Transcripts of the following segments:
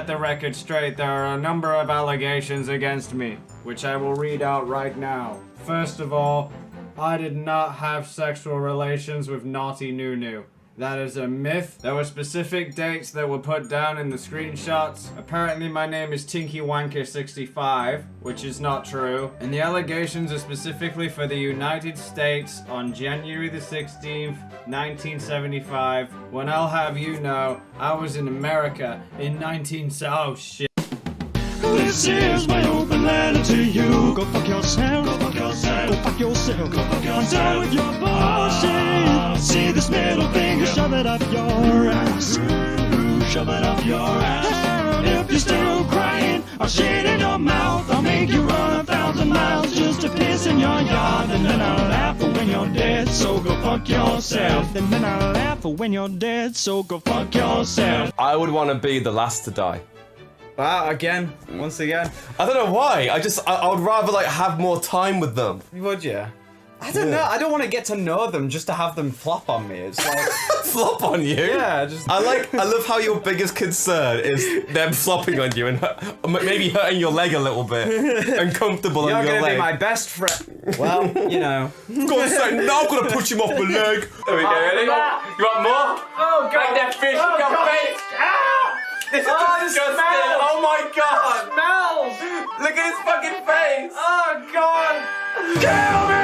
the record straight, there are a number of allegations against me, which I will read out right now. First of all, I did not have sexual relations with Naughty Nunu. That is a myth. There were specific dates that were put down in the screenshots. Apparently my name is Tinky Wanker 65, which is not true. And the allegations are specifically for the United States on January the 16th, 1975, when I'll have you know, I was in America in oh shit. This is my open letter to you. Go fuck yourself. Go fuck yourself. Go fuck yourself. Go fuck yourself. I'm done with your bullshit. See this middle finger, shove it up your ass. Shove it up your ass. If you're still crying, I'll shit in your mouth. I'll make you run 1,000 miles just to piss in your yard. And then I'll laugh when you're dead, so go fuck yourself. And then I'll laugh when you're dead, so go fuck yourself. I would want to be the last to die. Wow, again, once again. I don't know why. I would rather like have more time with them. Would you? I don't know. I don't want to get to know them just to have them flop on me. It's like flop on you? Yeah, just. I love how your biggest concern is them flopping on you and maybe hurting your leg a little bit. Uncomfortable on your leg. You're gonna be my best friend. Well, you know. God's sake, now I'm gonna push him off my leg. There we go. Ready? You want more? Oh God! Like that fish in your face. Ah! This is disgusting. Oh my God! Smells. Look at his fucking face. Oh God! Kill me!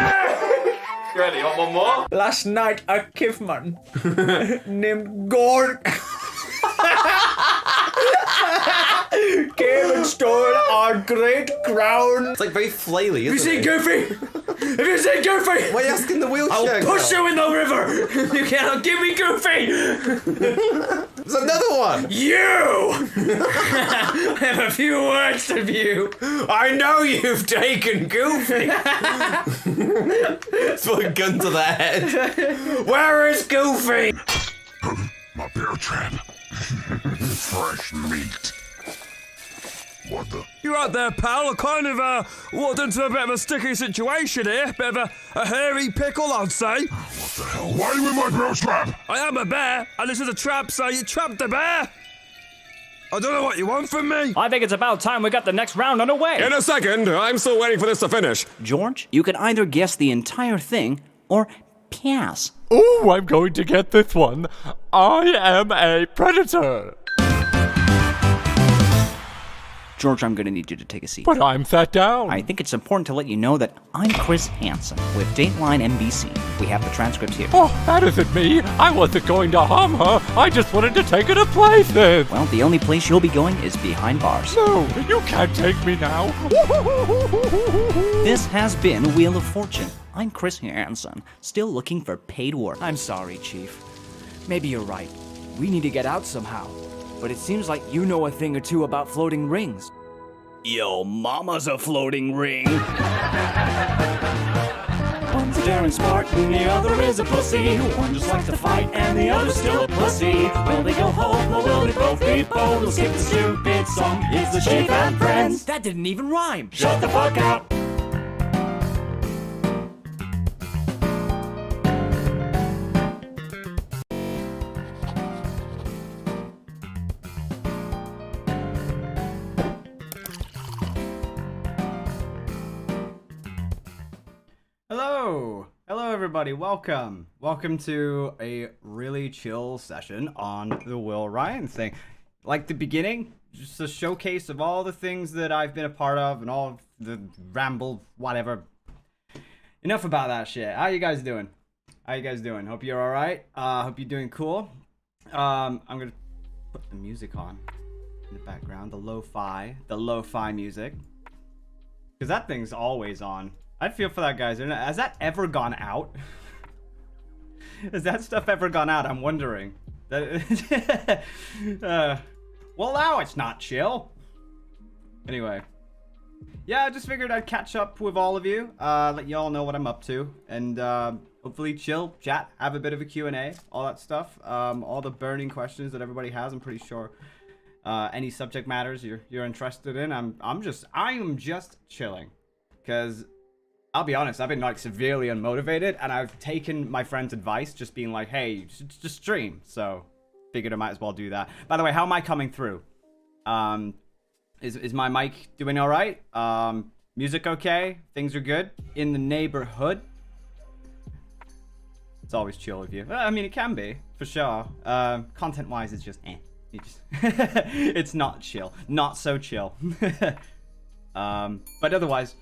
You ready? You want one more? Last night, a caveman named Gorg came and stole our great crown. It's like very flaily, isn't it? Goofy? Have you seen Goofy? Why are you asking the wheelchair I'll push girl? you in the river. You cannot give me Goofy. There's another one. You. I have a few words of you. I know you've taken Goofy. Throw a gun to the head. Where is Goofy? My bear trap. Fresh meat. What the? You right there, pal? I kind of walked into a bit of a sticky situation here. Bit of a hairy pickle, I'd say. What the hell? Why are you in my bear trap? I am a bear, and this is a trap, so you trapped the bear. I don't know what you want from me. I think it's about time we got the next round underway. In a second, I'm still waiting for this to finish. George, you can either guess the entire thing or pass. Oh, I'm going to get this one. I am a predator. George, I'm gonna need you to take a seat. But I'm sat down. I think it's important to let you know that I'm Chris Hansen with Dateline NBC. We have the transcript here. Oh, that isn't me. I wasn't going to harm her. I just wanted to take her to places. Well, the only place you'll be going is behind bars. No, you can't take me now. This has been Wheel of Fortune. I'm Chris Hansen, still looking for paid work. I'm sorry, Chief. Maybe you're right. We need to get out somehow. But it seems like you know a thing or two about floating rings. Yo, mama's a floating ring. One's a daring Spartan, the other is a pussy. One just likes to fight, and the other's still a pussy. Will they go home, or will they both be bold? We'll skip the stupid song. It's the Chief and Friends. That didn't even rhyme. Shut the fuck up. Hello everybody, welcome to a really chill session on the Will Ryan thing. Like the beginning, just a showcase of all the things that I've been a part of and all of the ramble, whatever. Enough about that shit. How you guys doing? Hope you're alright. Hope you're doing cool. I'm gonna put the music on in the background, the lo-fi music. Because that thing's always on. I feel for that guy's internet. Has that ever gone out? Has that stuff ever gone out? I'm wondering. Well, now it's not chill. Anyway. Yeah, I just figured I'd catch up with all of you. Let you all know what I'm up to. And hopefully chill, chat, have a bit of a Q&A, all that stuff. All the burning questions that everybody has, I'm pretty sure. Any subject matters you're interested in. I am just chilling. Because I'll be honest, I've been like severely unmotivated, and I've taken my friend's advice, just being like, hey, just stream. So figured I might as well do that. By the way, how am I coming through? Is my mic doing all right? Music okay? Things are good in the neighborhood. It's always chill with you. I mean, it can be for sure. Content-wise, it's just it's not chill, not so chill. But otherwise,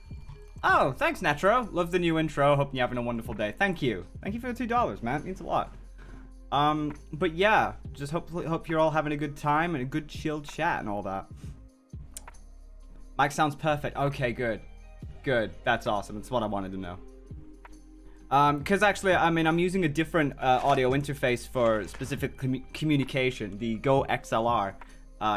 oh, thanks, Netro. Love the new intro. Hope you're having a wonderful day. Thank you for the $2, man. It means a lot. But yeah, just hope you're all having a good time and a good chilled chat and all that. Mic sounds perfect. Okay, good. That's awesome. That's what I wanted to know. Because actually, I mean, I'm using a different audio interface for specific communication. The Go XLR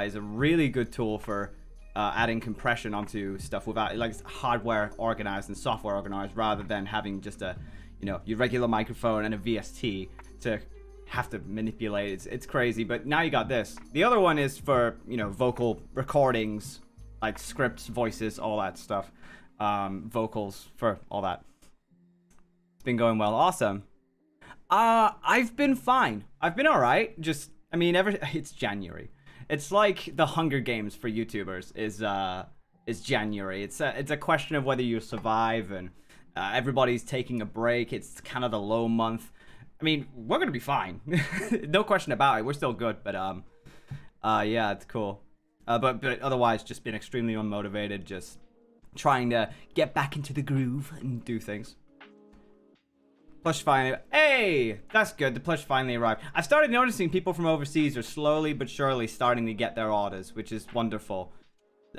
is a really good tool for adding compression onto stuff without, like, hardware organized and software organized, rather than having just a, your regular microphone and a VST to have to manipulate. It's crazy, but now you got this. The other one is for, vocal recordings, like scripts, voices, all that stuff. Vocals, for all that. Been going well. Awesome. I've been fine. I've been all right. Just, I mean, it's January. It's like the Hunger Games for YouTubers is January. It's a question of whether you survive, and everybody's taking a break. It's kind of the low month. I mean, we're gonna be fine. No question about it. We're still good, but yeah, it's cool. But otherwise, just been extremely unmotivated. Just trying to get back into the groove and do things. Plush finally... Hey! That's good. The plush finally arrived. I've started noticing people from overseas are slowly but surely starting to get their orders, which is wonderful.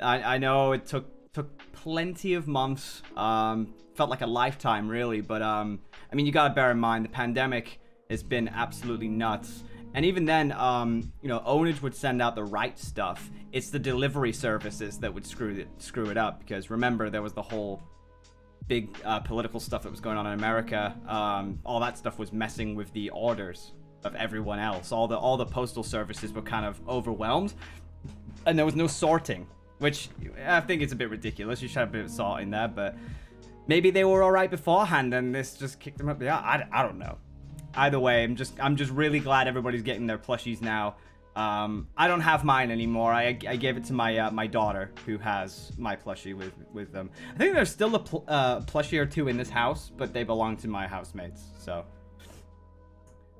I know it took plenty of months. Felt like a lifetime, really. But, I mean, you gotta bear in mind, the pandemic has been absolutely nuts. And even then, Ownage would send out the right stuff. It's the delivery services that would screw it up. Because, remember, there was the whole... big political stuff that was going on in America. All that stuff was messing with the orders of everyone else. All the postal services were kind of overwhelmed, and there was no sorting, which I think is a bit ridiculous. You should have a bit of sort in there, but maybe they were all right beforehand, and this just kicked them up the ass. I don't know. Either way, I'm just really glad everybody's getting their plushies now. I don't have mine anymore. I gave it to my daughter, who has my plushie with them. I think there's still a plushie or two in this house, but they belong to my housemates. So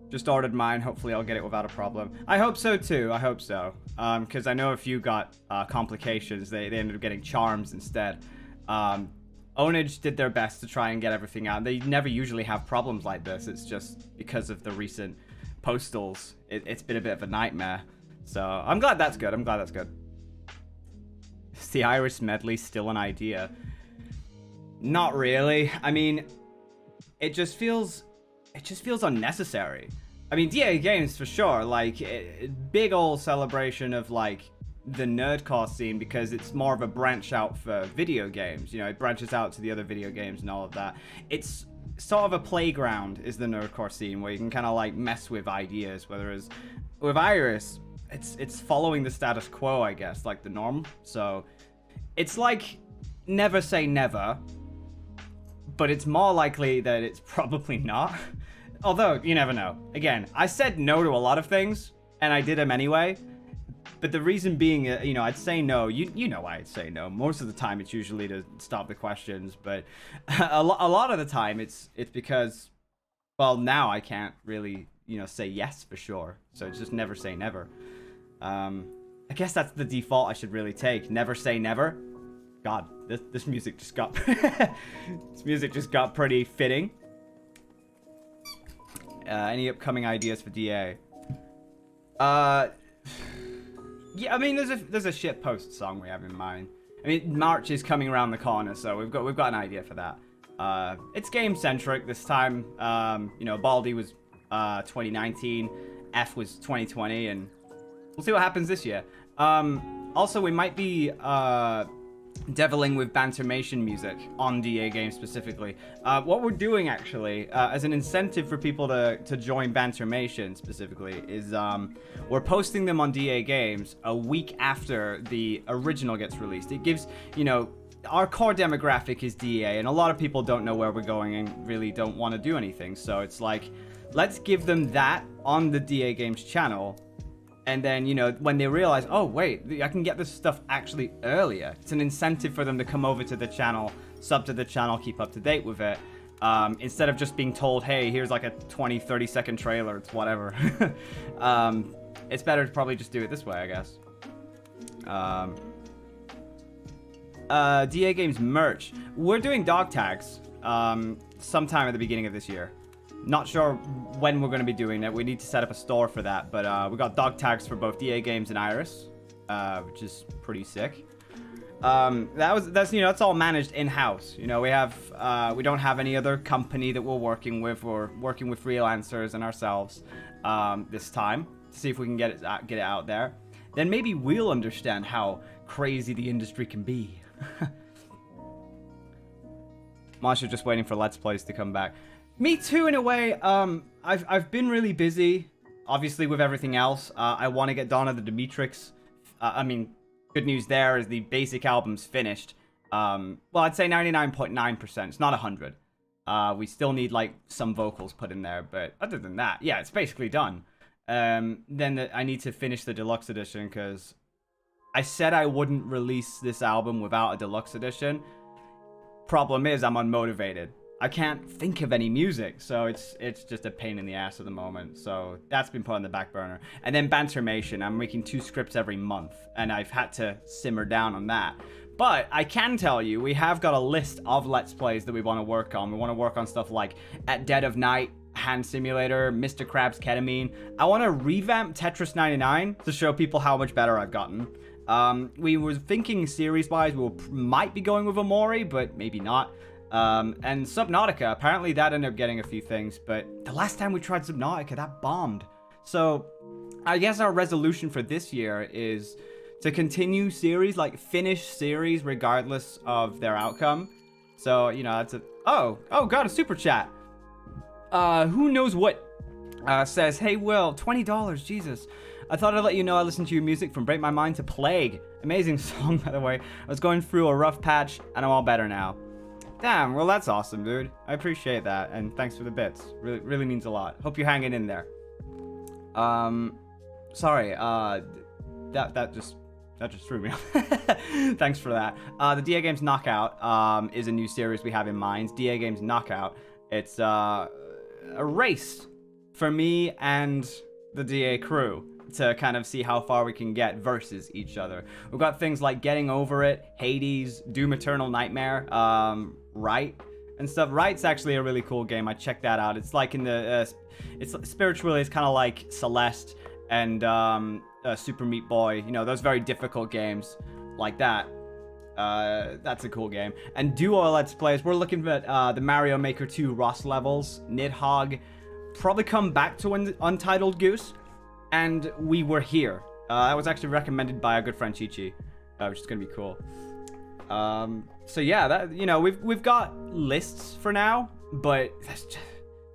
just ordered mine. Hopefully I'll get it without a problem. I hope so too. I hope so. Because I know a few got complications. They ended up getting charms instead. Ownage did their best to try and get everything out. They never usually have problems like this. It's just because of the recent postals, it's been a bit of a nightmare. So I'm glad that's good. Is the Irish medley still an idea? Not really. I mean, it just feels unnecessary. I mean, DA games for sure, like big old celebration of like the nerdcore scene, because it's more of a branch out for video games. It branches out to the other video games and all of that. It's sort of a playground, is the nerdcore scene, where you can kind of like mess with ideas. Whereas with Iris, it's following the status quo, I guess, like the norm. So it's like never say never, but it's more likely that it's probably not. Although you never know. Again, I said no to a lot of things, and I did them anyway. But the reason being, I'd say no. You know why I'd say no. Most of the time, it's usually to stop the questions. But a lot of the time, it's because, well, now I can't really, say yes for sure. So it's just never say never. I guess that's the default I should really take. Never say never. God, this music just got pretty fitting. Any upcoming ideas for DA? Yeah, I mean, there's a shit post song we have in mind. I mean, March is coming around the corner, so we've got an idea for that. It's game centric this time. Baldi was 2019, F was 2020, and we'll see what happens this year. Also, we might be deviling with Bantermation music on DA games specifically. What we're doing actually, as an incentive for people to join Bantermation specifically, is we're posting them on DA games a week after the original gets released. It gives, our core demographic is DA, and a lot of people don't know where we're going and really don't want to do anything. So it's like, let's give them that on the DA games channel, And then, you know, when they realize, oh, wait, I can get this stuff actually earlier. It's an incentive for them to come over to the channel, sub to the channel, keep up to date with it. Instead of just being told, hey, here's like a 20, 30-second trailer, it's whatever. It's better to probably just do it this way, I guess. DA Games merch. We're doing dog tags sometime at the beginning of this year. Not sure when we're going to be doing it. We need to set up a store for that. But we got dog tags for both DA Games and Iris, which is pretty sick. That's all managed in-house. You know, we don't have any other company that we're working with. We're working with freelancers and ourselves this time to see if we can get it out there. Then maybe we'll understand how crazy the industry can be. Masha just waiting for Let's Plays to come back. Me too, in a way. I've been really busy, obviously, with everything else. I want to get Dawn of the Demetrix. Good news there is the basic album's finished. Well, I'd say 99.9%. It's not 100. We still need, like, some vocals put in there, but other than that, yeah, it's basically done. Then I need to finish the deluxe edition, because I said I wouldn't release this album without a deluxe edition. Problem is, I'm unmotivated. I can't think of any music, so it's just a pain in the ass at the moment. So that's been put on the back burner. And then Bantermation, I'm making 2 scripts every month, and I've had to simmer down on that. But I can tell you, we have got a list of Let's Plays that we want to work on. We want to work on stuff like At Dead of Night, Hand Simulator, Mr. Krabs Ketamine. I want to revamp Tetris 99 to show people how much better I've gotten. We were thinking series-wise, we might be going with Amori, but maybe not. And Subnautica, apparently that ended up getting a few things, but the last time we tried Subnautica, that bombed. So I guess our resolution for this year is to continue series, like finish series regardless of their outcome. So, you know, that's a... Oh, got a super chat. Who knows what says, hey, Will, $20, Jesus. I thought I'd let you know I listened to your music from Break My Mind to Plague. Amazing song, by the way. I was going through a rough patch, and I'm all better now. Damn, well, that's awesome, dude. I appreciate that, and thanks for the bits. Really means a lot. Hope you're hanging in there. Sorry, that just threw me off. Thanks for that. The DA Games Knockout is a new series we have in mind. DA Games Knockout. It's a race for me and the DA crew to kind of see how far we can get versus each other. We've got things like Getting Over It, Hades, Doom Eternal Nightmare, Right, and stuff. Right's actually a really cool game. I checked that out. It's like in the, it's spiritually, it's kind of like Celeste and Super Meat Boy. You know, those very difficult games like that. That's a cool game. And duo Let's Plays, we're looking at the Mario Maker 2 Ross levels, Nidhogg, probably come back to Untitled Goose. And We Were Here. That was actually recommended by our good friend Chi-Chi, which is gonna be cool. So yeah, that, you know, we've got lists for now, but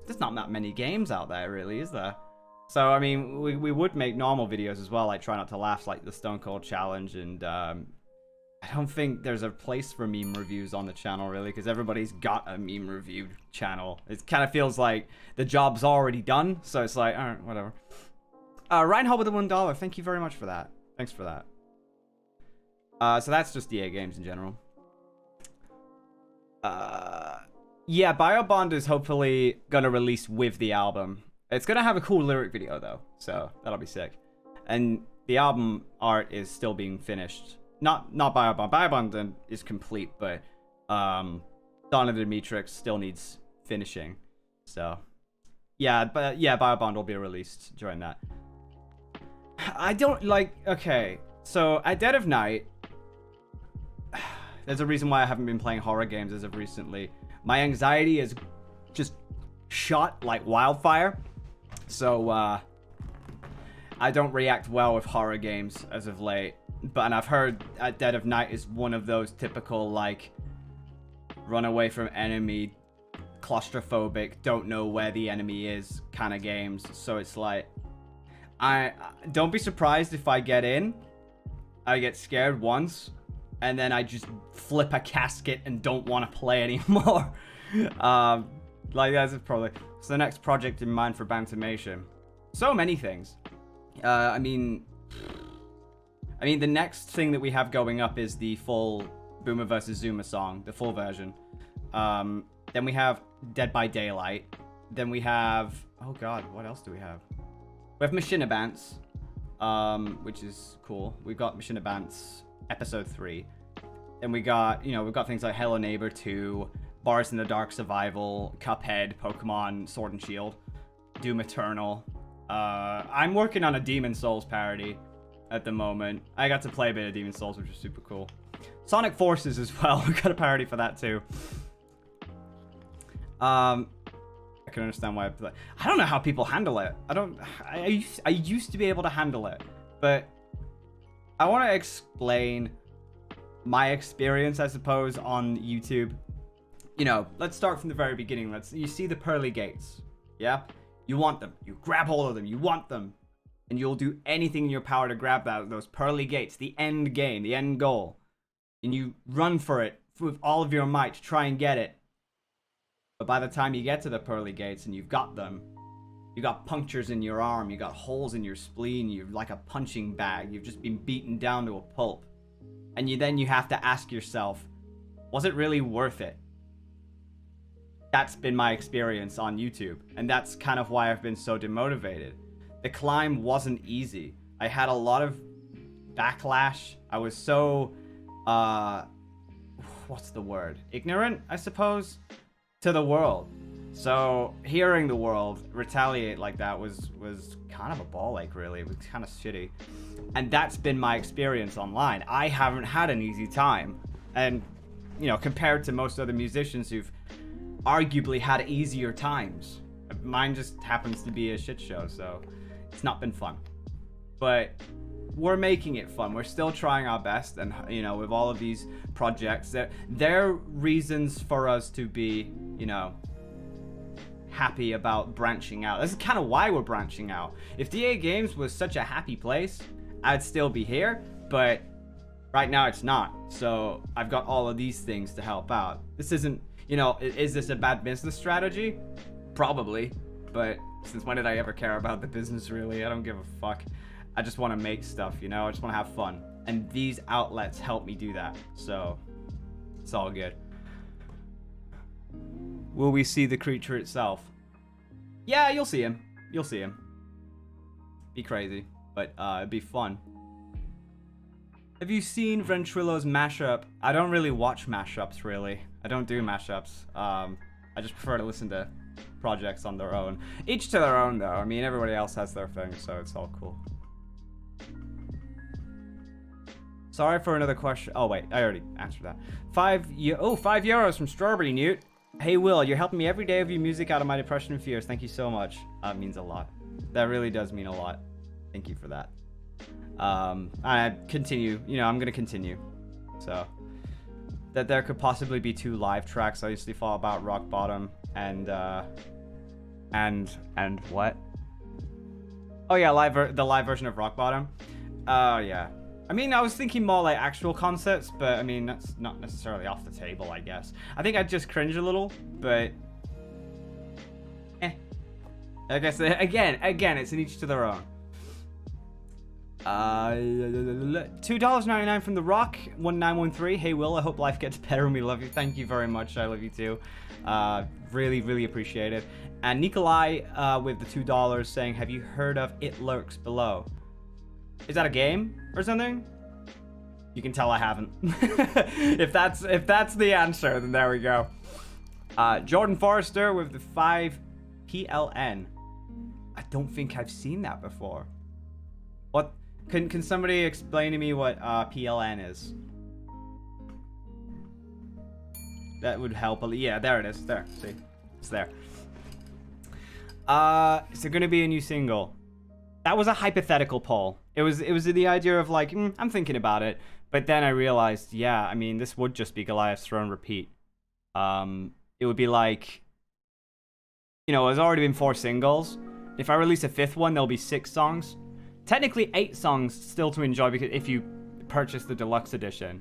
there's not that many games out there, really, is there? So I mean, we would make normal videos as well, like Try Not to Laugh, like the Stone Cold Challenge, and I don't think there's a place for meme reviews on the channel, really, because everybody's got a meme review channel. It kind of feels like the job's already done, so it's like, all right, whatever. Reinhold with the $1, thank you very much for that. Thanks for that. So that's just DA Games in general. Yeah, Biobond is hopefully gonna release with the album. It's gonna have a cool lyric video though, so that'll be sick. And the album art is still being finished. Not Biobond. Biobond is complete, but Dawn of the Demetrix still needs finishing. So yeah, but yeah, Biobond will be released during that. I don't like... Okay, so at Dead of Night, there's a reason why I haven't been playing horror games as of recently. My anxiety is just shot like wildfire. So, I don't react well with horror games as of late. And I've heard at Dead of Night is one of those typical, like, run away from enemy, claustrophobic, don't know where the enemy is kind of games. So it's like... I don't be surprised if I get in, I get scared once, and then I just flip a casket and don't want to play anymore. Like that's probably... So the next project in mind for Bantamation. So many things. I mean, the next thing that we have going up is the full Boomer vs. Zoomer song, the full version. Then we have Dead by Daylight. Then we have, oh god, what else do we have? We have Machinabants, which is cool. We've got Machinabants Episode 3. Then we've got things like Hello Neighbor 2, Bars in the Dark Survival, Cuphead, Pokemon Sword and Shield, Doom Eternal. I'm working on a Demon Souls parody at the moment. I got to play a bit of Demon Souls, which is super cool. Sonic Forces as well. We got a parody for that too. I can understand why I don't know how people handle it. I used to be able to handle it, but I want to explain my experience, I suppose, on YouTube. You know, let's start from the very beginning. You see the pearly gates, yeah? You want them. You grab hold of them. You want them. And you'll do anything in your power to grab those pearly gates, the end game, the end goal. And you run for it with all of your might to try and get it. But by the time you get to the pearly gates and you've got them, you got punctures in your arm, you got holes in your spleen, you're like a punching bag, you've just been beaten down to a pulp. And you have to ask yourself, was it really worth it? That's been my experience on YouTube, and that's kind of why I've been so demotivated. The climb wasn't easy. I had a lot of backlash. I was so, what's the word? Ignorant, I suppose, to the world. So hearing the world retaliate like that was kind of a ball ache, really. It was kind of shitty. And that's been my experience online. I haven't had an easy time. And, you know, compared to most other musicians who've arguably had easier times, mine just happens to be a shit show, so it's not been fun. But we're making it fun. We're still trying our best, and you know, with all of these projects, they're reasons for us to be, you know, happy about branching out. This is kind of why we're branching out. If DA Games was such a happy place, I'd still be here, but right now it's not. So I've got all of these things to help out. This isn't, you know, is this a bad business strategy? Probably, but since when did I ever care about the business, really? I don't give a fuck. I just want to make stuff, you know? I just want to have fun. And these outlets help me do that, so it's all good. Will we see the creature itself? Yeah, you'll see him. You'll see him. Be crazy, but it'd be fun. Have you seen Ventrilo's mashup? I don't really watch mashups, really. I don't do mashups. I just prefer to listen to projects on their own. Each to their own, though. I mean, everybody else has their thing, so it's all cool. Sorry for another question. Oh, wait. I already answered that. 5 euros from Strawberry Newt. Hey, Will, you're helping me every day of your music out of my depression and fears. Thank you so much. It means a lot. That really does mean a lot. Thank you for that. I continue. You know, I'm going to continue. So, that there could possibly be 2 live tracks. I used to thought about Rock Bottom and what? Oh, yeah, the live version of Rock Bottom. Oh, yeah. I mean, I was thinking more like actual concepts, but I mean, that's not necessarily off the table, I guess. I think I'd just cringe a little, but I guess, again, it's in each to their own. $2.99 from The Rock, 1913. Hey, Will, I hope life gets better and we love you. Thank you very much. I love you too. Really, really appreciate it. And Nikolai with the $2 saying, have you heard of It Lurks Below? Is that a game or something? You can tell I haven't. if that's the answer, then there we go. Jordan Forrester with the 5 PLN. I don't think I've seen that before. What? Can somebody explain to me what PLN is? That would help. Yeah, there it is. There. See, it's there. Is there gonna be a new single? That was a hypothetical poll. It was the idea of like, I'm thinking about it, but then I realized, yeah, I mean, this would just be Goliath's Throne repeat. It would be like, you know, there's already been 4 singles. If I release a 5th one, there'll be 6 songs. Technically 8 songs still to enjoy because if you purchase the deluxe edition,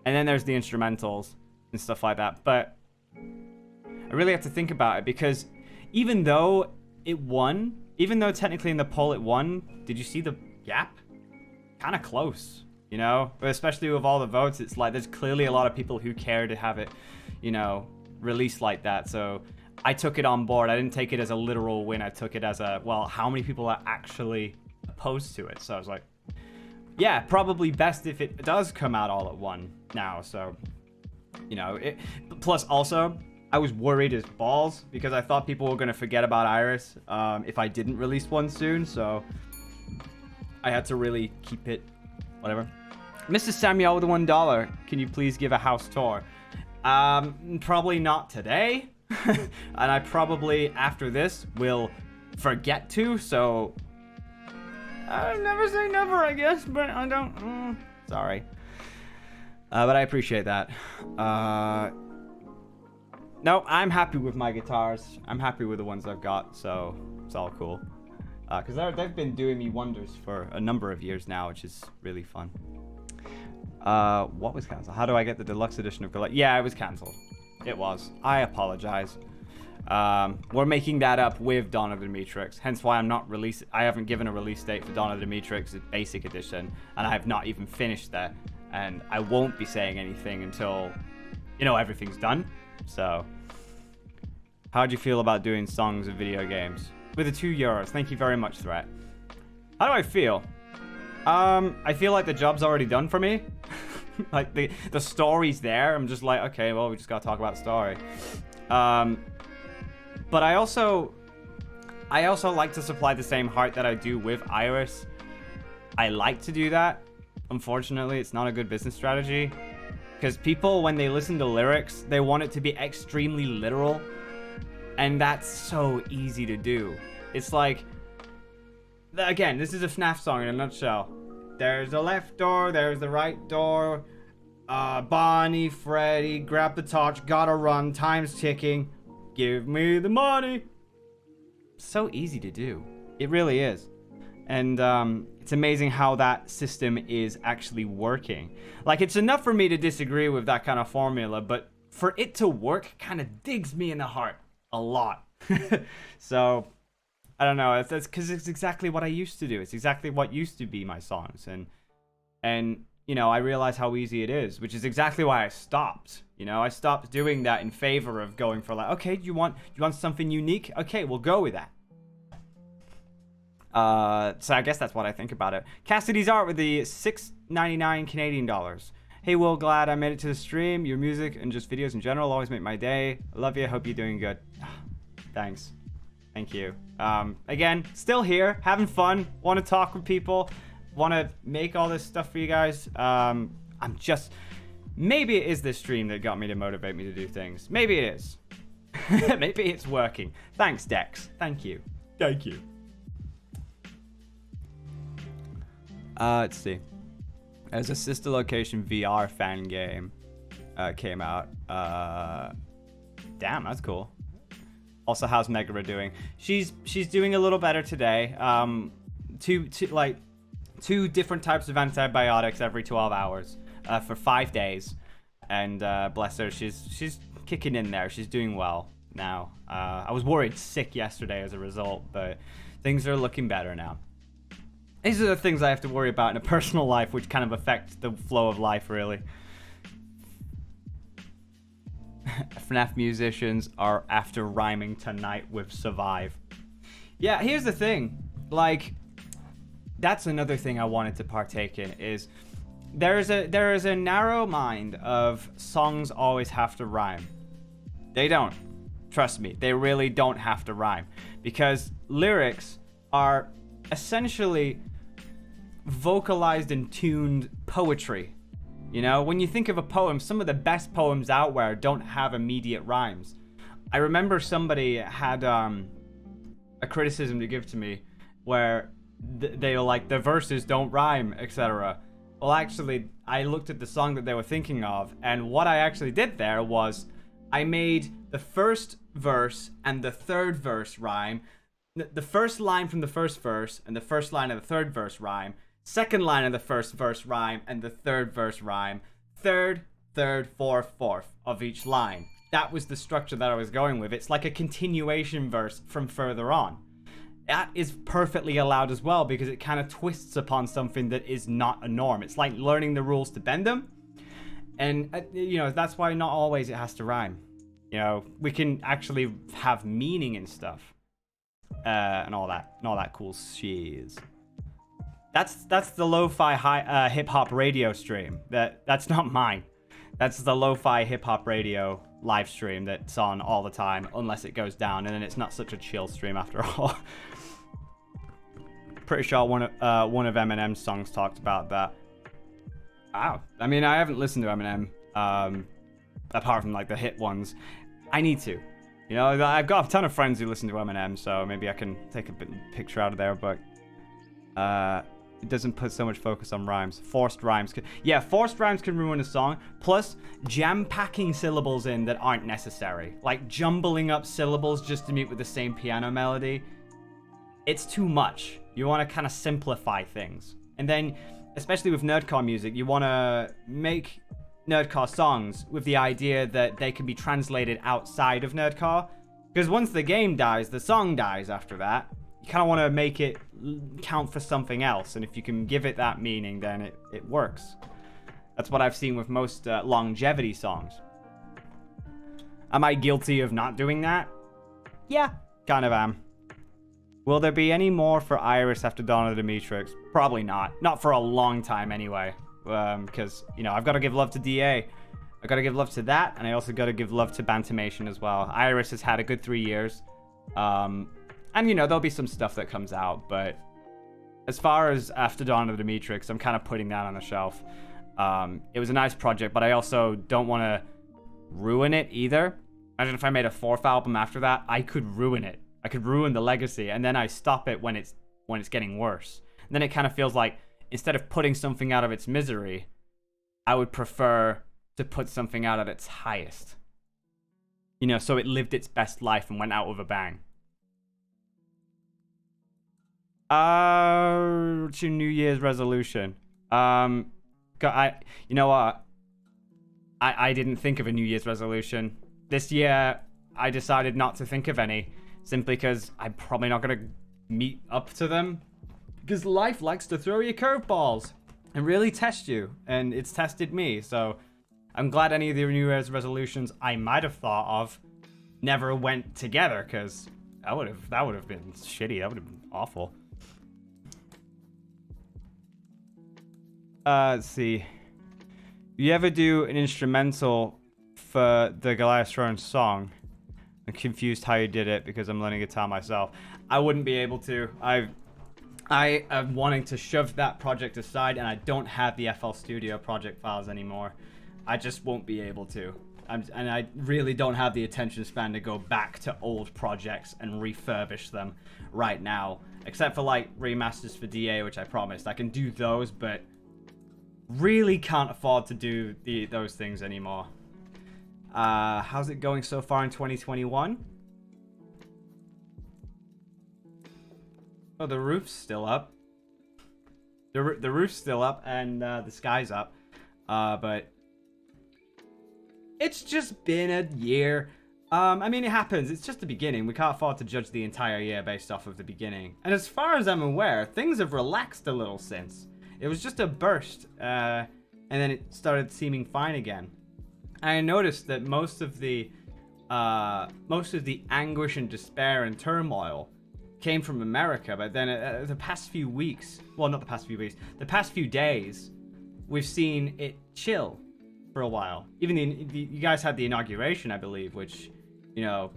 and then there's the instrumentals and stuff like that. But I really have to think about it because even though it won even though technically in the poll it won, did you see the gap? Kind of close, you know? But especially with all the votes, it's like there's clearly a lot of people who care to have it, you know, released like that. So I took it on board. I didn't take it as a literal win. I took it as a, well, how many people are actually opposed to it? So I was like, yeah, probably best if it does come out all at one now. So, you know, plus also, I was worried as balls because I thought people were going to forget about Iris if I didn't release one soon. So I had to really keep it, whatever. Mr. Samuel with the $1, can you please give a house tour? Probably not today. And I probably, after this, will forget to, so I never say never, I guess, but I don't, sorry. But I appreciate that. No, I'm happy with my guitars. I'm happy with the ones I've got, so it's all cool. Because they've been doing me wonders for a number of years now, which is really fun. What was canceled? How do I get the deluxe edition of Galactic? Yeah, it was canceled. It was. I apologize. We're making that up with Dawn of the Matrix, hence why I'm not releasing. I haven't given a release date for Dawn of the Matrix Basic Edition, and I have not even finished that, and I won't be saying anything until, you know, everything's done. So, how'd you feel about doing songs of video games? With the €2. Thank you very much, Threat. How do I feel? I feel like the job's already done for me. Like, the story's there. I'm just like, okay, well, we just gotta talk about the story. But I also like to supply the same heart that I do with Iris. I like to do that. Unfortunately, it's not a good business strategy. Because people, when they listen to lyrics, they want it to be extremely literal. And that's so easy to do. It's like, again, this is a FNAF song in a nutshell. There's the left door, there's the right door. Bonnie, Freddy, grab the torch, gotta run, time's ticking. Give me the money. So easy to do. It really is. And it's amazing how that system is actually working. Like, it's enough for me to disagree with that kind of formula, but for it to work kind of digs me in the heart a lot. So, I don't know. That's because it's exactly what I used to do. It's exactly what used to be my songs. And you know, I realize how easy it is, which is exactly why I stopped. You know, I stopped doing that in favor of going for like, okay, do you want something unique? Okay, we'll go with that. So I guess that's what I think about it. Cassidy's art with the $6.99 Canadian dollars. Hey, Will, glad I made it to the stream. Your music and just videos in general always make my day. I love you. Hope you're doing good. Thanks. Thank you. Again, still here, having fun. Want to talk with people. Want to make all this stuff for you guys. Maybe it is this stream that got me to motivate me to do things. Maybe it is. Maybe it's working. Thanks, Dex. Thank you. Thank you. Let's see. There's a Sister Location VR fan game came out. Damn, that's cool. Also, how's Megara doing? She's doing a little better today. Two different types of antibiotics every 12 hours for 5 days, and bless her, she's kicking in there. She's doing well now. I was worried sick yesterday as a result, but things are looking better now. These are the things I have to worry about in a personal life, which kind of affect the flow of life, really. FNAF musicians are after rhyming tonight with Survive. Yeah, here's the thing. Like, that's another thing I wanted to partake in, is there is a narrow mind of songs always have to rhyme. They don't. Trust me, they really don't have to rhyme. Because lyrics are essentially vocalized and tuned poetry. You know, when you think of a poem, some of the best poems out there don't have immediate rhymes. I remember somebody had a criticism to give to me where they were like, the verses don't rhyme, etc. Well, actually, I looked at the song that they were thinking of, and what I actually did there was I made the first verse and the third verse rhyme, the first line from the first verse and the first line of the third verse rhyme, second line of the first verse rhyme and the third verse rhyme, third, fourth of each line. That was the structure that I was going with. It's like a continuation verse from further on. that is perfectly allowed as well, because it kind of twists upon something that is not a norm. It's like learning the rules to bend them. And, you know, that's why not always it has to rhyme. You know, we can actually have meaning in stuff. And all that cool shiz. That's the lo-fi hip-hop radio stream. That's not mine. That's the lo-fi hip-hop radio live stream that's on all the time, unless it goes down, and then it's not such a chill stream after all. Pretty sure one of Eminem's songs talked about that. Wow. I mean, I haven't listened to Eminem, apart from like the hit ones. I need to. You know, I've got a ton of friends who listen to Eminem, so maybe I can take a picture out of there, but it doesn't put so much focus on rhymes. Forced rhymes can ruin a song. Plus, jam-packing syllables in that aren't necessary. Like jumbling up syllables just to meet with the same piano melody. It's too much. You want to kind of simplify things. And then, especially with nerdcore music, you want to make nerdcore songs with the idea that they can be translated outside of nerdcore. Because once the game dies, the song dies after that. You kind of want to make it count for something else. And if you can give it that meaning, then it works. That's what I've seen with most longevity songs. Am I guilty of not doing that? Yeah, kind of am. Will there be any more for Iris after Dawn of the Matrix? Probably not. Not for a long time anyway. Because, you know, I've got to give love to DA. I've got to give love to that, and I also got to give love to Bantamation as well. Iris has had a good 3 years. And, you know, there'll be some stuff that comes out, but as far as after Dawn of the Matrix, I'm kind of putting that on the shelf. It was a nice project, but I also don't want to ruin it either. Imagine if I made a 4th album after that, I could ruin it. I could ruin the legacy, and then I stop it when it's getting worse. And then it kind of feels like, instead of putting something out of its misery, I would prefer to put something out at its highest. You know, so it lived its best life and went out with a bang. What's your New Year's resolution? You know what? I didn't think of a New Year's resolution. This year, I decided not to think of any, simply because I'm probably not going to meet up to them. Because life likes to throw you curveballs and really test you, and it's tested me. So I'm glad any of the New Year's resolutions I might have thought of never went together, because that would have been shitty. That would have been awful. Let's see. You ever do an instrumental for the Goliath Throne song? I'm confused how you did it because I'm learning guitar myself. I wouldn't be able to. I am wanting to shove that project aside, and I don't have the FL Studio project files anymore. I just won't be able to. And I really don't have the attention span to go back to old projects and refurbish them right now. Except for like remasters for DA, which I promised. I can do those, but really can't afford to do those things anymore. How's it going so far in 2021? Oh, the roof's still up. The roof's still up, and the sky's up. But it's just been a year. I mean, it happens. It's just the beginning. We can't afford to judge the entire year based off of the beginning. And as far as I'm aware, things have relaxed a little since. It was just a burst, and then it started seeming fine again. I noticed that most of the anguish and despair and turmoil came from America, but then the past few weeks, well, not the past few weeks, the past few days, we've seen it chill for a while. Even you guys had the inauguration, I believe, which, you know,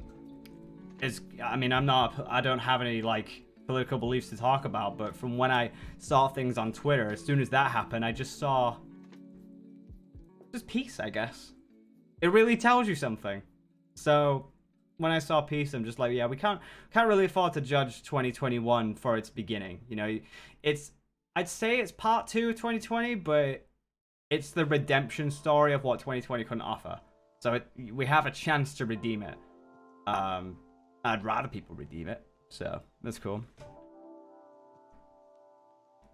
is, I mean, I don't have any like political beliefs to talk about, but from when I saw things on Twitter, as soon as that happened, I just saw just peace, I guess. It really tells you something. So when I saw peace, I'm just like, yeah, we can't really afford to judge 2021 for its beginning. You know, I'd say it's part 2 of 2020, but it's the redemption story of what 2020 couldn't offer. So we have a chance to redeem it. I'd rather people redeem it. So that's cool.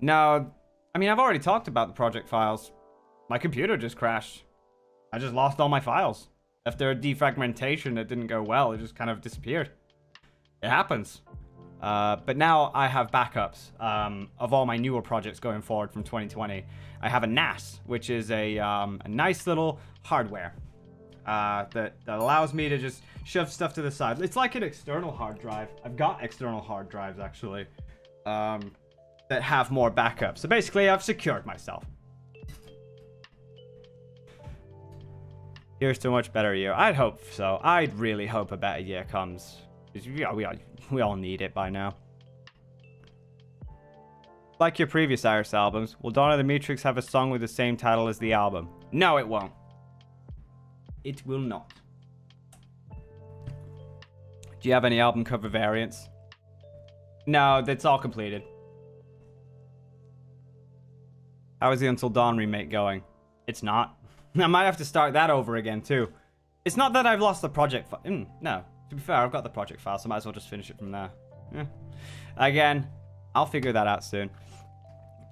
No, I mean, I've already talked about the project files. My computer just crashed. I just lost all my files. After a defragmentation that didn't go well, it just kind of disappeared. It happens. But now I have backups of all my newer projects going forward from 2020. I have a NAS, which is a nice little hardware that allows me to just shove stuff to the side. It's like an external hard drive. I've got external hard drives, actually, that have more backups. So basically, I've secured myself. Here's to a much better year. I'd hope so. I'd really hope a better year comes. We all need it by now. Like your previous Iris albums, will Dawn of the Matrix have a song with the same title as the album? No, it won't. It will not. Do you have any album cover variants? No, that's all completed. How is the Until Dawn remake going? It's not. I might have to start that over again, too. It's not that I've lost the project no. To be fair, I've got the project file, so I might as well just finish it from there. Yeah. Again, I'll figure that out soon.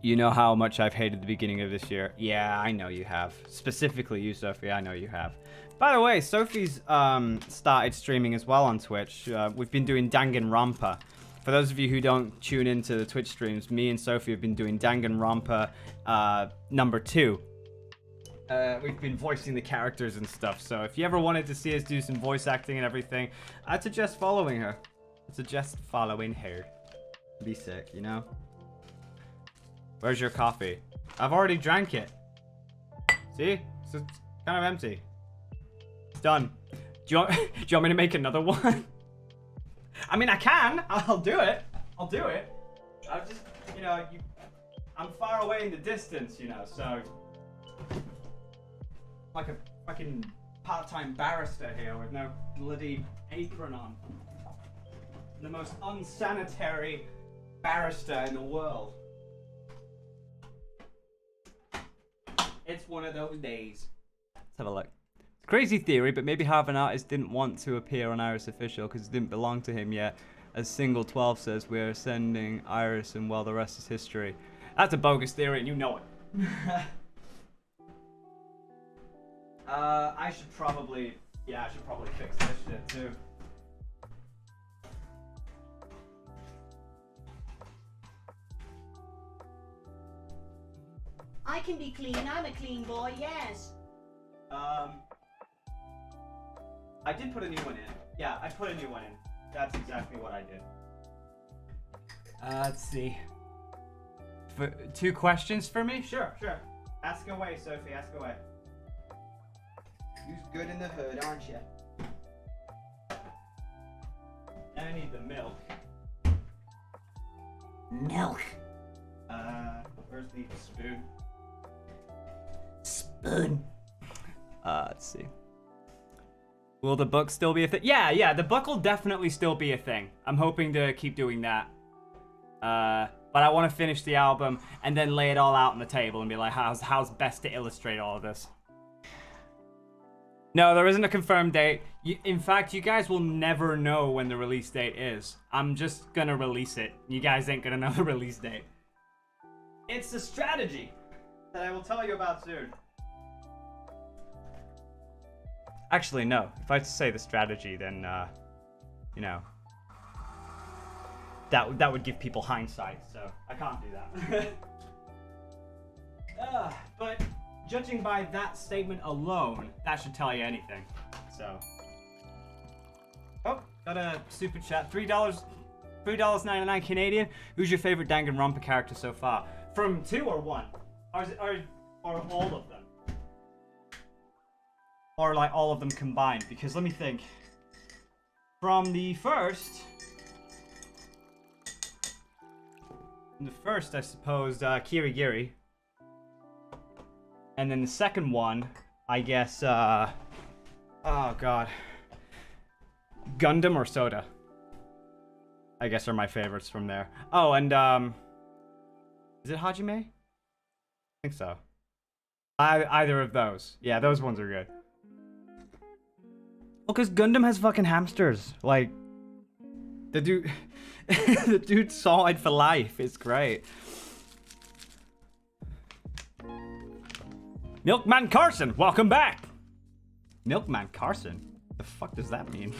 You know how much I've hated the beginning of this year. Yeah, I know you have. Specifically you, Sophie, I know you have. By the way, Sophie's started streaming as well on Twitch. We've been doing Danganronpa. For those of you who don't tune into the Twitch streams, me and Sophie have been doing Danganronpa number 2. We've been voicing the characters and stuff, so if you ever wanted to see us do some voice acting and everything, I'd suggest following her. Be sick, you know? Where's your coffee? I've already drank it. See? It's kind of empty. It's done. Do you want me to make another one? I mean, I can. I'll do it. I'll just, you know, I'm far away in the distance, you know, so... Like a fucking part-time barrister here with no bloody apron on. The most unsanitary barrister in the world. It's one of those days. Let's have a look. Crazy theory, but maybe half an artist didn't want to appear on Iris Official because it didn't belong to him yet. As Single 12 says, we're sending Iris and well, the rest is history. That's a bogus theory and you know it. I should probably fix this shit too. I can be clean. I'm a clean boy, yes. I did put a new one in. Yeah, I put a new one in. That's exactly what I did. Let's see. For 2 questions for me? Sure. Ask away, Sophie, ask away. You're good in the hood, aren't you? I need the milk. Milk. Where's the spoon? Spoon. Let's see. Will the book still be a thing? Yeah, the book will definitely still be a thing. I'm hoping to keep doing that. But I want to finish the album and then lay it all out on the table and be like, how's best to illustrate all of this? No, there isn't a confirmed date. In fact, you guys will never know when the release date is. I'm just gonna release it. You guys ain't gonna know the release date. It's a strategy that I will tell you about soon. Actually, no. If I say the strategy, then, you know, that would give people hindsight, so I can't do that. But judging by that statement alone, that should tell you anything. So, oh, got a super chat. $3.99 Canadian. Who's your favorite Danganronpa character so far? From 2 or 1? Or all of them? Or like all of them combined? Because let me think. From the first, I suppose, Kirigiri. And then the second one, I guess, oh god. Gundam or Soda, I guess, are my favorites from there. Oh, and, is it Hajime? I think so. Either of those. Yeah, those ones are good. Well, because Gundam has fucking hamsters. Like, the dude... the dude's solid for life. It's great. Milkman Carson, welcome back! Milkman Carson? The fuck does that mean?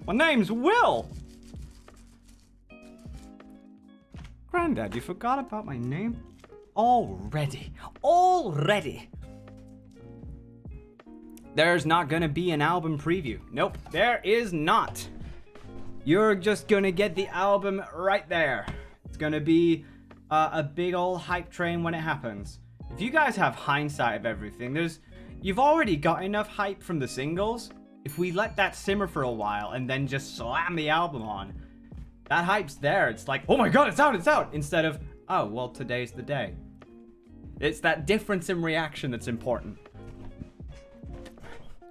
My name's Will! Granddad, you forgot about my name? Already. Already. There's not gonna be an album preview. Nope, there is not. You're just gonna get the album right there. It's gonna be a big old hype train when it happens. If you guys have hindsight of everything, you've already got enough hype from the singles. If we let that simmer for a while and then just slam the album on, that hype's there. It's like, oh my god, it's out, instead of, oh, well, today's the day. It's that difference in reaction that's important.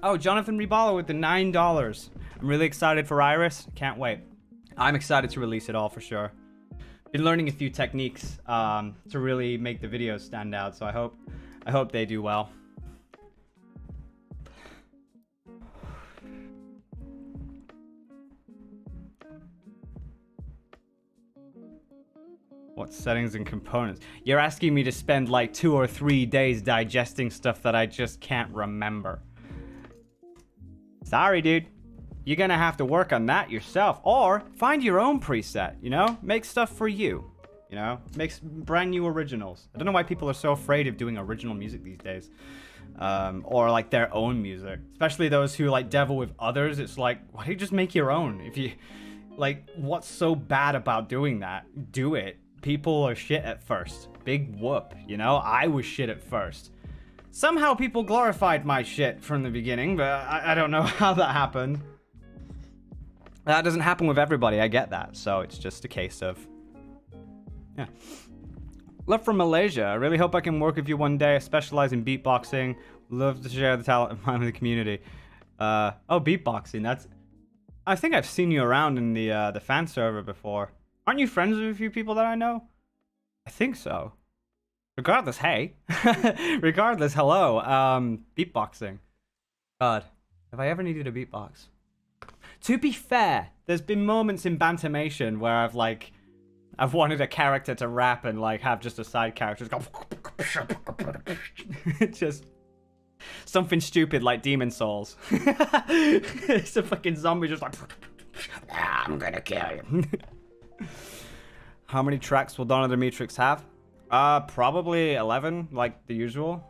Oh, Jonathan Ribalo with the $9. I'm really excited for Iris. Can't wait. I'm excited to release it all for sure. Been learning a few techniques to really make the videos stand out, so I hope they do well. What settings and components? You're asking me to spend like 2 or 3 days digesting stuff that I just can't remember. Sorry, dude. You're gonna have to work on that yourself, or find your own preset, you know? Make stuff for you, you know? Make brand new originals. I don't know why people are so afraid of doing original music these days. Or like their own music. Especially those who like devil with others. It's like, why don't you just make your own? If you, like, what's so bad about doing that? Do it. People are shit at first. Big whoop, you know? I was shit at first. Somehow people glorified my shit from the beginning, but I don't know how that happened. That doesn't happen with everybody, I get that. So it's just a case of, yeah. Love from Malaysia. I really hope I can work with you one day. I specialize in beatboxing. Love to share the talent of mine with the community. Oh, beatboxing. That's. I think I've seen you around in the fan server before. Aren't you friends with a few people that I know? I think so. Regardless, hey. Regardless, hello. Beatboxing. God, have I ever needed a beatbox? To be fair, there's been moments in Bantamation where I've wanted a character to rap and like have just a side character go just something stupid like Demon Souls. It's a fucking zombie just like I'm gonna kill you. How many tracks will Donna Dimitrix have? Probably 11, like the usual.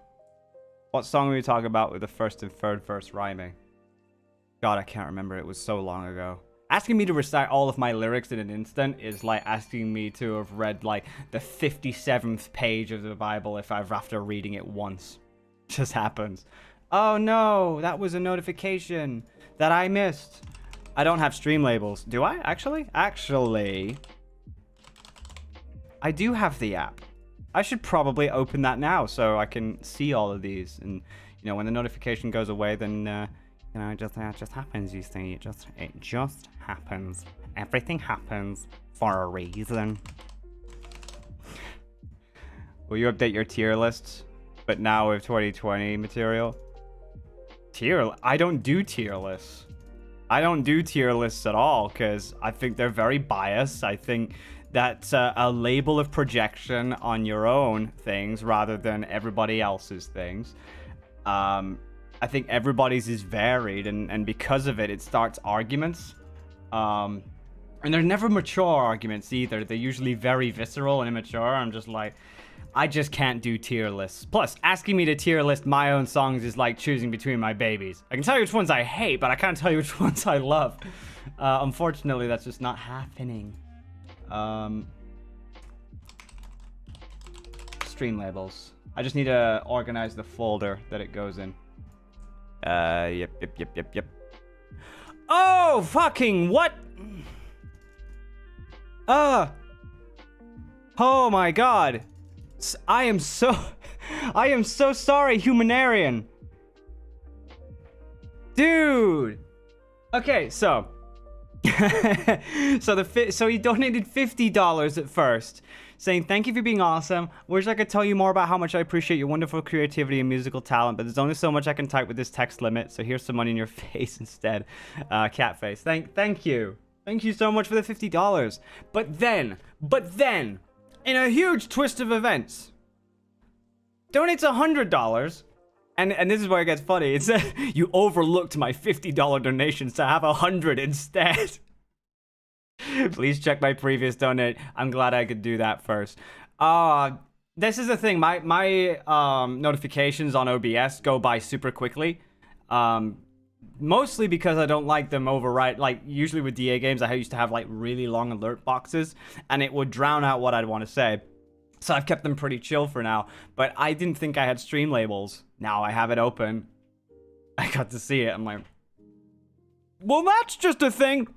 What song will we talk about with the first and third verse rhyming? God, I can't remember. It was so long ago. Asking me to recite all of my lyrics in an instant is like asking me to have read like the 57th page of the Bible if I've after reading it once. It just happens. Oh no, that was a notification that I missed. I don't have stream labels. Do I? Actually, I do have the app. I should probably open that now so I can see all of these. And you know, when the notification goes away, then you know, it just happens. You see, it just happens. Everything happens for a reason. Will you update your tier lists? But now with 2020 material. I don't do tier lists. I don't do tier lists at all because I think they're very biased. I think that's a label of projection on your own things rather than everybody else's things. I think everybody's is varied, and because of it, it starts arguments. And they're never mature arguments either. They're usually very visceral and immature. I'm just like, I just can't do tier lists. Plus, asking me to tier list my own songs is like choosing between my babies. I can tell you which ones I hate, but I can't tell you which ones I love. Unfortunately, that's just not happening. Stream labels. I just need to organize the folder that it goes in. Yep. Oh, fucking what? Oh my god. I am so sorry, Humanarian. Dude. Okay, so so he donated $50 at first, saying thank you for being awesome. Wish I could tell you more about how much I appreciate your wonderful creativity and musical talent, but there's only so much I can type with this text limit, so here's some money in your face instead. Cat face. Thank you so much for the $50. But then in a huge twist of events, donates $100. And this is where it gets funny. It said, you overlooked my $50 donations to have 100 instead. Please check my previous donate. I'm glad I could do that first. This is the thing. My notifications on OBS go by super quickly. Mostly because I don't like them override. Like, usually with DA games, I used to have, like, really long alert boxes, and it would drown out what I'd want to say. So I've kept them pretty chill for now. But I didn't think I had stream labels. Now I have it open. I got to see it. I'm like, well, that's just a thing.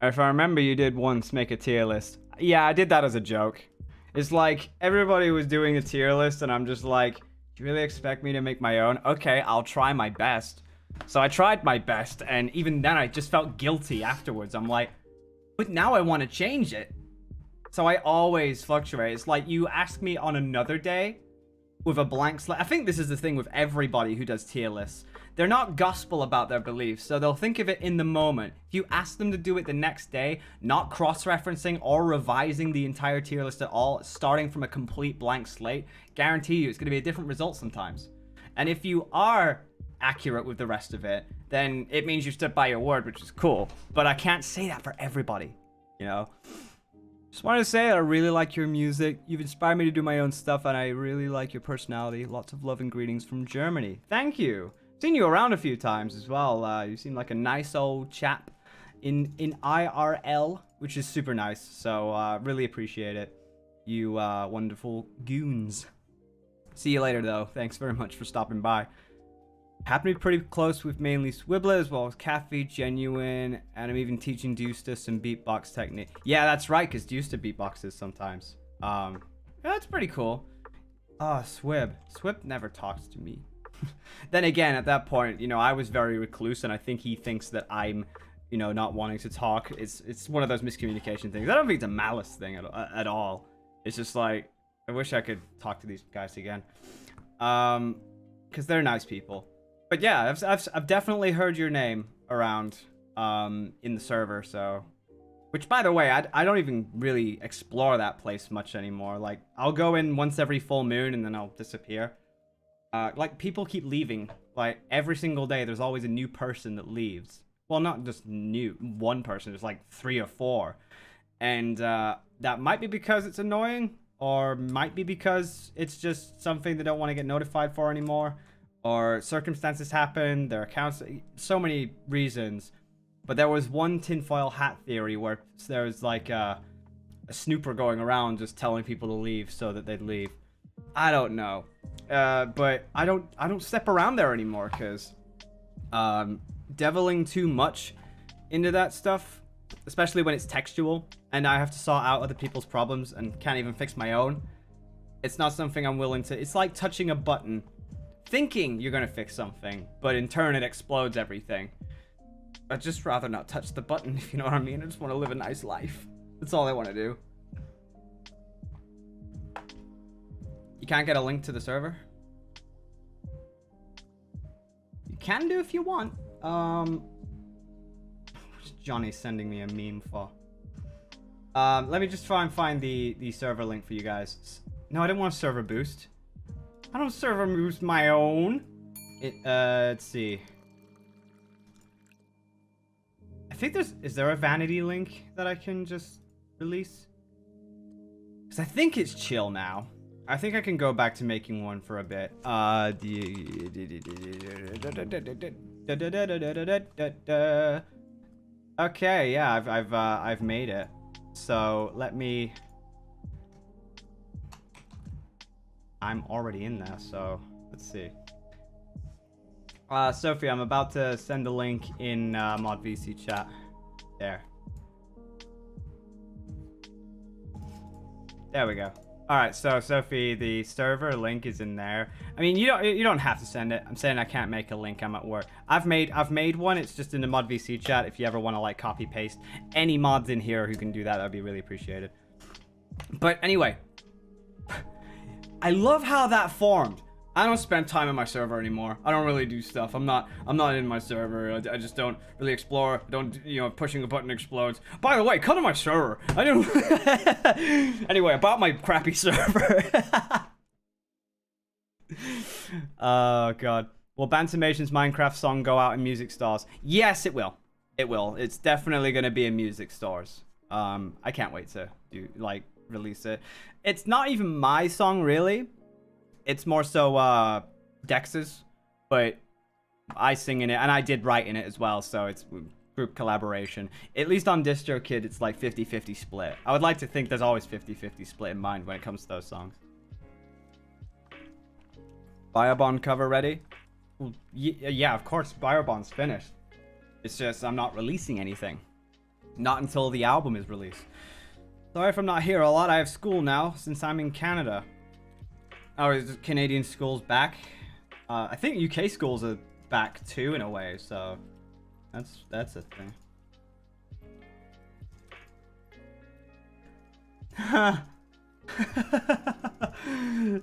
If I remember, you did once make a tier list. Yeah, I did that as a joke. It's like, everybody was doing a tier list, and I'm just like, do you really expect me to make my own? Okay, I'll try my best. So I tried my best, and even then I just felt guilty afterwards. I'm like, but now I want to change it. So I always fluctuate. It's like, you ask me on another day with a blank slate. I think this is the thing with everybody who does tier lists. They're not gospel about their beliefs, so they'll think of it in the moment. If you ask them to do it the next day, not cross-referencing or revising the entire tier list at all, starting from a complete blank slate, guarantee you it's going to be a different result sometimes. And if you are accurate with the rest of it, then it means you stood by your word, which is cool. But I can't say that for everybody, you know? Just wanted to say I really like your music. You've inspired me to do my own stuff, and I really like your personality. Lots of love and greetings from Germany. Thank you. Seen you around a few times as well. You seem like a nice old chap in IRL, which is super nice. So really appreciate it. You wonderful goons. See you later, though. Thanks very much for stopping by. Happen to be pretty close with mainly Swibbler as well as Cafe, Genuine, and I'm even teaching Deusta some beatbox technique. Yeah, that's right, because Deusta beatboxes sometimes. Yeah, that's pretty cool. Swib. Swib never talks to me. Then again, at that point, you know, I was very recluse, and I think he thinks that I'm, you know, not wanting to talk. It's one of those miscommunication things. I don't think it's a malice thing at all. It's just like, I wish I could talk to these guys again. Because they're nice people. But yeah, I've definitely heard your name around in the server, so... Which, by the way, I don't even really explore that place much anymore. Like, I'll go in once every full moon, and then I'll disappear. Like, people keep leaving. Like, every single day, there's always a new person that leaves. Well, not just one person. There's like 3 or 4. And that might be because it's annoying, or might be because it's just something they don't want to get notified for anymore, or circumstances happen, their accounts, so many reasons. But there was one tinfoil hat theory where there was like a snooper going around just telling people to leave so that they'd leave. I don't know. But I don't step around there anymore because deviling too much into that stuff, especially when it's textual and I have to sort out other people's problems and can't even fix my own. It's not something I'm willing to. It's like touching a button, thinking you're gonna fix something, but in turn it explodes everything. I'd just rather not touch the button, if you know what I mean. I just want to live a nice life. That's all I want to do. You can't get a link to the server? You can do if you want. What's Johnny sending me a meme for? Let me just try and find the server link for you guys. No, I didn't want a server boost. I don't server boost my own. Let's see. I think is there a vanity link that I can just release? Because I think it's chill now. I think I can go back to making one for a bit. Okay, yeah, I've made it. So let me. I'm already in there, so let's see. Sophie, I'm about to send a link in Mod VC chat. There. There we go. All right, so Sophie, the server link is in there. I mean, you don't have to send it. I'm saying I can't make a link. I'm at work. I've made one. It's just in the Mod VC chat. If you ever want to like copy paste any mods in here who can do that, that'd be really appreciated. But anyway, I love how that formed. I don't spend time in my server anymore. I don't really do stuff. I'm not in my server. I just don't really explore. Pushing a button explodes. By the way, come to my server. I don't. Anyway, about my crappy server. Oh god. Will Bantermation's Minecraft song go out in music stores? Yes, it will. It will. It's definitely going to be in music stores. I can't wait to release it. It's not even my song, really. It's more so Dex's, but I sing in it, and I did write in it as well, so it's group collaboration. At least on DistroKid, it's like 50-50 split. I would like to think there's always 50-50 split in mind when it comes to those songs. Biobond cover ready? Well, yeah, of course, Biobond's finished. It's just I'm not releasing anything. Not until the album is released. Sorry if I'm not here a lot. I have school now since I'm in Canada. Oh, is Canadian schools back? I think UK schools are back too in a way, so that's a thing.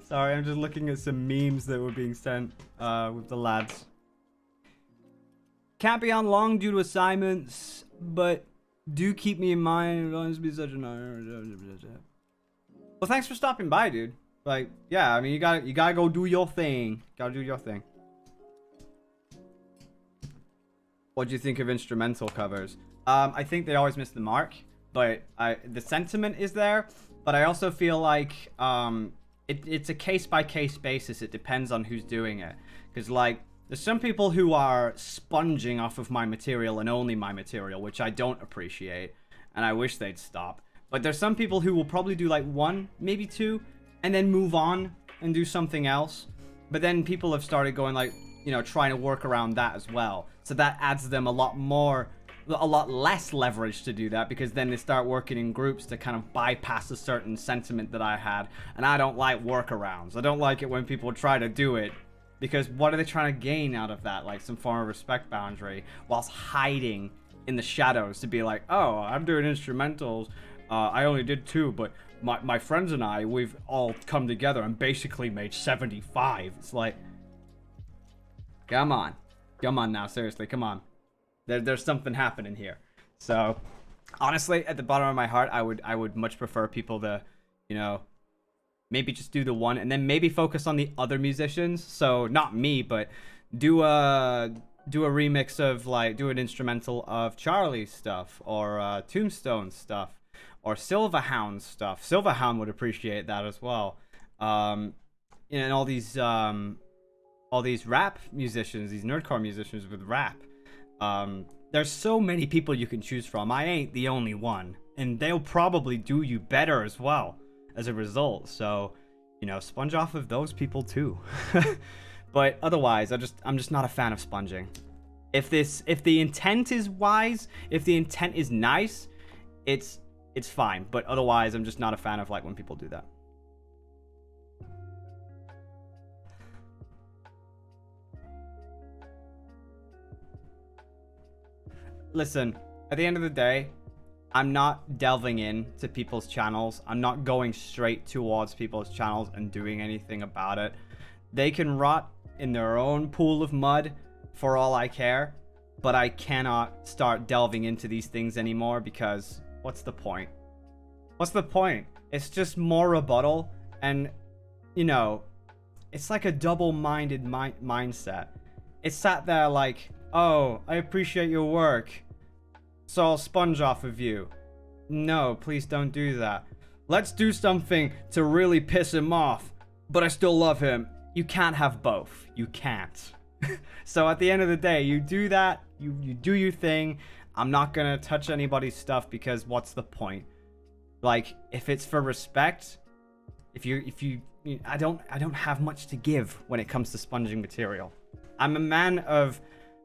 Sorry, I'm just looking at some memes that were being sent with the lads. Can't be on long due to assignments, but do keep me in mind. It's going to be such an honor. Well, thanks for stopping by, dude. Like, yeah, I mean, you gotta go do your thing. Gotta do your thing. What do you think of instrumental covers? I think they always miss the mark, but the sentiment is there. But I also feel like it's a case-by-case basis. It depends on who's doing it. Because, like, there's some people who are sponging off of my material and only my material, which I don't appreciate. And I wish they'd stop. But there's some people who will probably do, like, 1, maybe 2, and then move on and do something else. But then people have started going, like, you know, trying to work around that as well. So that adds them a lot less leverage to do that, because then they start working in groups to kind of bypass a certain sentiment that I had. And I don't like workarounds. I don't like it when people try to do it, because what are they trying to gain out of that? Like some form of respect boundary, whilst hiding in the shadows to be like, oh, I'm doing instrumentals. I only did 2, but my friends and I, we've all come together and basically made 75. It's like, come on now, seriously, come on. There's something happening here. So, honestly, at the bottom of my heart, I would much prefer people to, you know, maybe just do the 1 and then maybe focus on the other musicians. So not me, but do a remix of, like, do an instrumental of Charlie's stuff or Tombstone stuff or Silverhound stuff. Silverhound would appreciate that as well. And all these rap musicians, these nerdcore musicians with rap. There's so many people you can choose from. I ain't the only one, and they'll probably do you better as well as a result. So, you know, sponge off of those people too. But otherwise, I'm just not a fan of sponging. If the intent is wise, if the intent is nice, it's fine. But otherwise, I'm just not a fan of, like, when people do that. Listen, at the end of the day, I'm not delving into people's channels. I'm not going straight towards people's channels and doing anything about it. They can rot in their own pool of mud for all I care, but I cannot start delving into these things anymore, because what's the point? What's the point? It's just more rebuttal, and, you know, it's like a double-minded mindset. It's sat there like, oh, I appreciate your work, so I'll sponge off of you. No, please don't do that. Let's do something to really piss him off, but I still love him. You can't have both. You can't. So at the end of the day, you do that, you do your thing. I'm not gonna touch anybody's stuff, because what's the point? Like, if it's for respect, I don't have much to give when it comes to sponging material. I'm a man of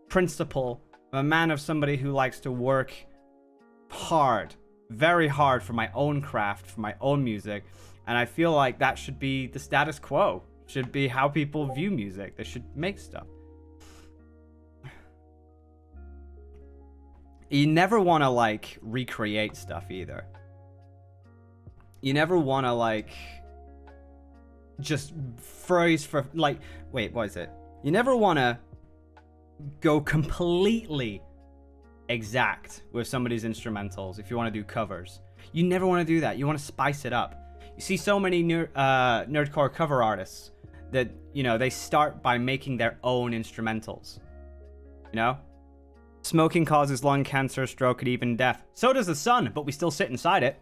principle. I'm a man of somebody who likes to work hard, very hard, for my own craft, for my own music, and I feel like that should be the status quo. Should be how people view music. They should make stuff. You never want to, like, recreate stuff either. You never want to, like, just phrase for, like, wait, what is it? You never want to go completely exact with somebody's instrumentals if you want to do covers. You never want to do that. You want to spice it up. You see so many nerdcore cover artists that, you know, they start by making their own instrumentals. You know? Smoking causes lung cancer, stroke, and even death. So does the sun, but we still sit inside it.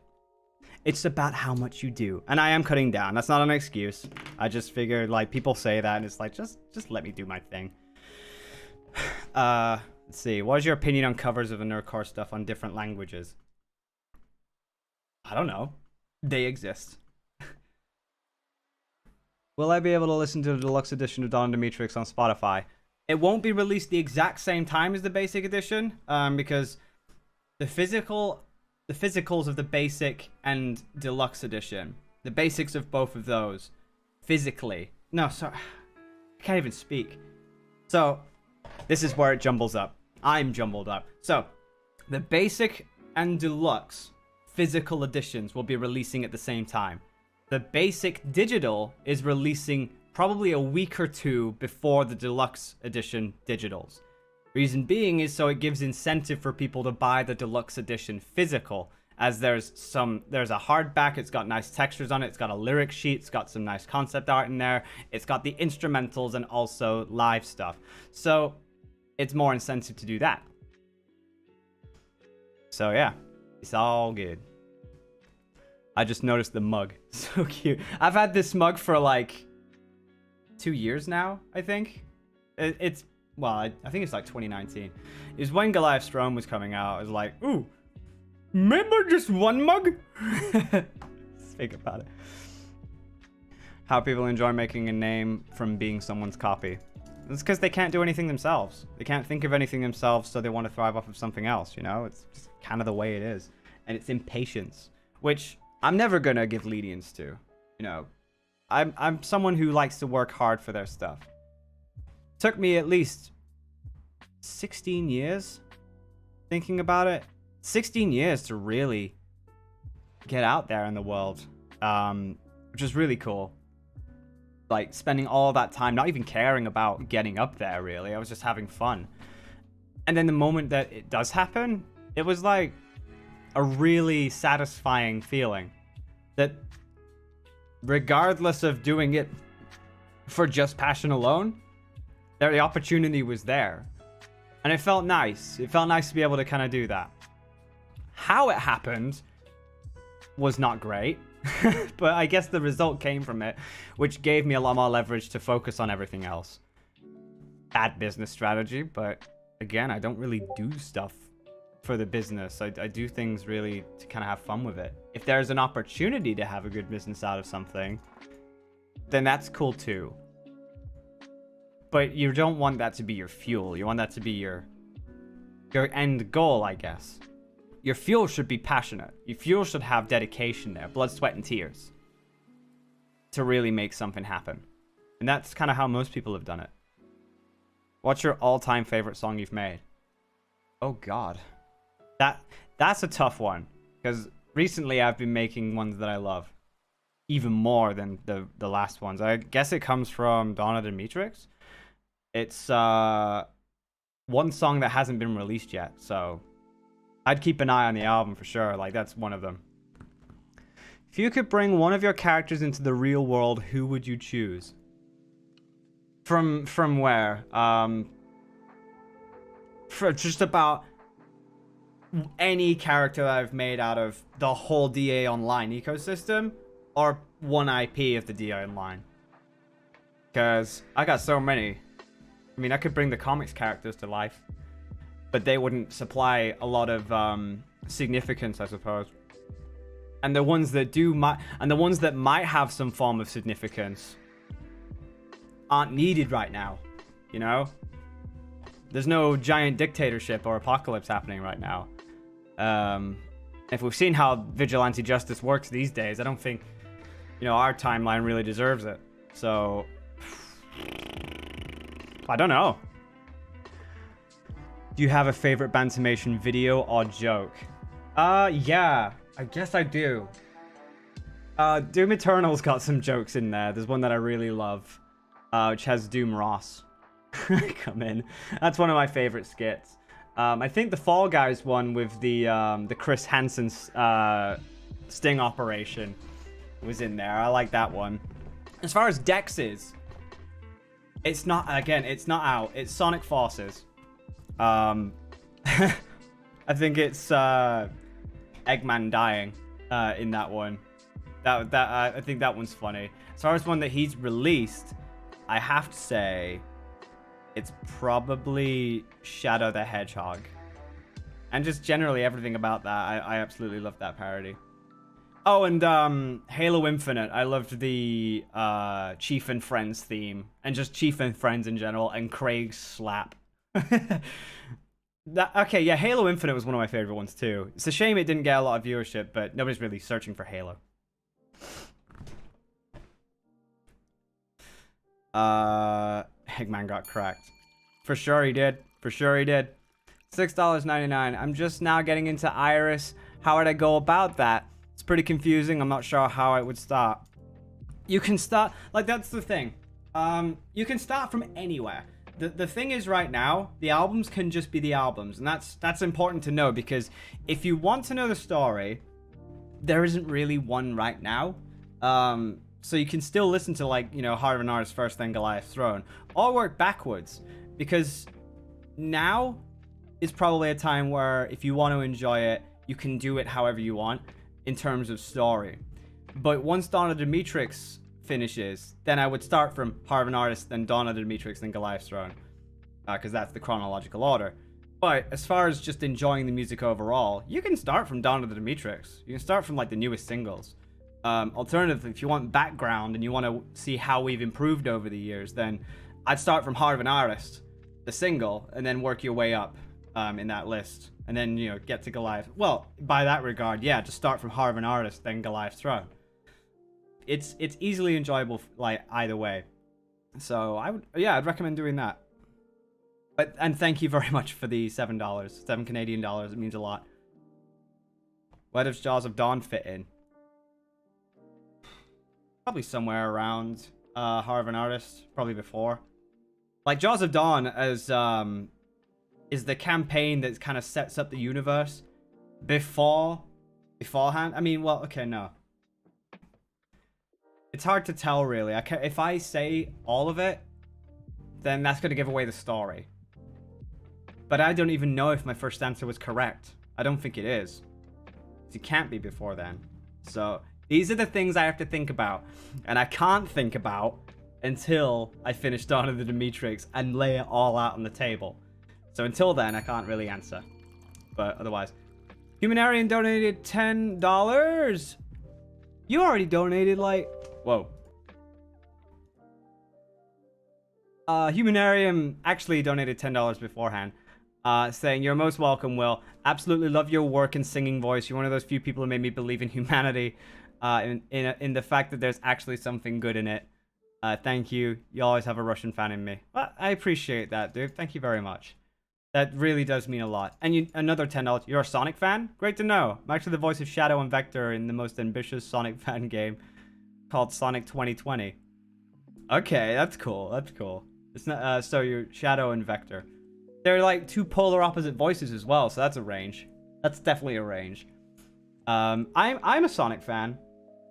It's about how much you do. And I am cutting down. That's not an excuse. I just figured, like, people say that, and it's like, just let me do my thing. Let's see. What is your opinion on covers of the nerdcore stuff on different languages? I don't know. They exist. Will I be able to listen to the deluxe edition of Dawn and Demetrix on Spotify? It won't be released the exact same time as the basic edition, because the physicals of the basic and deluxe edition, the basics of both of those, physically. No, sorry, I can't even speak. So, this is where it jumbles up. I'm jumbled up. So, the basic and deluxe physical editions will be releasing at the same time. The basic digital is releasing probably a week or two before the deluxe edition digitals. Reason being is so it gives incentive for people to buy the deluxe edition physical, as there's a hardback, it's got nice textures on it, it's got a lyric sheet, it's got some nice concept art in there, it's got the instrumentals and also live stuff. So it's more incentive to do that. So yeah, it's all good. I just noticed the mug. So cute. I've had this mug for like 2 years now, I think. Well, I think it's like 2019. It was when Goliath Strom was coming out. I was like, ooh, maybe just one mug? Think about it. How people enjoy making a name from being someone's copy. It's because they can't do anything themselves. They can't think of anything themselves, so they want to thrive off of something else, you know? It's just kind of the way it is. And it's impatience, which I'm never going to give lenience to. You know, I'm someone who likes to work hard for their stuff. Took me at least 16 years thinking about it. 16 years to really get out there in the world, which is really cool. Like, spending all that time not even caring about getting up there, really. I was just having fun. And then the moment that it does happen, it was like a really satisfying feeling that regardless of doing it for just passion alone, the opportunity was there. And it felt nice. It felt nice to be able to kind of do that. How it happened was not great, but I guess the result came from it, which gave me a lot more leverage to focus on everything else. Bad business strategy, but again, I don't really do stuff for the business. I do things really to kind of have fun with it. If there's an opportunity to have a good business out of something, then that's cool too. But you don't want that to be your fuel. You want that to be your end goal, I guess. Your fuel should be passionate. Your fuel should have dedication there, blood, sweat, and tears, to really make something happen. And that's kind of how most people have done it. What's your all-time favorite song you've made? Oh God, that's a tough one, because recently I've been making ones that I love even more than the last ones. I guess it comes from Dawn of Demetrix. It's one song that hasn't been released yet, so I'd keep an eye on the album for sure. Like, that's one of them. If you could bring one of your characters into the real world, who would you choose? From where? For just about any character that I've made out of the whole DA Online ecosystem, or one IP of the DA Online. Because I got so many. I mean, I could bring the comics characters to life, but they wouldn't supply a lot of significance, I suppose. And the ones that might have some form of significance aren't needed right now, you know? There's no giant dictatorship or apocalypse happening right now. If we've seen how vigilante justice works these days, I don't think, you know, our timeline really deserves it. So, I don't know. Do you have a favorite Bantamation video or joke? Yeah, I guess I do. Doom Eternal's got some jokes in there. There's one that I really love, which has Doom Ross come in. That's one of my favorite skits. I think the Fall Guys one with the Chris Hansen sting operation was in there. I like that one. As far as Dex's, It's not, again, it's not out. It's Sonic Forces. I think it's Eggman dying in that one. I think that one's funny. As far as one that he's released, I have to say it's probably Shadow the Hedgehog. And just generally everything about that, I absolutely love that parody. Oh, and Halo Infinite. I loved the Chief and Friends theme, and just Chief and Friends in general, and Craig's slap. Okay, yeah, Halo Infinite was one of my favorite ones too. It's a shame it didn't get a lot of viewership, but nobody's really searching for Halo. Eggman got cracked. For sure he did. For sure he did. $6.99. I'm just now getting into Iris. How would I go about that? It's pretty confusing. I'm not sure how I would start. You can start, like, that's the thing. You can start from anywhere. The thing is, right now, the albums can just be the albums, and that's important to know, because if you want to know the story, there isn't really one right now. So you can still listen to, like, you know, Heart of an Artist first, then Goliath's Throne, or work backwards, because now is probably a time where if you want to enjoy it, you can do it however you want in terms of story. But once Dawn of Demetrix finishes, then I would start from Heart of an Artist, then Dawn of Demetrix, then Goliath's Throne, because that's the chronological order. But as far as just enjoying the music overall, you can start from Dawn of the Demetrix. You can start from, like, the newest singles. Alternatively, if you want background and you want to see how we've improved over the years, then I'd start from Heart of an Artist, the single, and then work your way up in that list. And then, you know, get to Goliath. Well, by that regard, yeah, just start from Heart of an Artist, then Goliath's Throne. It's easily enjoyable, like, either way. So I'd recommend doing that. And thank you very much for the $7, 7 Canadian dollars. It means a lot. Where does Jaws of Dawn fit in? Probably somewhere around Heart of an Artist, probably before. Like, Jaws of Dawn is the campaign that kind of sets up the universe beforehand. I mean, well, okay, no. It's hard to tell, really. If I say all of it, then that's going to give away the story. But I don't even know if my first answer was correct. I don't think it is. It can't be before then. So these are the things I have to think about. And I can't think about until I finish Dawn of the Demetrix and lay it all out on the table. So until then, I can't really answer. But otherwise. Humanarian donated $10. You already donated, like... Whoa. Humanarium actually donated $10 beforehand. Saying, you're most welcome, Will. Absolutely love your work and singing voice. You're one of those few people who made me believe in humanity. In the fact that there's actually something good in it. Thank you. You always have a Russian fan in me. Well, I appreciate that, dude. Thank you very much. That really does mean a lot. And another $10. You're a Sonic fan? Great to know. I'm actually the voice of Shadow and Vector in the most ambitious Sonic fan game called Sonic 2020. Okay, that's cool. That's cool. It's not. So you're Shadow and Vector. They're like two polar opposite voices as well, so that's a range. That's definitely a range. I'm a Sonic fan.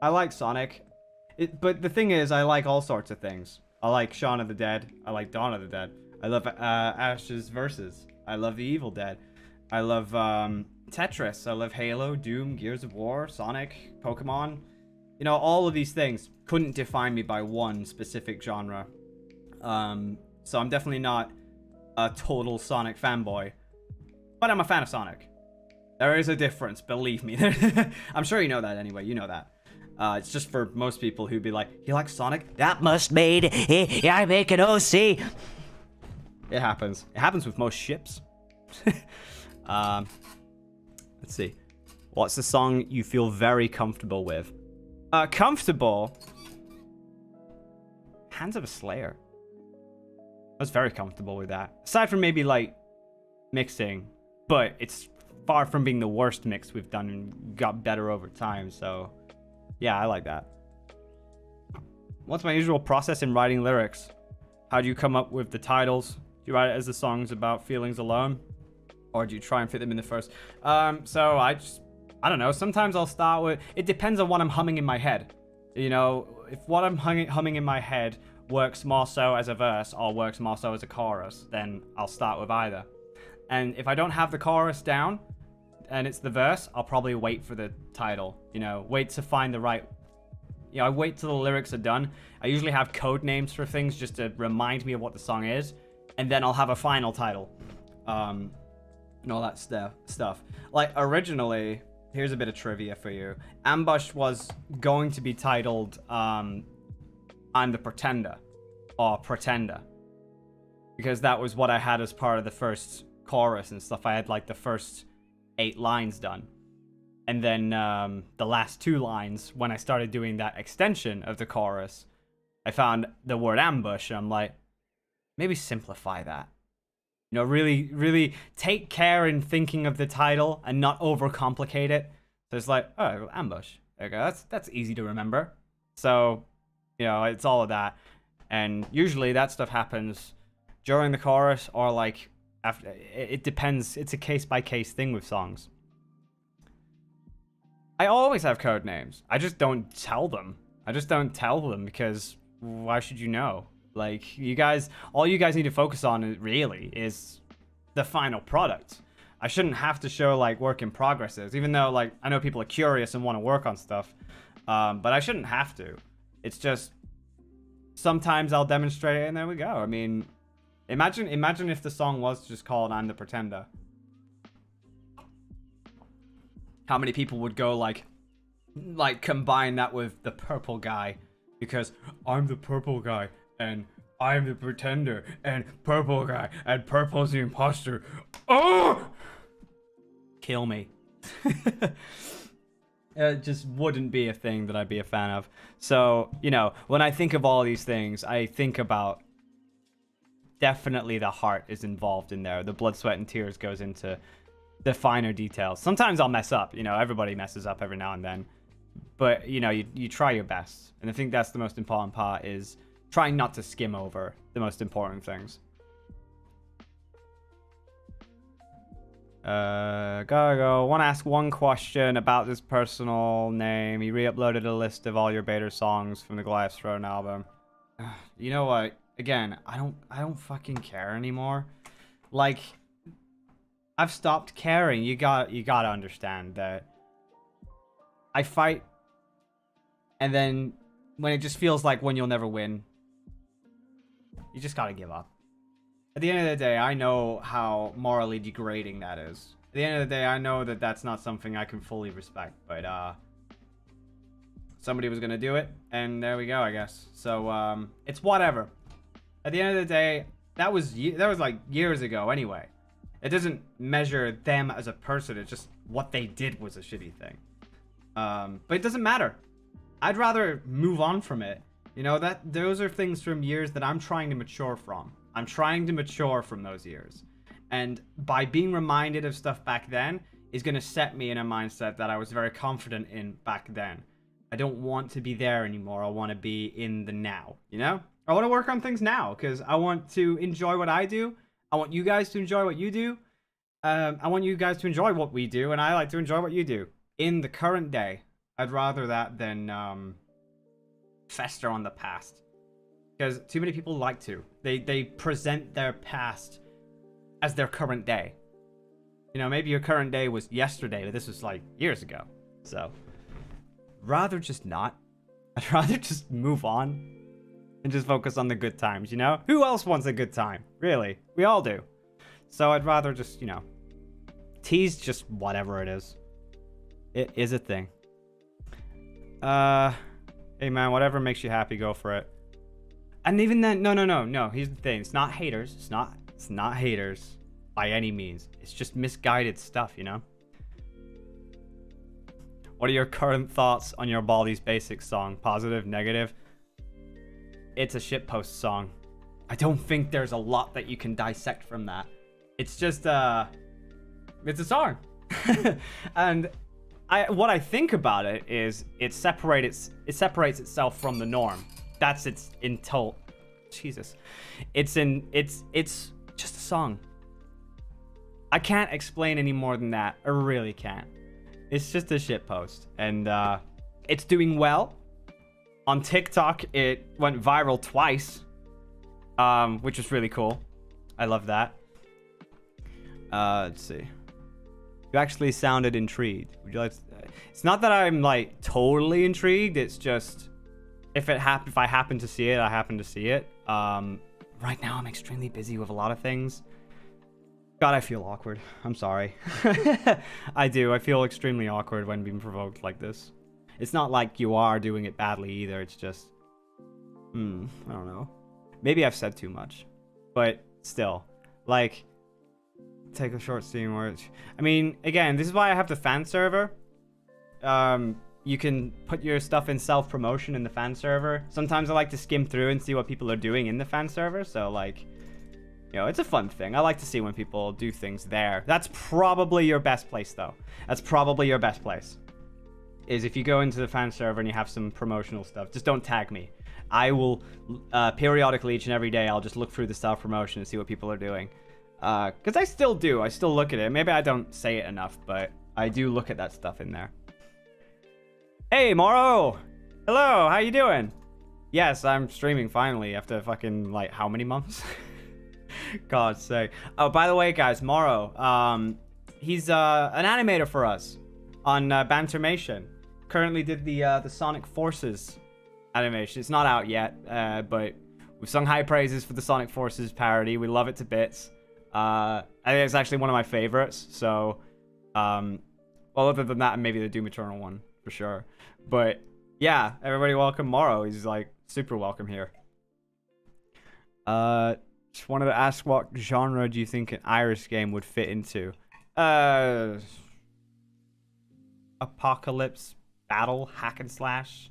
I like Sonic. But the thing is, I like all sorts of things. I like Shaun of the Dead. I like Dawn of the Dead. I love Ash's Versus. I love The Evil Dead. I love Tetris. I love Halo, Doom, Gears of War, Sonic, Pokemon. You know, all of these things couldn't define me by one specific genre. So I'm definitely not a total Sonic fanboy. But I'm a fan of Sonic. There is a difference, believe me. I'm sure you know that anyway. You know that. It's just for most people who'd be like, you like Sonic? That must made I make an OC. It happens. It happens with most ships. Let's see. What's the song you feel very comfortable with? Comfortable? Hands of a Slayer. I was very comfortable with that. Aside from maybe, like, mixing. But it's far from being the worst mix we've done and got better over time, so... Yeah, I like that. What's my usual process in writing lyrics? How do you come up with the titles? Do you write it as the song's about feelings alone? Or do you try and fit them in the first? So I don't know. Sometimes I'll start with... It depends on what I'm humming in my head. You know, if what I'm humming in my head works more so as a verse or works more so as a chorus, then I'll start with either. And if I don't have the chorus down and it's the verse, I'll probably wait for the title, you know, wait to find the right, you know, I wait till the lyrics are done. I usually have code names for things just to remind me of what the song is, and then I'll have a final title, and all that stuff. Like, originally, here's a bit of trivia for you. Ambush was going to be titled, I'm the Pretender, or Pretender, because that was what I had as part of the first chorus and stuff. I had, like, the first 8 lines done. And then the last 2 lines, when I started doing that extension of the chorus, I found the word ambush, and I'm like, maybe simplify that. You know, really, really take care in thinking of the title and not overcomplicate it. So it's like, oh, ambush. There you go. That's easy to remember. So, you know, it's all of that. And usually that stuff happens during the chorus or like after. It depends. It's a case-by-case thing with songs. I always have code names. I just don't tell them. Because why should you know? Like, you guys, all you guys need to focus on really is the final product. I shouldn't have to show like work in progresses, even though like I know people are curious and want to work on stuff, but I shouldn't have to. It's just sometimes I'll demonstrate it and there we go. I mean, imagine if the song was just called "I'm the Pretender." How many people would go like combine that with the purple guy, because I'm the purple guy and I'm the pretender and purple guy and purple's the imposter. Oh, kill me. It just wouldn't be a thing that I'd be a fan of. So, you know, when I think of all these things, I think about definitely the heart is involved in there. The blood, sweat, and tears goes into the finer details. Sometimes I'll mess up. You know, everybody messes up every now and then. But, you know, you try your best. And I think that's the most important part, is trying not to skim over the most important things. Gotta go. Want to ask one question about this personal name. He re-uploaded a list of all your beta songs from the Goliath's Throne album. You know what? Again, I don't fucking care anymore. Like, I've stopped caring. You gotta understand that I fight, and then when it just feels like when you'll never win, you just gotta give up. At the end of the day, I know how morally degrading that is. At the end of the day, I know that that's not something I can fully respect, but somebody was gonna do it, and there we go, I guess. So it's whatever. At the end of the day, that was like years ago anyway. It doesn't measure them as a person. It's just what they did was a shitty thing. But it doesn't matter. I'd rather move on from it. You know, those are things from years that I'm trying to mature from. I'm trying to mature from those years. And by being reminded of stuff back then is going to set me in a mindset that I was very confident in back then. I don't want to be there anymore. I want to be in the now, you know? I want to work on things now because I want to enjoy what I do. I want you guys to enjoy what you do. I want you guys to enjoy what we do, and I like to enjoy what you do. In the current day, I'd rather that than fester on the past. Because too many people like to. They present their past as their current day. You know, maybe your current day was yesterday, but this was like years ago. So, rather just not. I'd rather just move on and just focus on the good times, you know? Who else wants a good time? Really? We all do. So I'd rather just, you know, tease just whatever it is. It is a thing. Hey man, whatever makes you happy, go for it. And even then, no. Here's the thing. It's not haters. It's not haters by any means. It's just misguided stuff, you know? What are your current thoughts on your Baldi's Basics song? Positive, negative? It's a shitpost song. I don't think there's a lot that you can dissect from that. It's just, it's a song. And what I think about it is it separates itself from the norm. That's its Jesus. It's just a song. I can't explain any more than that. I really can't. It's just a shitpost. And it's doing well. On TikTok, it went viral twice, which was really cool. I love that. Let's see. You actually sounded intrigued. Would you like to... It's not that I'm like totally intrigued. It's just if I happen to see it, I happen to see it. Right now I'm extremely busy with a lot of things. God, I feel awkward. I'm sorry. I do. I feel extremely awkward when being provoked like this. It's not like you are doing it badly either. It's just, I don't know. Maybe I've said too much, but still, like, take a short scene where it's... I mean, again, this is why I have the fan server. You can put your stuff in self-promotion in the fan server. Sometimes I like to skim through and see what people are doing in the fan server. So, like, you know, it's a fun thing. I like to see when people do things there. That's probably your best place, though. That's probably your best place. Is if you go into the fan server and you have some promotional stuff, just don't tag me. I will, periodically, each and every day, I'll just look through the self-promotion and see what people are doing. Because I still do. I still look at it. Maybe I don't say it enough, but I do look at that stuff in there. Hey, Morrow! Hello, how you doing? Yes, I'm streaming finally after fucking, like, how many months? God's sake. Oh, by the way, guys, Morrow, he's an animator for us on Bantermation. Currently did the Sonic Forces animation. It's not out yet, but we've sung high praises for the Sonic Forces parody. We love it to bits. I think it's actually one of my favorites. So, well, other than that, maybe the Doom Eternal one for sure. But yeah, everybody welcome Morrow. He's like super welcome here. Just wanted to ask, what genre do you think an Irish game would fit into? Apocalypse, battle, hack and slash,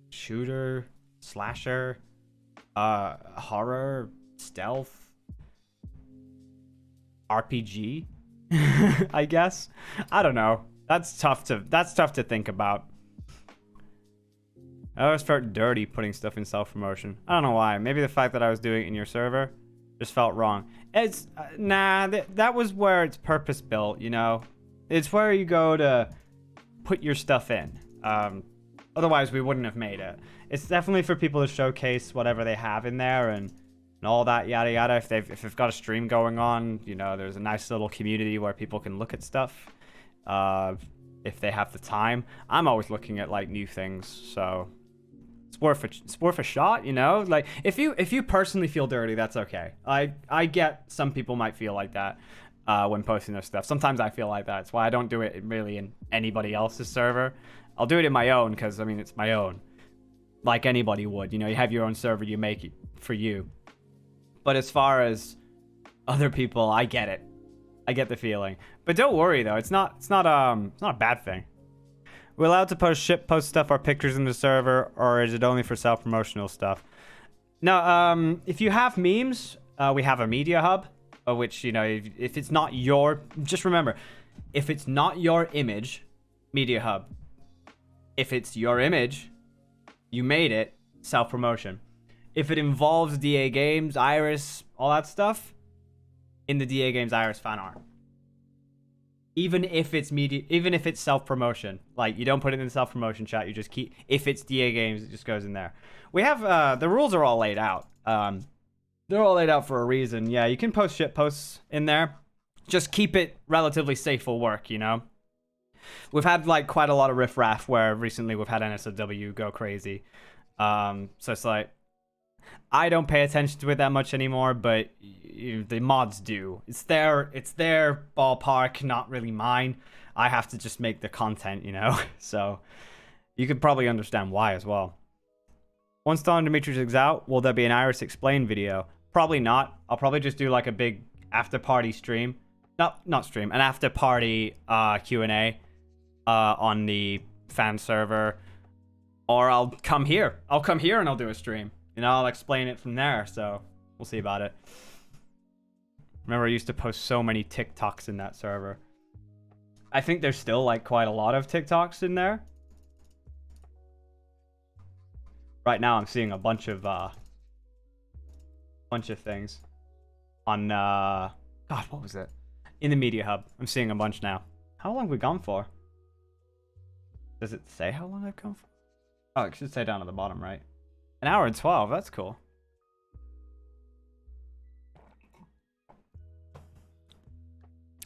shooter, slasher, horror, stealth, RPG, I guess. I don't know. That's tough to think about. I always felt dirty putting stuff in self-promotion. I don't know why. Maybe the fact that I was doing it in your server just felt wrong. It's nah. That was where it's purpose built. You know, it's where you go to put your stuff in. Otherwise, we wouldn't have made it. It's definitely for people to showcase whatever they have in there and all that yada yada. If they've got a stream going on, you know, there's a nice little community where people can look at stuff. If they have the time, I'm always looking at like new things, so it's worth a shot, you know. Like if you personally feel dirty, that's okay. I get some people might feel like that when posting their stuff. Sometimes I feel like that. It's why I don't do it really in anybody else's server. I'll do it in my own because I mean it's my own, like anybody would. You know, you have your own server, you make it for you. But as far as other people, I get it. I get the feeling. But don't worry though, it's not a bad thing. We're allowed to post stuff or pictures in the server, or is it only for self-promotional stuff? No, if you have memes, we have a media hub, which, you know, if it's not your, just remember, if it's not your image, media hub. If it's your image, you made it, self-promotion. If it involves DA Games, Iris, all that stuff, in the DA Games Iris fan art. Even if it's media, even if it's self-promotion, like you don't put it in the self-promotion chat, you just keep, if it's DA Games, it just goes in there. We have, the rules are all laid out. They're all laid out for a reason. Yeah, you can post shit posts in there. Just keep it relatively safe for work, you know? We've had like quite a lot of riffraff where recently we've had NSFW go crazy. So it's like, I don't pay attention to it that much anymore, but the mods do. It's their ballpark, not really mine. I have to just make the content, you know? So you could probably understand why as well. Once Dawn Demetrius is out, will there be an Iris Explain video? Probably not. I'll probably just do like a big after party stream. Not stream, an after party Q&A on the fan server. Or I'll come here. I'll come here and I'll do a stream. You know, I'll explain it from there, so we'll see about it. Remember, I used to post so many TikToks in that server. I think there's still, like, quite a lot of TikToks in there. Right now, I'm seeing a bunch of things. On, God, what was it? In the Media Hub. I'm seeing a bunch now. How long have we gone for? Does it say how long I've gone for? Oh, it should say down at the bottom, right? An hour and 12. That's cool.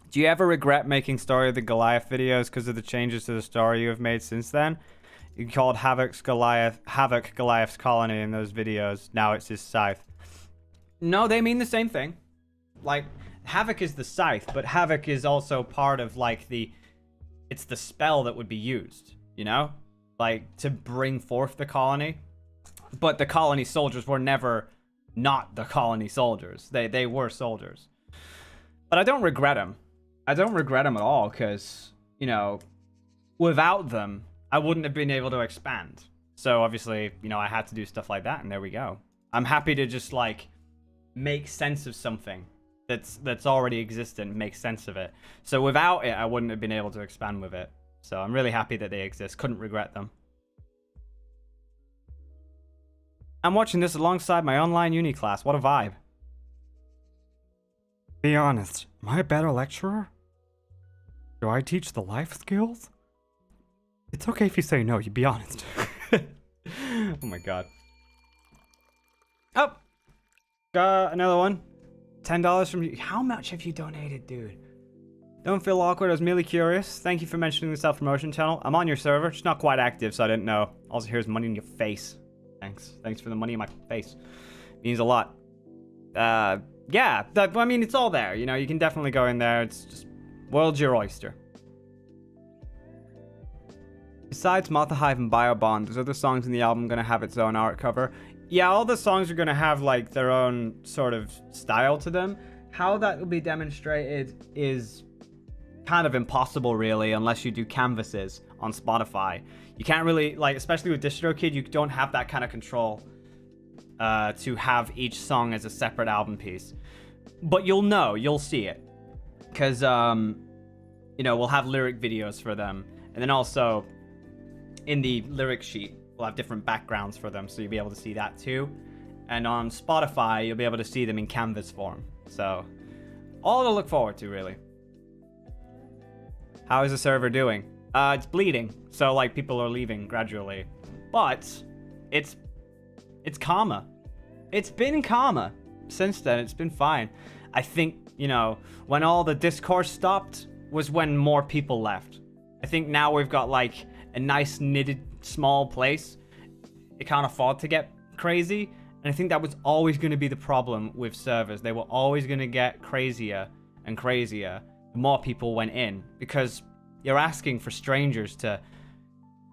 Do you ever regret making Story of the Goliath videos because of the changes to the story you have made since then? You called Havoc Goliath's colony in those videos. Now it's his scythe. No, they mean the same thing. Like, Havoc is the scythe, but Havoc is also part of, like, it's the spell that would be used, you know? Like, to bring forth the colony. But the colony soldiers were never not the colony soldiers. They were soldiers. But I don't regret them. I don't regret them at all, because, you know, without them, I wouldn't have been able to expand. So, obviously, you know, I had to do stuff like that, and there we go. I'm happy to just, like, make sense of something that's already existent, make sense of it. So, without it, I wouldn't have been able to expand with it. So, I'm really happy that they exist. Couldn't regret them. I'm watching this alongside my online uni class. What a vibe. Be honest, am I a better lecturer? Do I teach the life skills? It's okay if you say no, you be honest. Oh my god. Oh! Got another one. $10 from you. How much have you donated, dude? Don't feel awkward, I was merely curious. Thank you for mentioning the self-promotion channel. I'm on your server, it's not quite active, so I didn't know. All I hear is money in your face. Thanks. Thanks for the money in my face. Means a lot. Yeah, I mean, it's all there. You know, you can definitely go in there. It's just, world's your oyster. Besides Martha Hive and Biobond, there's other songs in the album going to have its own art cover. Yeah, all the songs are going to have, like, their own sort of style to them. How that will be demonstrated is kind of impossible, really, unless you do canvases on Spotify. You can't really, like, especially with DistroKid, you don't have that kind of control to have each song as a separate album piece. But you'll see it. Because, you know, we'll have lyric videos for them. And then also, in the lyric sheet, we'll have different backgrounds for them, so you'll be able to see that too. And on Spotify, you'll be able to see them in canvas form. So, all to look forward to, really. How is the server doing? It's bleeding, so, like, people are leaving gradually. But, it's calmer. It's been calmer. Since then, it's been fine. I think, you know, when all the discourse stopped was when more people left. I think now we've got, like, a nice knitted small place. It can't afford to get crazy. And I think that was always going to be the problem with servers. They were always going to get crazier and crazier the more people went in. Because you're asking for strangers to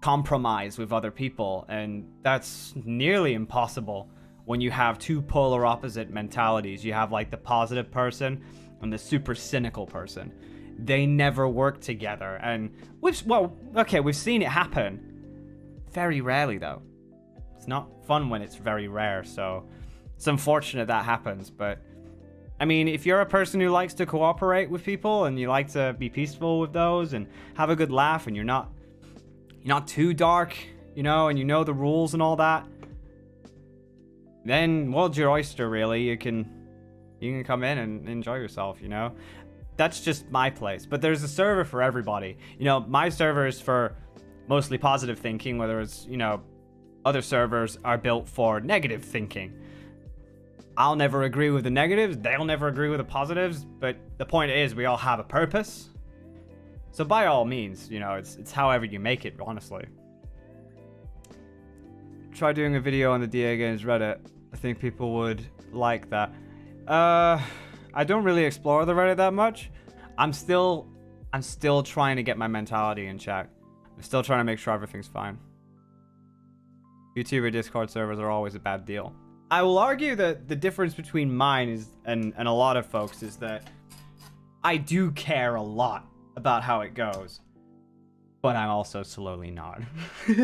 compromise with other people. And that's nearly impossible when you have two polar opposite mentalities. You have, like, the positive person and the super cynical person. They never work together. And we've seen it happen. Very rarely, though. It's not fun when it's very rare, so it's unfortunate that happens. But I mean, if you're a person who likes to cooperate with people and you like to be peaceful with those and have a good laugh, and you're not too dark, you know, and you know the rules and all that, then world's your oyster, really. You can come in and enjoy yourself, you know. That's just my place. But there's a server for everybody. You know, my server is for mostly positive thinking, whether it's, you know, other servers are built for negative thinking. I'll never agree with the negatives, they'll never agree with the positives, but the point is we all have a purpose. So by all means, you know, it's however you make it, honestly. Try doing a video on the DA Games Reddit. I think people would like that. I don't really explore the Reddit that much. I'm still trying to get my mentality in check. I'm still trying to make sure everything's fine. YouTube or Discord servers are always a bad deal. I will argue that the difference between mine is and a lot of folks is that I do care a lot about how it goes. But I'm also slowly not.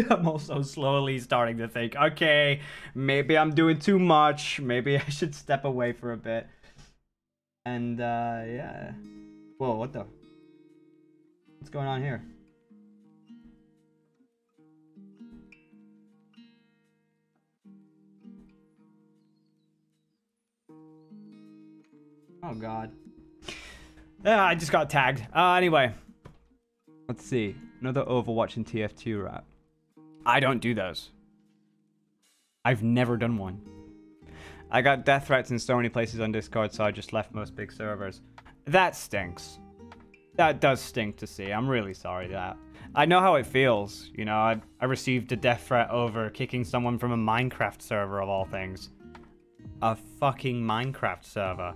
I'm also slowly starting to think, okay, maybe I'm doing too much. Maybe I should step away for a bit. And, yeah. Whoa, what's going on here? Oh, God. Yeah, I just got tagged. Anyway. Let's see. Another Overwatch and TF2 rap. I don't do those. I've never done one. I got death threats in so many places on Discord, so I just left most big servers. That stinks. That does stink to see. I'm really sorry that. I know how it feels. You know, I received a death threat over kicking someone from a Minecraft server of all things. A fucking Minecraft server.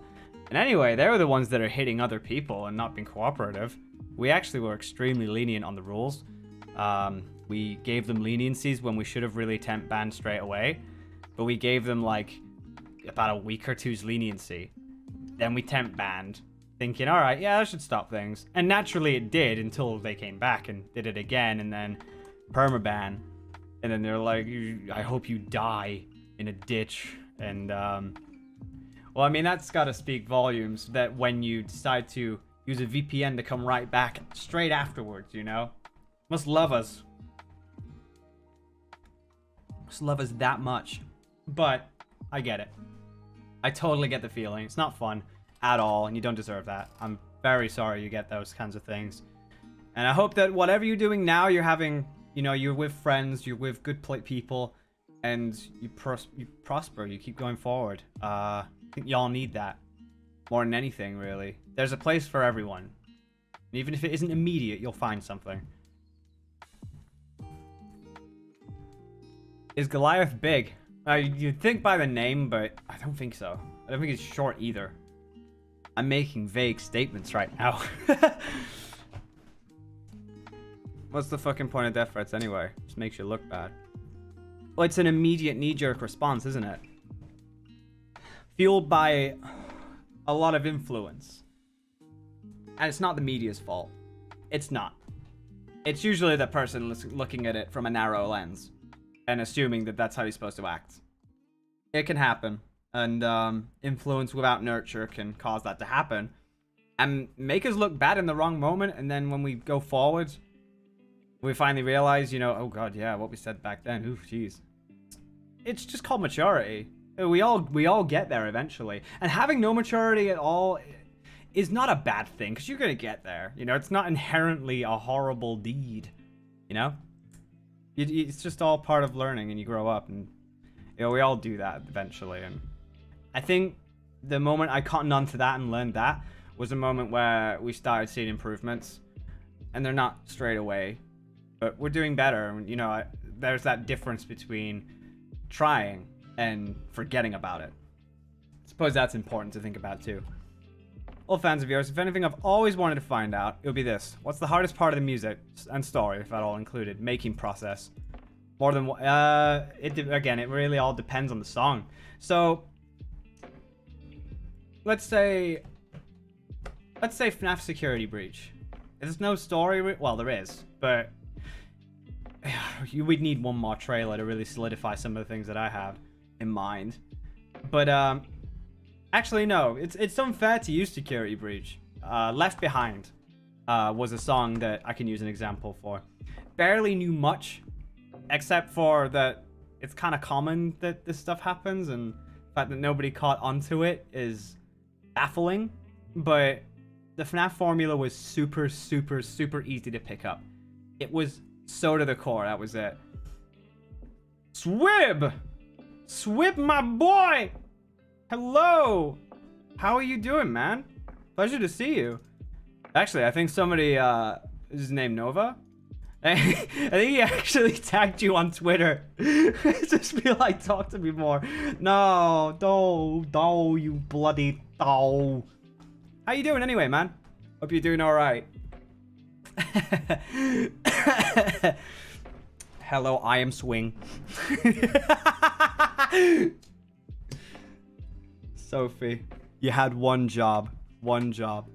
And anyway, they were the ones that are hitting other people and not being cooperative. We actually were extremely lenient on the rules. We gave them leniencies when we should have really temp banned straight away. But we gave them like about a week or two's leniency. Then we temp banned, thinking, all right, yeah, that should stop things. And naturally it did until they came back and did it again, and then permaban. And then they're like, I hope you die in a ditch. And, well, I mean, that's got to speak volumes that when you decide to use a VPN to come right back straight afterwards, you know? Must love us. Must love us that much. But I get it. I totally get the feeling. It's not fun at all, and you don't deserve that. I'm very sorry you get those kinds of things. And I hope that whatever you're doing now, you're having, you know, you're with friends, you're with good people, and you prosper, you keep going forward. I think y'all need that more than anything, really. There's a place for everyone. And even if it isn't immediate, you'll find something. Is Goliath big? You'd think by the name, but I don't think so. I don't think it's short either. I'm making vague statements right now. What's the fucking point of death threats anyway? Just makes you look bad. Well, it's an immediate knee-jerk response, isn't it? Fueled by a lot of influence. And it's not the media's fault. It's not. It's usually the person looking at it from a narrow lens and assuming that that's how he's supposed to act. It can happen. And influence without nurture can cause that to happen. And make us look bad in the wrong moment. And then when we go forward, we finally realize, you know, oh god, yeah, what we said back then. Ooh, jeez. It's just called maturity. We all get there eventually. And having no maturity at all is not a bad thing, because you're going to get there. You know, it's not inherently a horrible deed. You know? It's just all part of learning, and you grow up, and you know, we all do that eventually. And I think the moment I cottoned on to that and learned that was a moment where we started seeing improvements. And they're not straight away, but we're doing better. You know, there's that difference between trying and forgetting about it. I suppose that's important to think about too. All fans of yours, if anything I've always wanted to find out, it would be this. What's the hardest part of the music and story, if at all included, making process? More than again, it really all depends on the song. So let's say FNAF Security Breach. There's no story, well, there is, but we'd need one more trailer to really solidify some of the things that I have in mind. But actually no, it's unfair to use Security Breach. Left Behind was a song that I can use an example for. Barely knew much, except for that it's kind of common that this stuff happens, and the fact that nobody caught onto it is baffling. But the FNAF formula was super, super, super easy to pick up. It was so to the core, that was it. Swib! Swib, my boy! Hello! How are you doing, man? Pleasure to see you. Actually, I think somebody, is his name Nova? I think he actually tagged you on Twitter. Just be like, talk to me more. No, don't, you bloody doll. How you doing anyway, man? Hope you're doing alright. Hello, I am Swing. Sophie, you had one job. One job.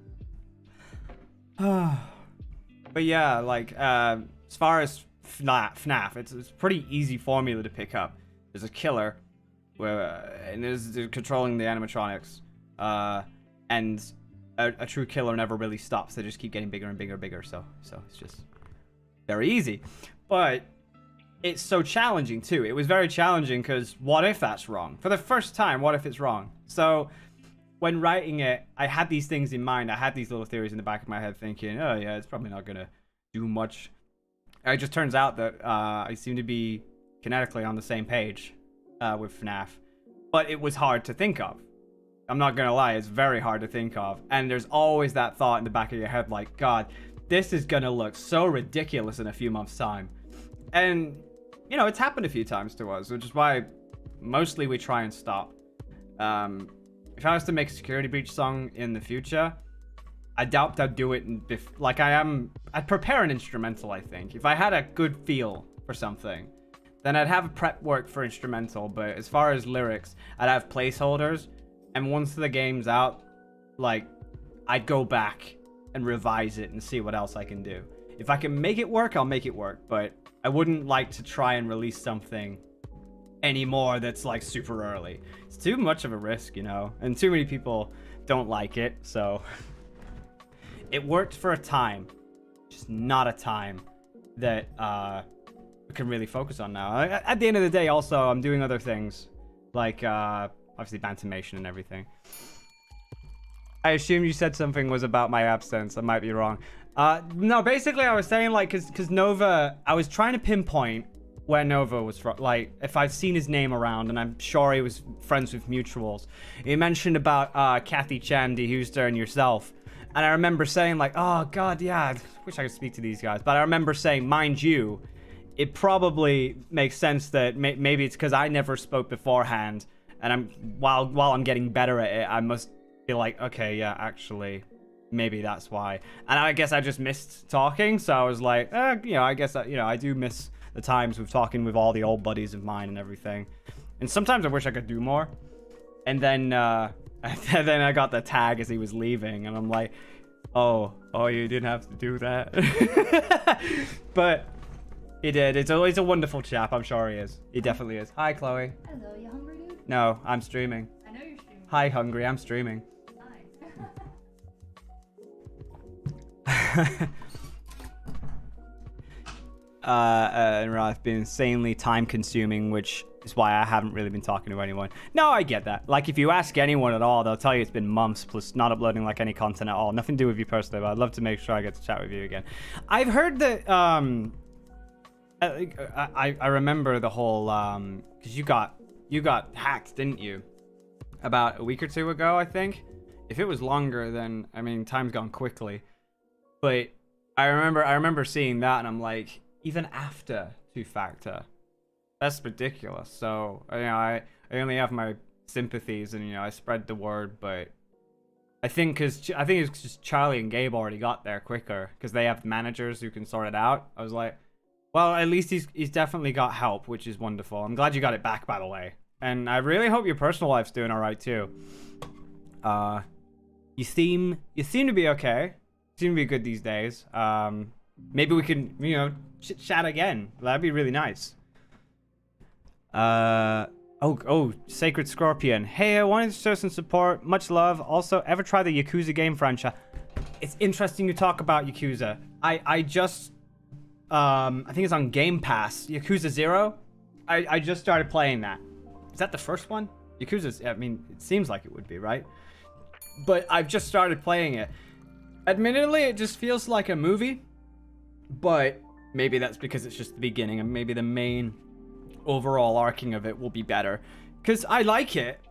But yeah, like, as far as FNAF, it's a pretty easy formula to pick up. There's a killer, and there's controlling the animatronics, and a true killer never really stops. They just keep getting bigger and bigger and bigger. So it's just very easy. But it's so challenging too. It was very challenging because what if that's wrong? For the first time, what if it's wrong? So when writing it, I had these things in mind. I had these little theories in the back of my head thinking, oh yeah, it's probably not gonna do much. It just turns out that I seem to be kinetically on the same page. with FNAF, but it was hard to think of. I'm not gonna lie, it's very hard to think of, and there's always that thought in the back of your head like, God, this is gonna look so ridiculous in a few months' time. And you know, it's happened a few times to us, which is why mostly we try and stop. If I was to make a security breach song in the future, I doubt I'd do it I'd prepare an instrumental, I think. If I had a good feel for something, then I'd have prep work for instrumental, but as far as lyrics, I'd have placeholders, and once the game's out, like, I'd go back and revise it and see what else I can do. If I can make it work, I'll make it work, but I wouldn't like to try and release something anymore that's like super early. It's too much of a risk, you know, and too many people don't like it, so it worked for a time, just not a time that we can really focus on now. At the end of the day, also, I'm doing other things, like obviously Bantamation and everything. I assume you said something was about my absence. I might be wrong. No, basically I was saying, like, cause Nova, I was trying to pinpoint where Nova was from, like, if I've seen his name around, and I'm sure he was friends with mutuals. He mentioned about Kathy Chan, Dehuster, and yourself, and I remember saying, like, oh god, yeah, I wish I could speak to these guys, but I remember saying, mind you, it probably makes sense that maybe it's because I never spoke beforehand, and while I'm getting better at it, I must be like, okay, yeah, actually, maybe that's why. And I guess I just missed talking, so I was like, you know, I guess I do miss the times with talking with all the old buddies of mine and everything. And sometimes I wish I could do more. And then then I got the tag as he was leaving, and I'm like, oh, you didn't have to do that. But he did. He's a wonderful chap. I'm sure he is. He definitely is. Hi, Chloe. Hello, you hungry, dude? No, I'm streaming. I know you're streaming. Hi, hungry. I'm streaming. Nice. And it's been insanely time consuming, which is why I haven't really been talking to anyone. No, I get that. Like, if you ask anyone at all, they'll tell you it's been months plus not uploading like any content at all. Nothing to do with you personally, but I'd love to make sure I get to chat with you again. I've heard that I remember the whole because you got hacked, didn't you? About a week or two ago, I think. If it was longer, then I mean, time's gone quickly. But I remember seeing that, and I'm like, even after two-factor, that's ridiculous. So, you know, I only have my sympathies, and, you know, I spread the word, but I think it's just Charlie and Gabe already got there quicker because they have managers who can sort it out. I was like, well, at least he's definitely got help, which is wonderful. I'm glad you got it back, by the way. And I really hope your personal life's doing all right too. You seem to be okay. You seem to be good these days. Maybe we can, you know, chat again. That'd be really nice. Oh, Sacred Scorpion. Hey, I wanted to show some support. Much love. Also, ever try the Yakuza game franchise? It's interesting you talk about Yakuza. I just, I think it's on Game Pass. Yakuza 0. I just started playing that. Is that the first one? Yakuza's, I mean, it seems like it would be, right? But I've just started playing it. Admittedly, it just feels like a movie. But maybe that's because it's just the beginning, and maybe the main overall arcing of it will be better. Because I like it.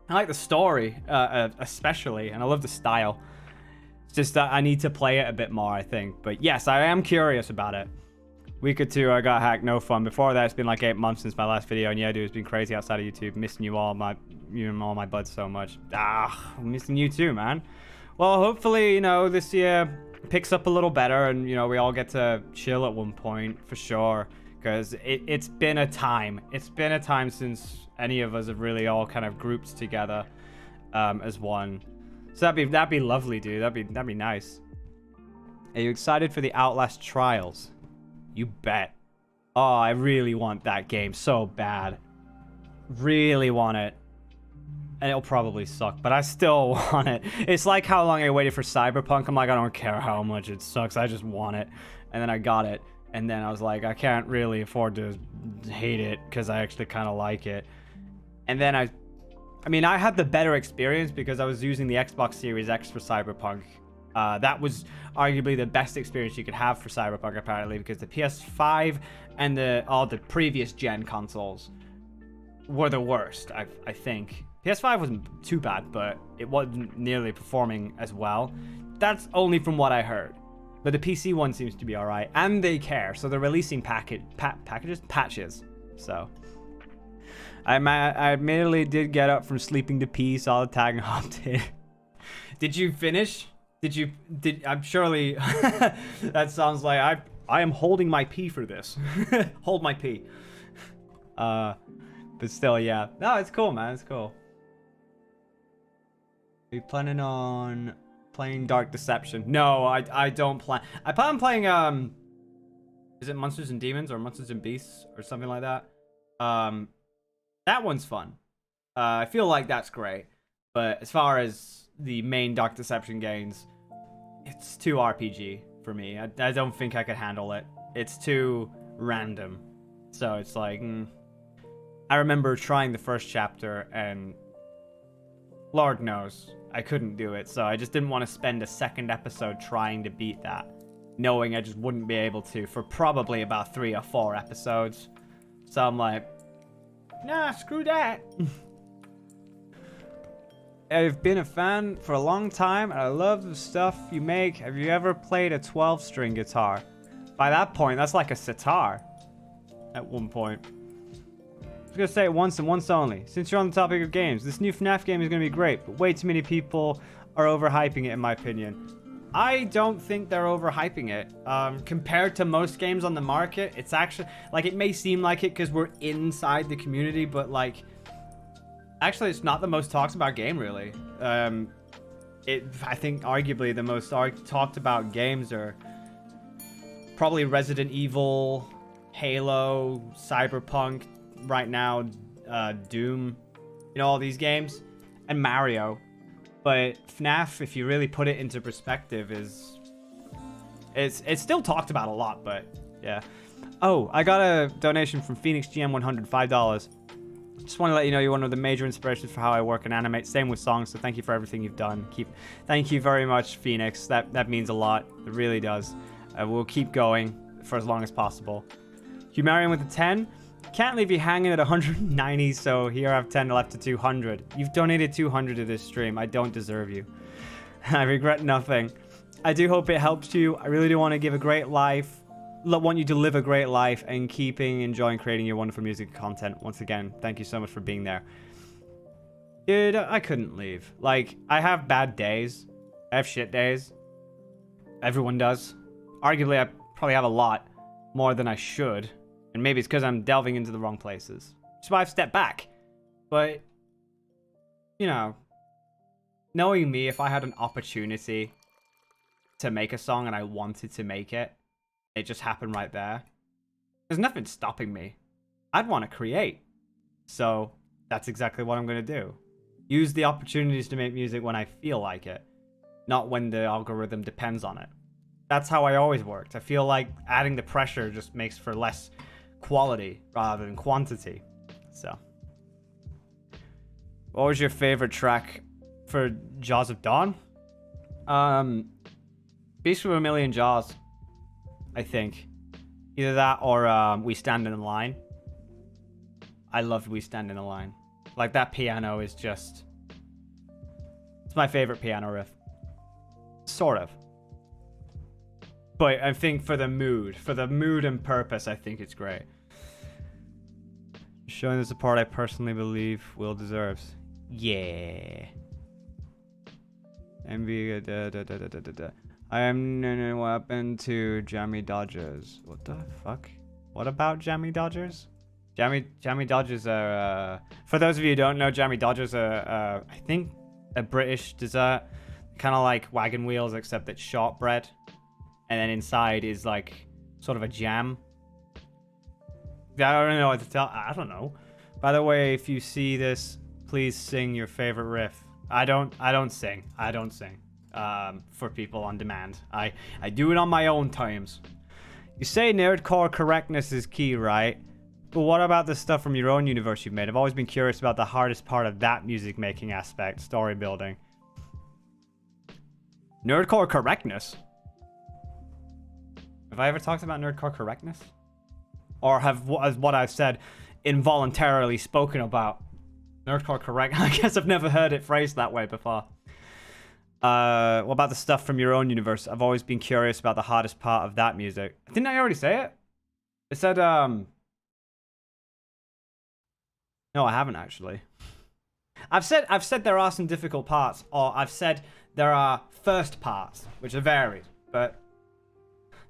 I like the story, especially, and I love the style. It's just that I need to play it a bit more, I think. But yes, I am curious about it. Week or two, I got hacked, no fun. Before that, it's been like 8 months since my last video, and yeah, dude, it's been crazy outside of YouTube. Missing you and all my buds so much. I'm missing you too, man. Well, hopefully, you know, this year picks up a little better, and, you know, we all get to chill at one point, for sure. Because it's been a time. It's been a time since any of us have really all kind of grouped together as one. So that'd be lovely, dude. That'd be nice. Are you excited for the Outlast trials? You bet. Oh, I really want that game so bad. Really want it. And it'll probably suck, but I still want it. It's like how long I waited for Cyberpunk. I'm like, I don't care how much it sucks. I just want it. And then I got it. And then I was like, I can't really afford to hate it because I actually kind of like it. And then I mean, I had the better experience because I was using the Xbox Series X for Cyberpunk. That was arguably the best experience you could have for Cyberpunk, apparently, because the PS5 and all the previous gen consoles were the worst, I think. PS5 wasn't too bad, but it wasn't nearly performing as well. That's only from what I heard. But the PC one seems to be alright, and they care, so they're releasing patches. So I admittedly did get up from sleeping to pee, saw the tag, and hopped in. Did you finish? I'm surely that sounds like I am holding my pee for this. Hold my pee. But still, yeah. No, it's cool, man. It's cool. Are you planning on playing Dark Deception? No, I don't plan. I plan on playing is it Monsters and Demons or Monsters and Beasts or something like that? That one's fun. I feel like that's great. But as far as the main Dark Deception games, it's too RPG for me. I don't think I could handle it. It's too random. So it's like, I remember trying the first chapter and Lord knows I couldn't do it. So I just didn't want to spend a second episode trying to beat that, knowing I just wouldn't be able to for probably about 3 or 4 episodes. So I'm like, nah, screw that. I've been a fan for a long time, and I love the stuff you make. Have you ever played a 12-string guitar? By that point, that's like a sitar. At one point. I was gonna say it once and once only. Since you're on the topic of games, this new FNAF game is gonna be great, but way too many people are overhyping it, in my opinion. I don't think they're overhyping it. Compared to most games on the market, it's actually, like, it may seem like it because we're inside the community, but, like, actually, it's not the most talked about game, really. I think arguably the most talked about games are probably Resident Evil, Halo, Cyberpunk, right now, Doom, you know, all these games, and Mario. But FNAF, if you really put it into perspective, it's still talked about a lot, but yeah. Oh, I got a donation from Phoenix GM 100, $5. Just want to let you know you're one of the major inspirations for how I work and animate. Same with songs, so thank you for everything you've done. Thank you very much, Phoenix. That means a lot. It really does. We'll keep going for as long as possible. Humarian with a 10. Can't leave you hanging at 190, so here I have 10 left to 200. You've donated 200 to this stream. I don't deserve you. I regret nothing. I do hope it helps you. I really do want to give a great life. Want you to live a great life and enjoying creating your wonderful music content. Once again, thank you so much for being there. Dude, I couldn't leave. Like, I have bad days. I have shit days. Everyone does. Arguably, I probably have a lot more than I should. And maybe it's because I'm delving into the wrong places. That's why I've stepped back. But, you know, knowing me, if I had an opportunity to make a song and I wanted to make it, it just happened right there. There's nothing stopping me. I'd want to create. So that's exactly what I'm going to do. Use the opportunities to make music when I feel like it, not when the algorithm depends on it. That's how I always worked. I feel like adding the pressure just makes for less quality rather than quantity. So, what was your favorite track for Jaws of Dawn? Beast with a Million Jaws, I think. Either that or We Stand in a Line. I loved We Stand in a Line. Like, that piano is just... It's my favorite piano riff. Sort of. But I think for the mood and purpose, I think it's great. Showing the support I personally believe Will deserves. Yeah. Envy. I am no weapon to Jammy Dodgers. What the fuck? What about Jammy Dodgers? Jammy Dodgers are, for those of you who don't know, Jammy Dodgers are, I think, a British dessert. Kind of like wagon wheels, except it's shortbread. And then inside is like sort of a jam. I don't know what to tell. I don't know. By the way, if you see this, please sing your favorite riff. I don't sing. For people on demand. I do it on my own times. You say nerdcore correctness is key, right? But what about the stuff from your own universe you've made? I've always been curious about the hardest part of that music making aspect, story building. Nerdcore correctness? Have I ever talked about nerdcore correctness? Or have what I've said involuntarily spoken about. Nerdcore correct. I guess I've never heard it phrased that way before. What about the stuff from your own universe? I've always been curious about the hardest part of that music. Didn't I already say it? It said, No, I haven't actually. I've said there are some difficult parts, or I've said there are first parts, which are varied, but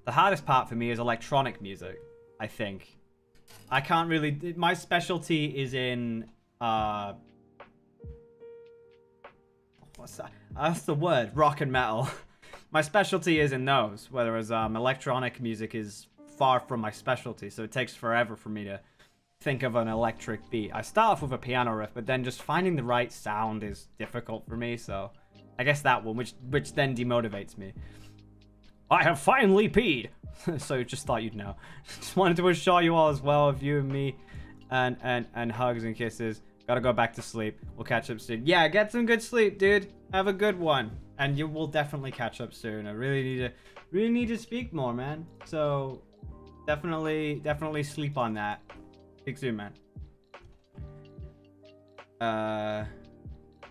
the hardest part for me is electronic music, I think. I can't really... My specialty is in... What's that? That's the word, rock and metal. My specialty is in those, whereas electronic music is far from my specialty, so it takes forever for me to think of an electric beat. I start off with a piano riff, but then just finding the right sound is difficult for me, so I guess that one, which then demotivates me. I have finally peed! So just thought you'd know. Just wanted to assure you all as well of you and me, and hugs and kisses. Gotta go back to sleep. We'll catch up soon. Yeah, get some good sleep, dude. Have a good one. And you will definitely catch up soon. I really need to speak more, man. So definitely sleep on that. Speak soon, man.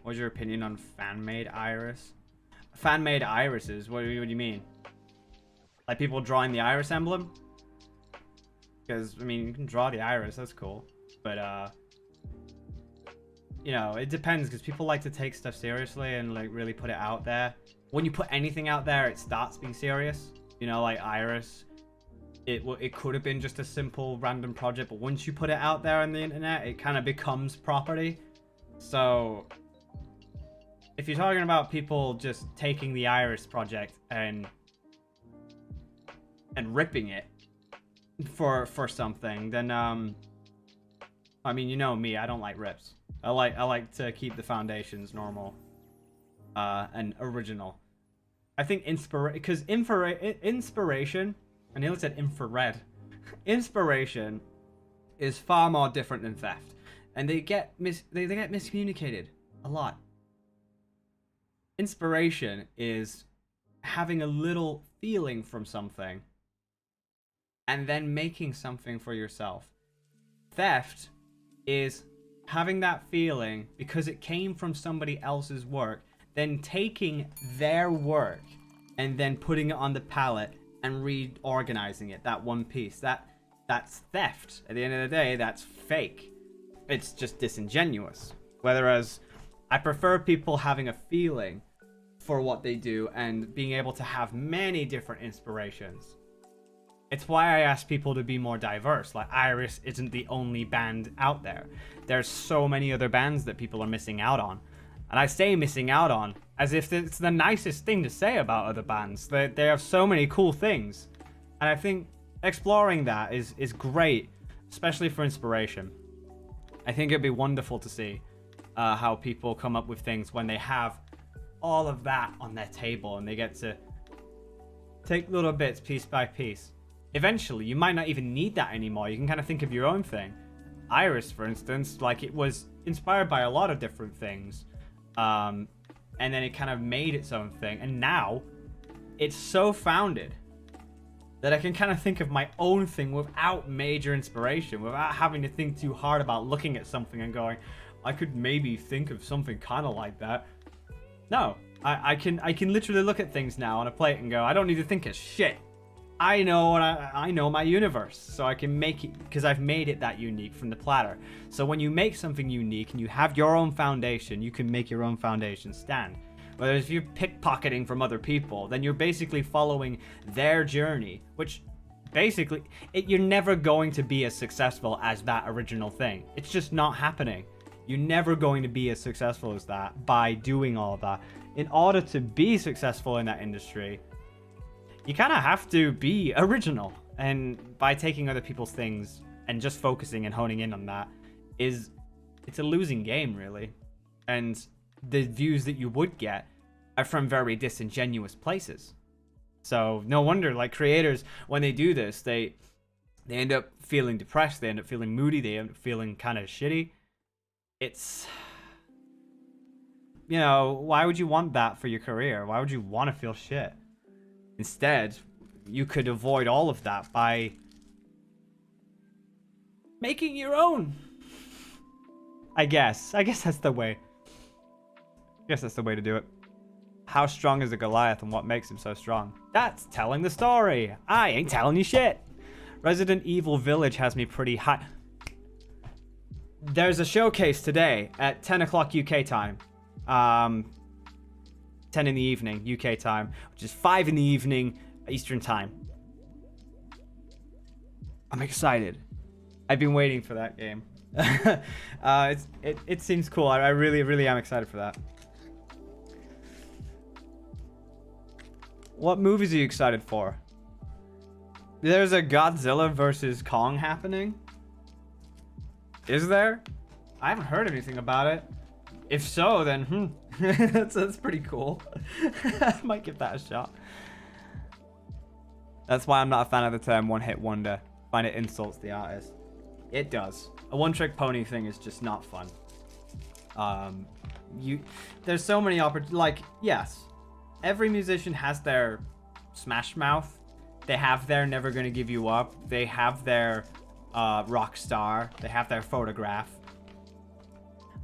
What's your opinion on fan-made iris? Fan-made irises? What do you mean? Like people drawing the iris emblem? Because, I mean, you can draw the iris, that's cool. But, you know, it depends, because people like to take stuff seriously and, like, really put it out there. When you put anything out there, it starts being serious. You know, like iris. It could have been just a simple random project, but once you put it out there on the internet, it kind of becomes property. So, if you're talking about people just taking the iris project and ripping it for something, then I mean, you know me, I don't like rips. I like to keep the foundations normal and original. I think inspiration, and he said infrared. Inspiration is far more different than theft, and they get miscommunicated a lot. Inspiration is having a little feeling from something and then making something for yourself. Theft is having that feeling because it came from somebody else's work, then taking their work and then putting it on the palette and reorganizing it, that one piece. That's theft. At the end of the day, that's fake. It's just disingenuous. Whereas I prefer people having a feeling for what they do and being able to have many different inspirations. It's why I ask people to be more diverse. Like, Iris isn't the only band out there. There's so many other bands that people are missing out on. And I say missing out on as if it's the nicest thing to say about other bands. They have so many cool things. And I think exploring that is great, especially for inspiration. I think it'd be wonderful to see how people come up with things when they have all of that on their table and they get to take little bits piece by piece. Eventually, you might not even need that anymore. You can kind of think of your own thing. Iris, for instance, like, it was inspired by a lot of different things. And then it kind of made its own thing. And now, it's so founded that I can kind of think of my own thing without major inspiration, without having to think too hard about looking at something and going, I could maybe think of something kind of like that. No, I can literally look at things now on a plate and go, I don't need to think of shit. I know my universe, so I can make it, because I've made it that unique from the platter. So when you make something unique and you have your own foundation, you can make your own foundation stand. Whereas if you're pickpocketing from other people, then you're basically following their journey, which basically, you're never going to be as successful as that original thing. It's just not happening. You're never going to be as successful as that by doing all of that. In order to be successful in that industry, you kind of have to be original. And by taking other people's things and just focusing and honing in on that, it's a losing game, really. And the views that you would get are from very disingenuous places. So no wonder, like, creators, when they do this, they end up feeling depressed, they end up feeling moody, they end up feeling kind of shitty. It's, you know, why would you want that for your career? Why would you want to feel shit? Instead, you could avoid all of that by making your own. I guess that's the way. I guess that's the way to do it. How strong is a Goliath and what makes him so strong? That's telling the story. I ain't telling you shit. Resident Evil Village has me pretty high. There's a showcase today at 10 o'clock UK time. 10 in the evening UK time, which is 5 in the evening Eastern time. I'm excited. I've been waiting for that game. It seems cool. I really am excited for that. What movies are you excited for? There's a Godzilla versus Kong happening. Is there? I haven't heard anything about it. If so, then that's pretty cool. I might give that a shot. That's why I'm not a fan of the term one-hit wonder. I find it insults the artist. It does. A one-trick pony thing is just not fun. There's so many opportunities. Yes, every musician has their Smash Mouth. They have their Never Gonna Give You Up. They have their rock star. They have their photograph.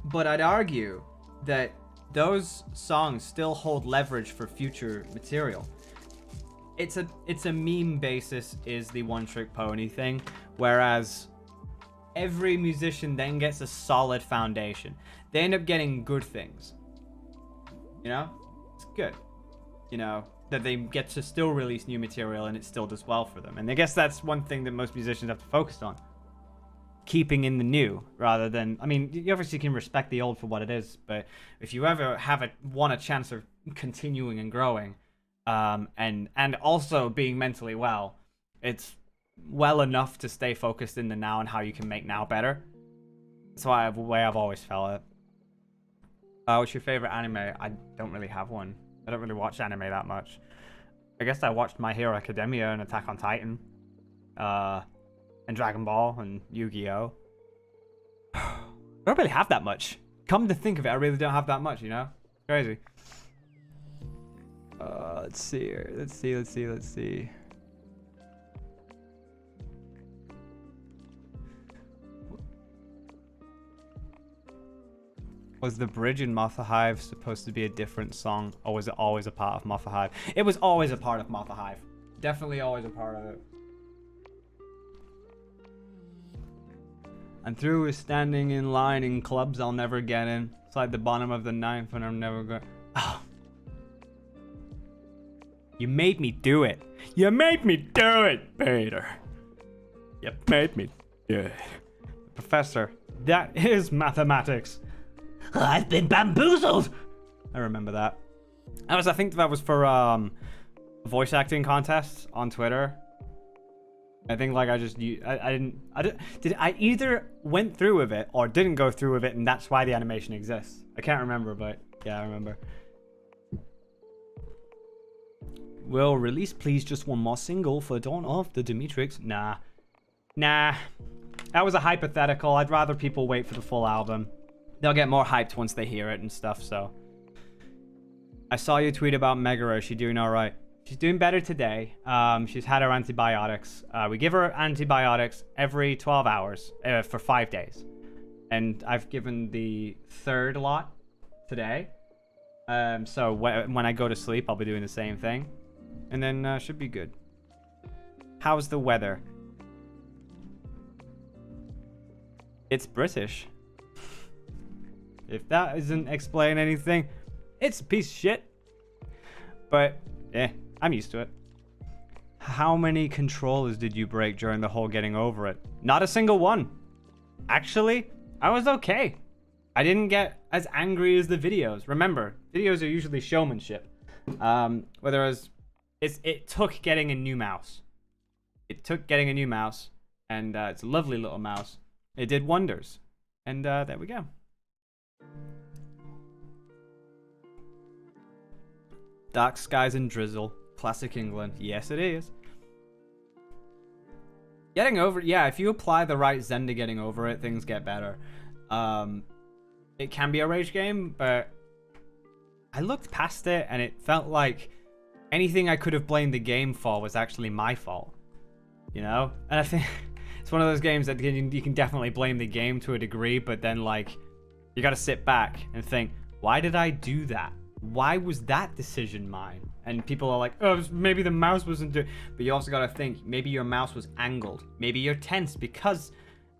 But I'd argue that those songs still hold leverage for future material. It's a meme basis is the one trick pony thing, whereas every musician then gets a solid foundation. They end up getting good things. You know? It's good. You know, that they get to still release new material and it still does well for them. And I guess that's one thing that most musicians have to focus on. Keeping in the new rather than, I mean, you obviously can respect the old for what it is, but if you ever want a chance of continuing and growing, and also being mentally well, it's well enough to stay focused in the now and how you can make now better. That's why the way I've always felt it. What's your favorite anime? I don't really have one. I don't really watch anime that much. I guess I watched My Hero Academia and Attack on Titan, and Dragon Ball and Yu-Gi-Oh. I don't really have that much. Come to think of it, I really don't have that much, you know? Crazy. Let's see here. Let's see. Was the bridge in Mother Hive supposed to be a different song, or was it always a part of Mother Hive? It was always a part of Mother Hive. Definitely always a part of it. And through with standing in line in clubs I'll never get in. It's like the bottom of the ninth and I'm never going. Oh. You made me do it. You made me do it, Peter. You made me do it. Professor, that is mathematics. I've been bamboozled. I remember that. I think that was for voice acting contests on Twitter. I think like I either went through with it or didn't go through with it, and that's why the animation exists. I can't remember, but yeah, I remember. Will release please just one more single for Dawn of the Demetrix? Nah. That was a hypothetical. I'd rather people wait for the full album. They'll get more hyped once they hear it and stuff, so. I saw your tweet about Megara. Is she doing alright? She's doing better today. She's had her antibiotics. We give her antibiotics every 12 hours for 5 days. And I've given the third lot today. So when I go to sleep, I'll be doing the same thing. And then should be good. How's the weather? It's British. If that doesn't explain anything, it's a piece of shit. But, yeah, I'm used to it. How many controllers did you break during the whole getting over it? Not a single one. Actually, I was okay. I didn't get as angry as the videos. Remember, videos are usually showmanship. Whereas it took getting a new mouse. It took getting a new mouse, and it's a lovely little mouse. It did wonders. And there we go. Dark skies and drizzle. Classic England. Yes, it is. Getting over it. Yeah, if you apply the right zen to getting over it, things get better. It can be a rage game, but I looked past it and it felt like anything I could have blamed the game for was actually my fault. You know? And I it's one of those games that you can definitely blame the game to a degree, but then like you got to sit back and think, why did I do that? Why was that decision mine? And people are like, oh, maybe the mouse wasn't doing. But you also got to think, maybe your mouse was angled. Maybe you're tense because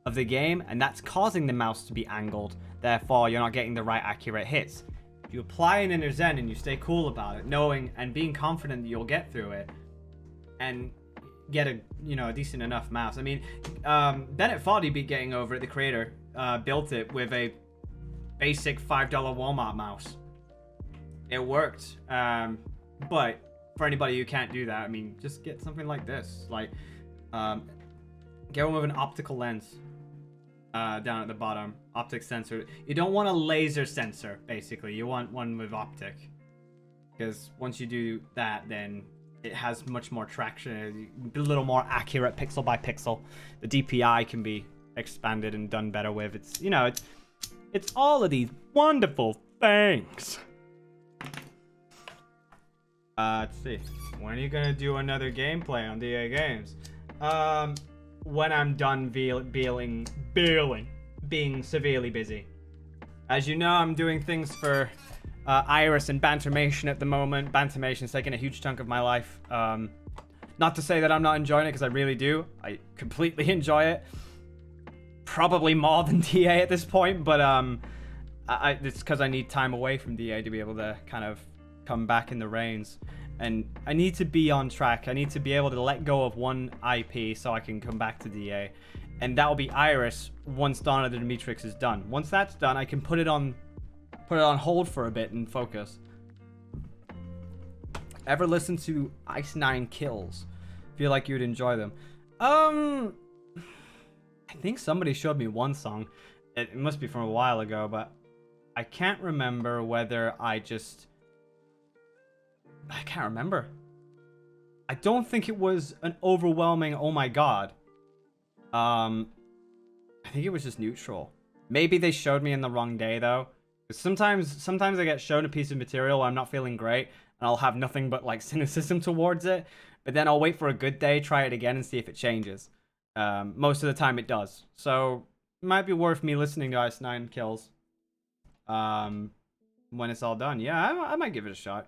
of the game, and that's causing the mouse to be angled. Therefore, you're not getting the right accurate hits. If you apply an inner zen and you stay cool about it, knowing and being confident that you'll get through it, and get a decent enough mouse. I mean, Bennett thought he'd be getting over it. The creator built it with a basic $5 Walmart mouse. It worked, but for anybody who can't do that, I mean, just get something like this. Like, get one with an optical lens down at the bottom, optic sensor. You don't want a laser sensor, basically. You want one with optic, because once you do that, then it has much more traction, a little more accurate pixel by pixel. The DPI can be expanded and done better with. It's it's all of these wonderful things. Let's see. When are you gonna do another gameplay on DA Games? When I'm done being severely busy. As you know, I'm doing things for Iris and Bantermation at the moment. Bantermation's taking a huge chunk of my life. Not to say that I'm not enjoying it, because I really do. I completely enjoy it. Probably more than DA at this point, but it's because I need time away from DA to be able to kind of come back in the reins. And I need to be on track. I need to be able to let go of one IP so I can come back to DA. And that will be Iris once Dawn of the Demetrix is done. Once that's done, I can put it on hold for a bit and focus. Ever listen to Ice 9 Kills? Feel like you'd enjoy them. I think somebody showed me one song. It must be from a while ago, but I can't remember whether I can't remember. I don't think it was an overwhelming oh my god. I think it was just neutral. Maybe they showed me in the wrong day though. Sometimes I get shown a piece of material where I'm not feeling great, and I'll have nothing but like cynicism towards it. But then I'll wait for a good day, try it again, and see if it changes. Most of the time it does. So it might be worth me listening to Ice 9 Kills when it's all done. Yeah, I might give it a shot.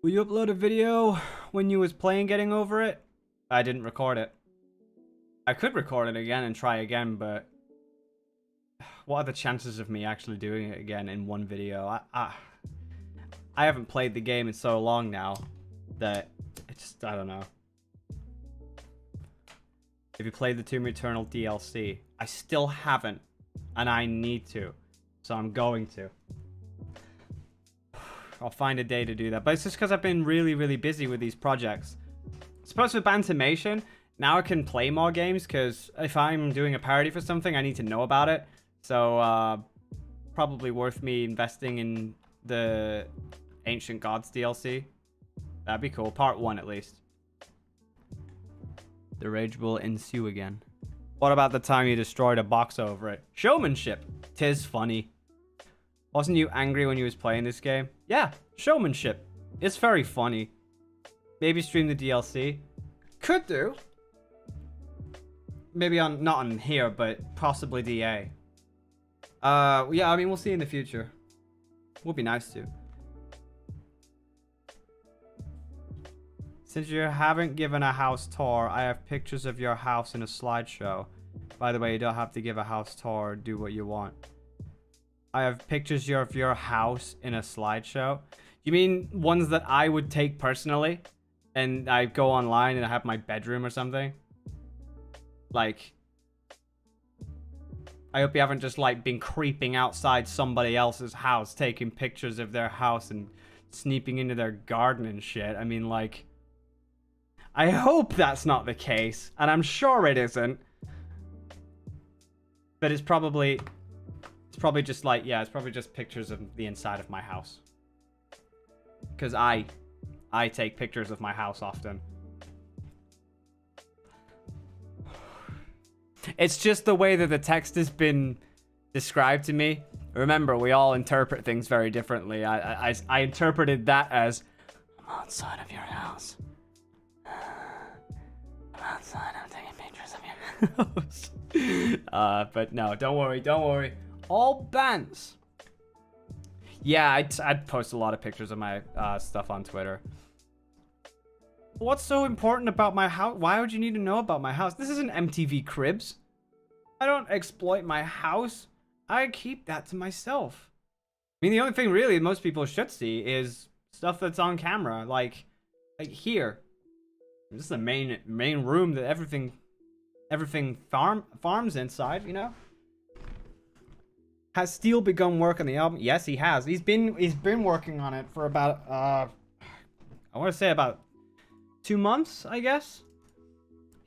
Will you upload a video when you was playing Getting Over It? I didn't record it. I could record it again and try again, but what are the chances of me actually doing it again in one video? I haven't played the game in so long now that I don't know. If you played the Tomb Eternal DLC, I still haven't, and I need to, so I'm going to. I'll find a day to do that, but it's just because I've been really, really busy with these projects. I suppose with Bantermation, now I can play more games, because if I'm doing a parody for something, I need to know about it. So, probably worth me investing in the Ancient Gods DLC. That'd be cool. Part 1, at least. The rage will ensue again. What about the time you destroyed a box over it? Showmanship. 'Tis funny. Wasn't you angry when you was playing this game? Yeah, showmanship. It's very funny. Maybe stream the DLC. Could do. Maybe not on here, but possibly DA. Yeah, I mean, we'll see in the future. Would be nice to. Since you haven't given a house tour, I have pictures of your house in a slideshow. By the way, you don't have to give a house tour, do what you want. I have pictures of your house in a slideshow. You mean ones that I would take personally? And I go online and I have my bedroom or something? Like, I hope you haven't just like been creeping outside somebody else's house, taking pictures of their house and sneaking into their garden and shit. I mean, like, I hope that's not the case, and I'm sure it isn't. But it's probably just like, yeah, it's probably just pictures of the inside of my house. Because I take pictures of my house often. It's just the way that the text has been described to me. Remember, we all interpret things very differently. I interpreted that as, I'm outside of your house. I'm outside, I'm taking pictures of your But no, don't worry. All bands. Yeah, I'd post a lot of pictures of my stuff on Twitter. What's so important about my house? Why would you need to know about my house? This isn't MTV Cribs. I don't exploit my house. I keep that to myself. I mean, the only thing really most people should see is stuff that's on camera, like here. This is the main room that everything farms inside, you know. Has Steele begun work on the album? Yes, he has. He's been working on it for about I want to say about 2 months, I guess.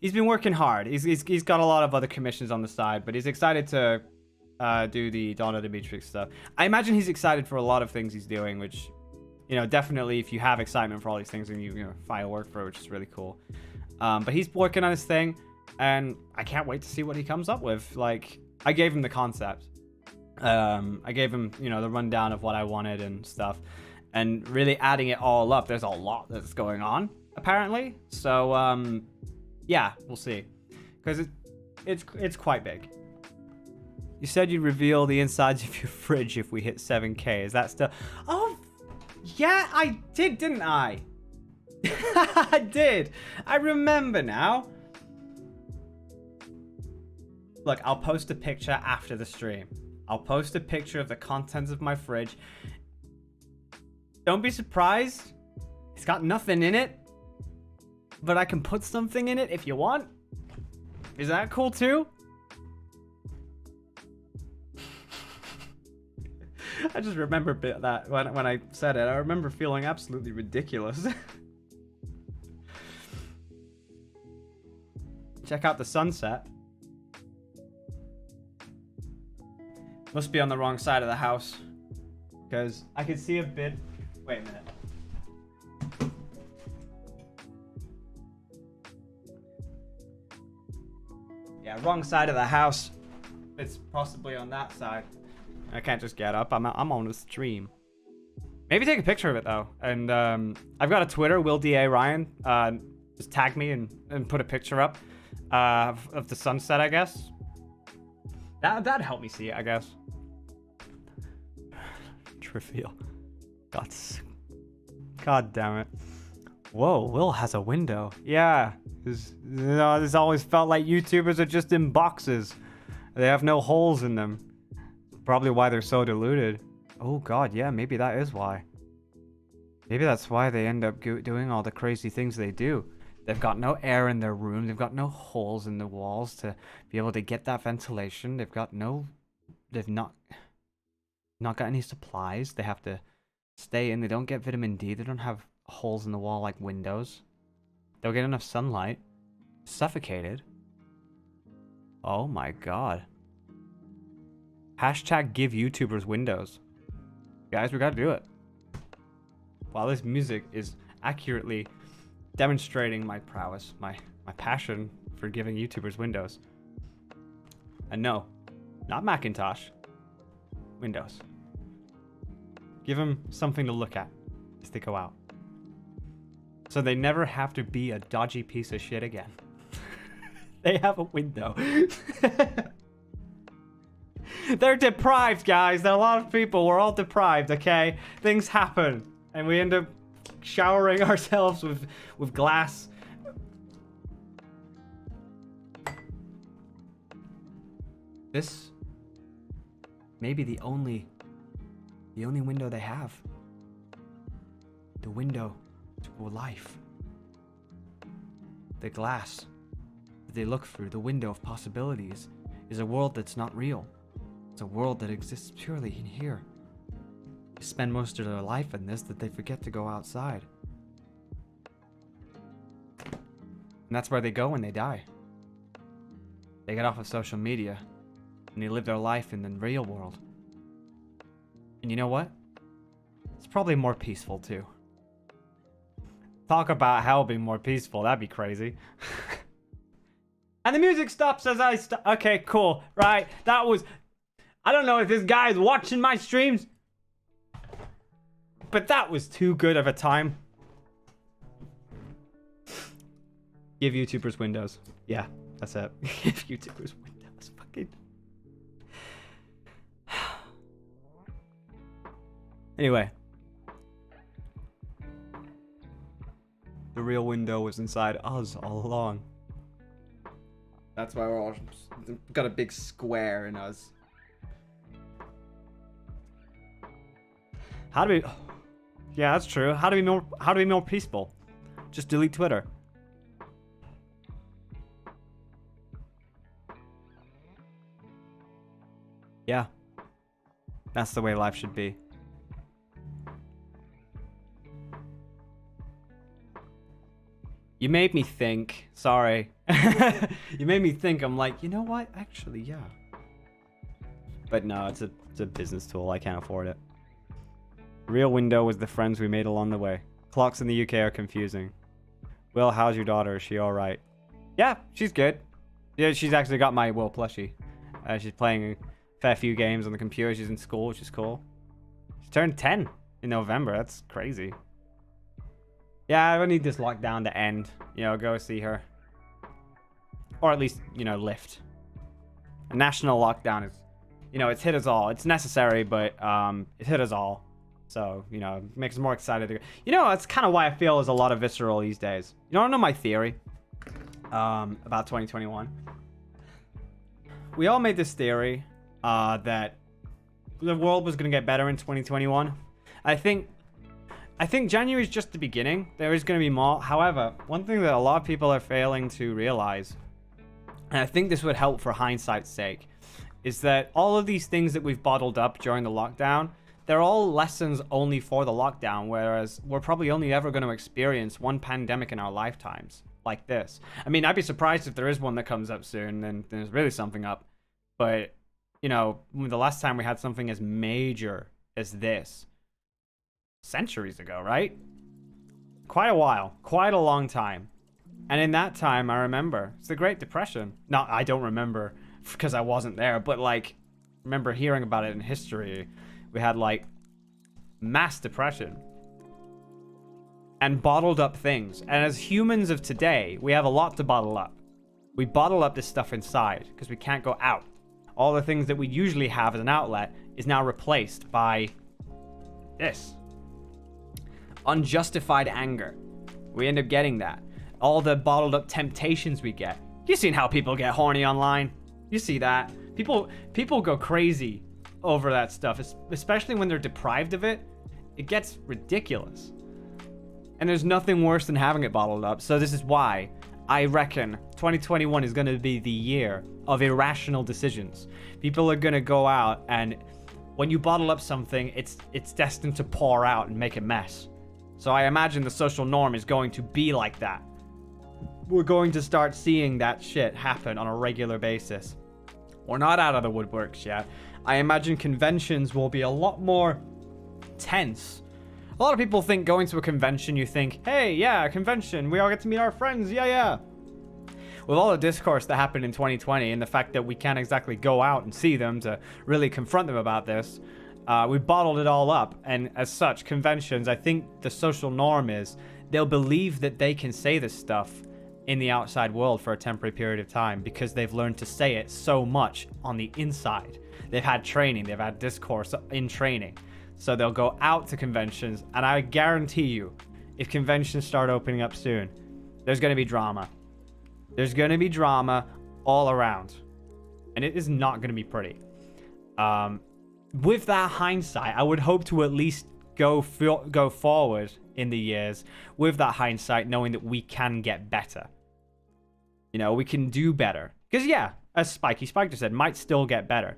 He's been working hard. He's got a lot of other commissions on the side, but he's excited to do the Dawn of the Matrix stuff. I imagine he's excited for a lot of things he's doing, which, you know, definitely if you have excitement for all these things and you know, file work for it, which is really cool. But he's working on his thing, and I can't wait to see what he comes up with. Like, I gave him the concept. I gave him, you know, the rundown of what I wanted and stuff, and really adding it all up. There's a lot that's going on, apparently. So, yeah, we'll see, because it's quite big. You said you'd reveal the insides of your fridge if we hit 7K. Is that still? Oh, yeah, I did, didn't I? I did. I remember now. Look, I'll post a picture after the stream. I'll post a picture of the contents of my fridge. Don't be surprised. It's got nothing in it. But I can put something in it if you want. Is that cool too? I just remember that when I said it. I remember feeling absolutely ridiculous. Check out the sunset. Must be on the wrong side of the house, because I could see a bit. Wait a minute. Yeah, wrong side of the house. It's possibly on that side. I can't just get up. I'm on the stream. Maybe take a picture of it though. And I've got a Twitter, WillDA_Ryan. Just tag me and put a picture up of the sunset, I guess. That'd help me see it, I guess. Trivial. God damn it. Whoa, Will has a window. Yeah. It's always felt like YouTubers are just in boxes. They have no holes in them. Probably why they're so diluted. Oh god, yeah, maybe that is why. Maybe that's why they end up doing all the crazy things they do. They've got no air in their room. They've got no holes in the walls to be able to get that ventilation. They've not got any supplies. They have to stay in. They don't get vitamin D. They don't have holes in the wall like windows. They'll get enough sunlight. Suffocated. Oh my god. Hashtag give YouTubers windows. Guys, we gotta do it. Wow, this music is accurately demonstrating my prowess, my passion for giving YouTubers windows. And no, not Macintosh. Windows. Give them something to look at as they go out. So they never have to be a dodgy piece of shit again. They have a window. They're deprived, guys. There are a lot of people. We're all deprived, okay? Things happen. And we end up showering ourselves with glass. This may be the only window they have. The window to life. The glass that they look through, the window of possibilities, is a world that's not real. It's a world that exists purely in here. They spend most of their life in this that they forget to go outside. And that's where they go when they die. They get off of social media and they live their life in the real world. And you know what? It's probably more peaceful too. Talk about hell being more peaceful, that'd be crazy. And the music stops as I stop. Okay, cool. Right, that was... I don't know if this guy is watching my streams, but that was too good of a time. Give YouTubers windows. Yeah. That's it. If YouTube was Windows, fucking. Anyway. The real window was inside us all along. That's why we're all got a big square in us. How do we? Yeah, that's true. How do we be more peaceful? Just delete Twitter. Yeah. That's the way life should be. You made me think. Sorry. You made me think. I'm like, you know what? Actually, yeah. But no, it's a business tool. I can't afford it. Real window was the friends we made along the way. Clocks in the UK are confusing. Will, how's your daughter? Is she alright? Yeah, she's good. Yeah, she's actually got my Will plushie. She's playing a fair few games on the computer. She's in school, which is cool. She turned 10 in November. That's crazy. Yeah, I need this lockdown to end. You know, go see her. Or at least, you know, lift. A national lockdown is, you know, it's hit us all. It's necessary, but it hit us all. So, you know, it makes us more excited to go. You know, that's kind of why I feel there's a lot of visceral these days. You don't know my theory about 2021. We all made this theory that the world was going to get better in 2021. I think January is just the beginning. There is going to be more. However, one thing that a lot of people are failing to realize, and I think this would help for hindsight's sake, is that all of these things that we've bottled up during the lockdown, they're all lessons only for the lockdown, whereas we're probably only ever going to experience one pandemic in our lifetimes like this. I mean, I'd be surprised if there is one that comes up soon, then there's really something up. But, you know, the last time we had something as major as this, centuries ago, right? Quite a while, quite a long time. And in that time, I remember, it's the Great Depression. No, I don't remember because I wasn't there, but like, remember hearing about it in history. We had like mass depression and bottled up things. And as humans of today, we have a lot to bottle up. We bottle up this stuff inside because we can't go out. All the things that we usually have as an outlet is now replaced by this. Unjustified anger. We end up getting that. All the bottled up temptations we get. You've seen how people get horny online. You see that. People go crazy over that stuff, especially when they're deprived of it. It gets ridiculous. And there's nothing worse than having it bottled up. So this is why I reckon 2021 is going to be the year of irrational decisions. People are going to go out, and when you bottle up something, it's destined to pour out and make a mess. So I imagine the social norm is going to be like that. We're going to start seeing that shit happen on a regular basis. We're not out of the woodworks yet. I imagine conventions will be a lot more tense. A lot of people think going to a convention, you think, hey, yeah, a convention, we all get to meet our friends, yeah. With all the discourse that happened in 2020 and the fact that we can't exactly go out and see them to really confront them about this, we bottled it all up. And as such, conventions, I think the social norm is they'll believe that they can say this stuff in the outside world for a temporary period of time because they've learned to say it so much on the inside. They've had training, they've had discourse in training. So they'll go out to conventions, and I guarantee you, if conventions start opening up soon, there's going to be drama. There's going to be drama all around. And it is not going to be pretty. With that hindsight, I would hope to at least go forward in the years with that hindsight, knowing that we can get better. You know, we can do better. Because, yeah, as Spike just said, might still get better.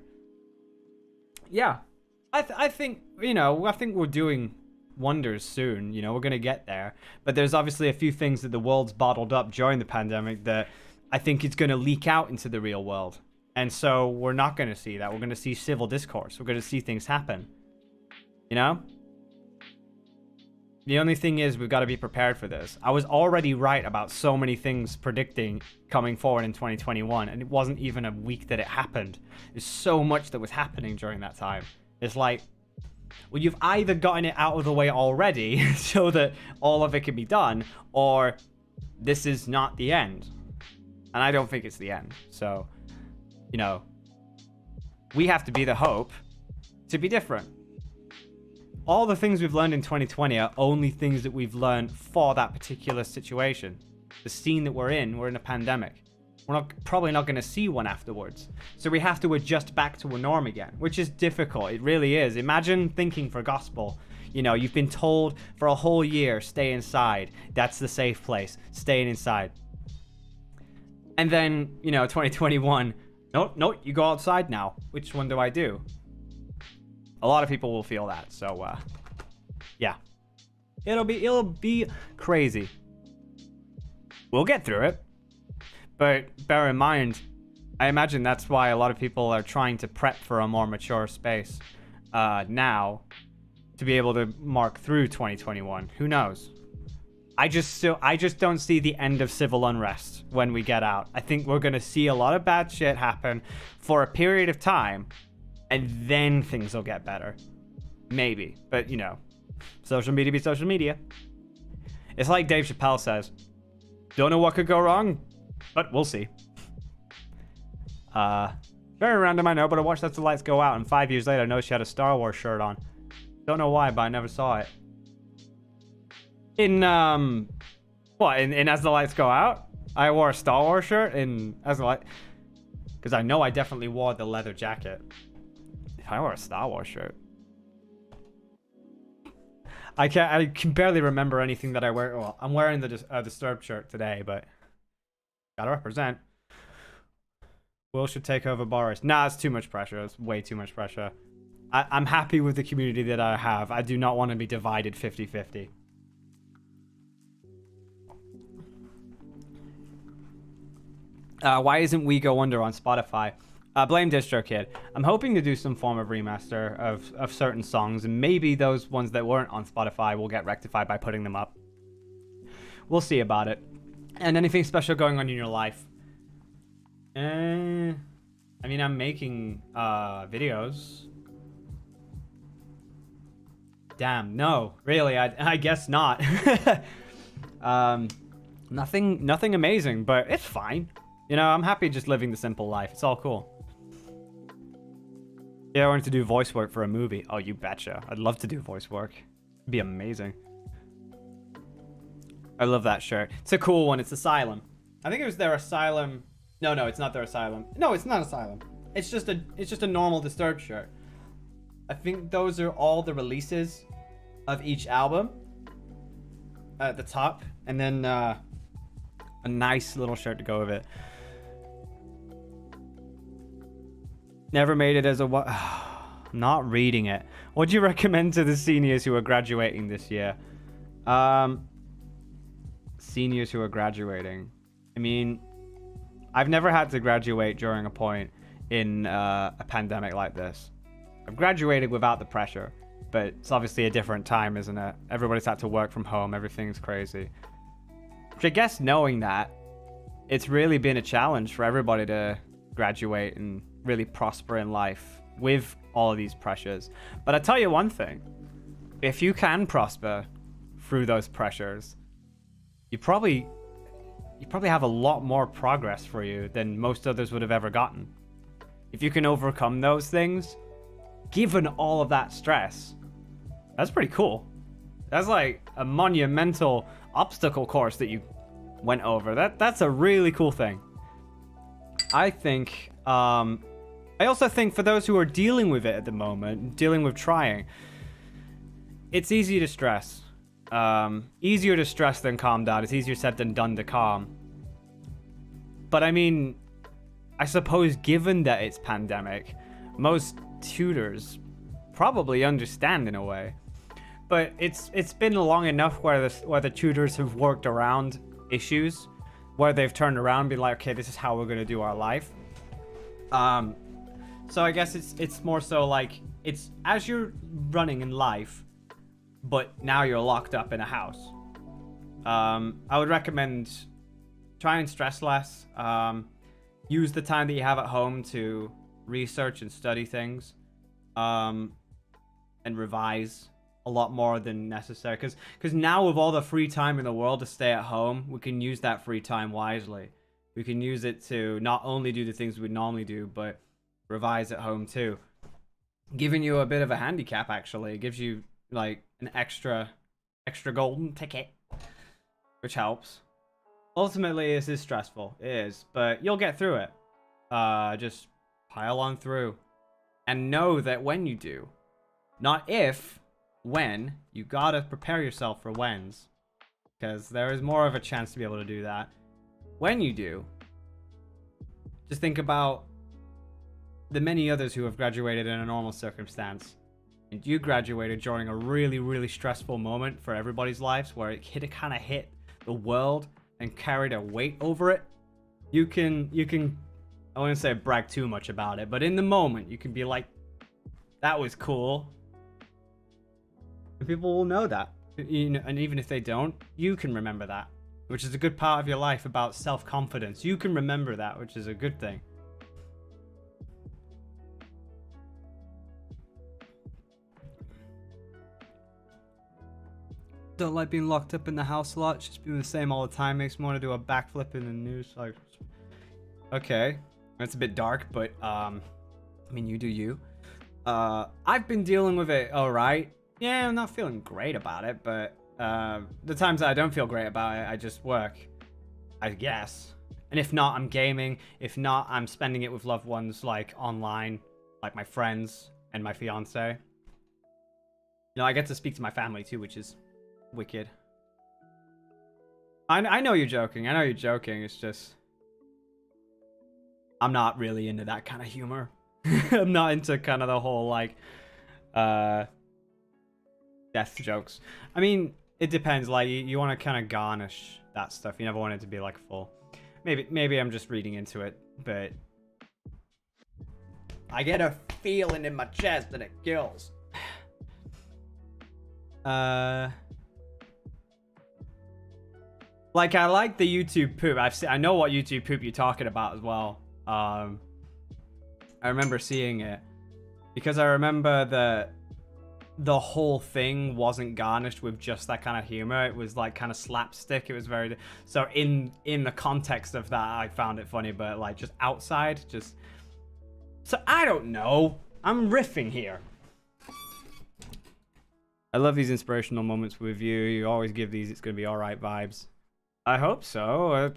Yeah. I think, you know, I think we're doing wonders soon. You know, we're going to get there. But there's obviously a few things that the world's bottled up during the pandemic that I think it's going to leak out into the real world. And so we're not going to see that. We're going to see civil discourse. We're going to see things happen. You know? The only thing is we've got to be prepared for this. I was already right about so many things predicting coming forward in 2021, and it wasn't even a week that it happened. There's so much that was happening during that time. It's like, well, you've either gotten it out of the way already so that all of it can be done, or this is not the end. And I don't think it's the end. So, you know, we have to be the hope to be different. All the things we've learned in 2020 are only things that we've learned for that particular situation. The scene that we're in a pandemic. We're probably not going to see one afterwards. So we have to adjust back to a norm again, which is difficult. It really is. Imagine thinking for gospel. You know, you've been told for a whole year, stay inside. That's the safe place. Staying inside. And then, you know, 2021, no, you go outside now. Which one do I do? A lot of people will feel that. So, yeah. It'll be crazy. We'll get through it. But bear in mind, I imagine that's why a lot of people are trying to prep for a more mature space now to be able to mark through 2021. Who knows? I just don't see the end of civil unrest when we get out. I think we're going to see a lot of bad shit happen for a period of time, and then things will get better. Maybe. But, you know, social media be social media. It's like Dave Chappelle says, don't know what could go wrong, but we'll see. Very random, I know, but I watched As the Lights Go Out, and 5 years later I noticed she had a Star Wars shirt on. Don't know why, but I never saw it. In As the Lights Go Out? I wore a Star Wars shirt in As the Light... Because I know I definitely wore the leather jacket. I wore a Star Wars shirt. I can barely remember anything that I wear. Well, I'm wearing the Disturbed shirt today, but... Gotta represent. Will should take over Boris. Nah, it's too much pressure. It's way too much pressure. I'm happy with the community that I have. I do not want to be divided 50-50. Why isn't We Go Under on Spotify? Blame DistroKid. I'm hoping to do some form of remaster of certain songs, and maybe those ones that weren't on Spotify will get rectified by putting them up. We'll see about it. And anything special going on in your life? I mean, I'm making videos. Damn, no, really, I guess not. Nothing amazing, but it's fine. You know, I'm happy just living the simple life. It's all cool. Yeah, I wanted to do voice work for a movie. Oh, you betcha. I'd love to do voice work. It'd be amazing. I love that shirt. It's a cool one. It's Asylum. I think it was their Asylum. No, it's not their Asylum. No, it's not Asylum. It's just a normal Disturbed shirt. I think those are all the releases of each album at the top, and then a nice little shirt to go with it. Never made it as a not reading it. What do you recommend to the seniors who are graduating this year? Seniors who are graduating. I mean, I've never had to graduate during a point in a pandemic like this. I've graduated without the pressure, but it's obviously a different time, isn't it? Everybody's had to work from home. Everything's crazy. Which I guess knowing that, it's really been a challenge for everybody to graduate and really prosper in life with all of these pressures. But I tell you one thing, if you can prosper through those pressures, you probably have a lot more progress for you than most others would have ever gotten. If you can overcome those things, given all of that stress, that's pretty cool. That's like a monumental obstacle course that you went over. That's a really cool thing. I think, I also think for those who are dealing with it at the moment, dealing with trying, it's easy to stress. Easier to stress than calm down. It's easier said than done to calm. But I mean, I suppose given that it's pandemic, most tutors probably understand in a way. But it's been long enough where the tutors have worked around issues, where they've turned around and been like, okay, this is how we're gonna do our life. So I guess it's more so like it's as you're running in life, but now you're locked up in a house. I would recommend try and stress less. Use the time that you have at home to research and study things, and revise a lot more than necessary. Because now with all the free time in the world to stay at home, we can use that free time wisely. We can use it to not only do the things we normally do, but revise at home too. Giving you a bit of a handicap, actually. It gives you like an extra golden ticket, which helps. Ultimately, this is stressful. It is, but you'll get through it. Just pile on through. And know that when you do, not if, when, you gotta prepare yourself for whens. Because there is more of a chance to be able to do that. When you do, just think about the many others who have graduated in a normal circumstance. And you graduated during a really, really stressful moment for everybody's lives where it kind of hit the world and carried a weight over it. You can, I wouldn't say brag too much about it, but in the moment, you can be like, that was cool. And people will know that. You know, and even if they don't, you can remember that, which is a good part of your life about self-confidence. You can remember that, which is a good thing. Don't like being locked up in the house a lot. Just being the same all the time makes me want to do a backflip in the news. Like, okay, that's a bit dark, but I mean, you do you. I've been dealing with it all right. Yeah, I'm not feeling great about it, but the times that I don't feel great about it, I just work, I guess. And if not, I'm gaming. If not, I'm spending it with loved ones, like online, like my friends and my fiance. You know, I get to speak to my family too, which is wicked. I know you're joking. I know you're joking. It's just, I'm not really into that kind of humor. I'm not into kind of the whole like death jokes. I mean, it depends. Like you want to kind of garnish that stuff. You never want it to be like full. Maybe I'm just reading into it, but I get a feeling in my chest and it kills. Like I like the YouTube poop. I know what YouTube poop you're talking about as well. I remember seeing it because I remember that the whole thing wasn't garnished with just that kind of humor. It was like kind of slapstick. It was very, so in the context of that, I found it funny, but like just outside, just, so I don't know. I'm riffing here. I love these inspirational moments with you. You always give these it's gonna be all right vibes. I hope so.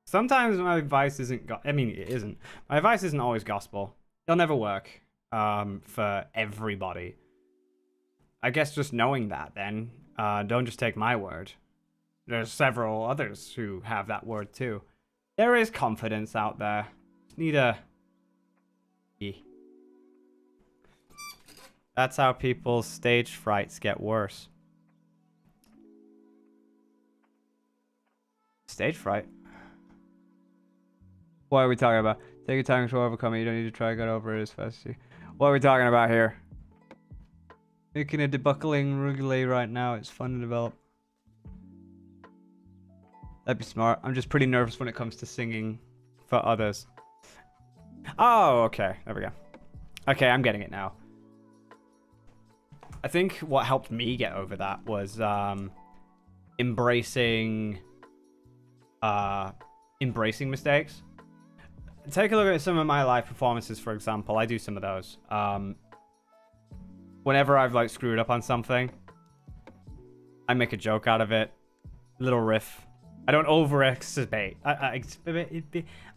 Sometimes my advice isn't, I mean, it isn't. My advice isn't always gospel. It'll never work for everybody. I guess just knowing that then, don't just take my word. There's several others who have that word too. There is confidence out there. Just need a... That's how people's stage frights get worse. Stage fright? What are we talking about? Take your time to overcome it. You don't need to try to get over it as fast as you... What are we talking about here? Making a debuckling relay right now. It's fun to develop. That'd be smart. I'm just pretty nervous when it comes to singing for others. Oh, okay. There we go. Okay, I'm getting it now. I think what helped me get over that was embracing mistakes. Take a look at some of my live performances, for example. I do some of those. Whenever I've like screwed up on something, I make a joke out of it. Little riff. I don't over-exaggerate. I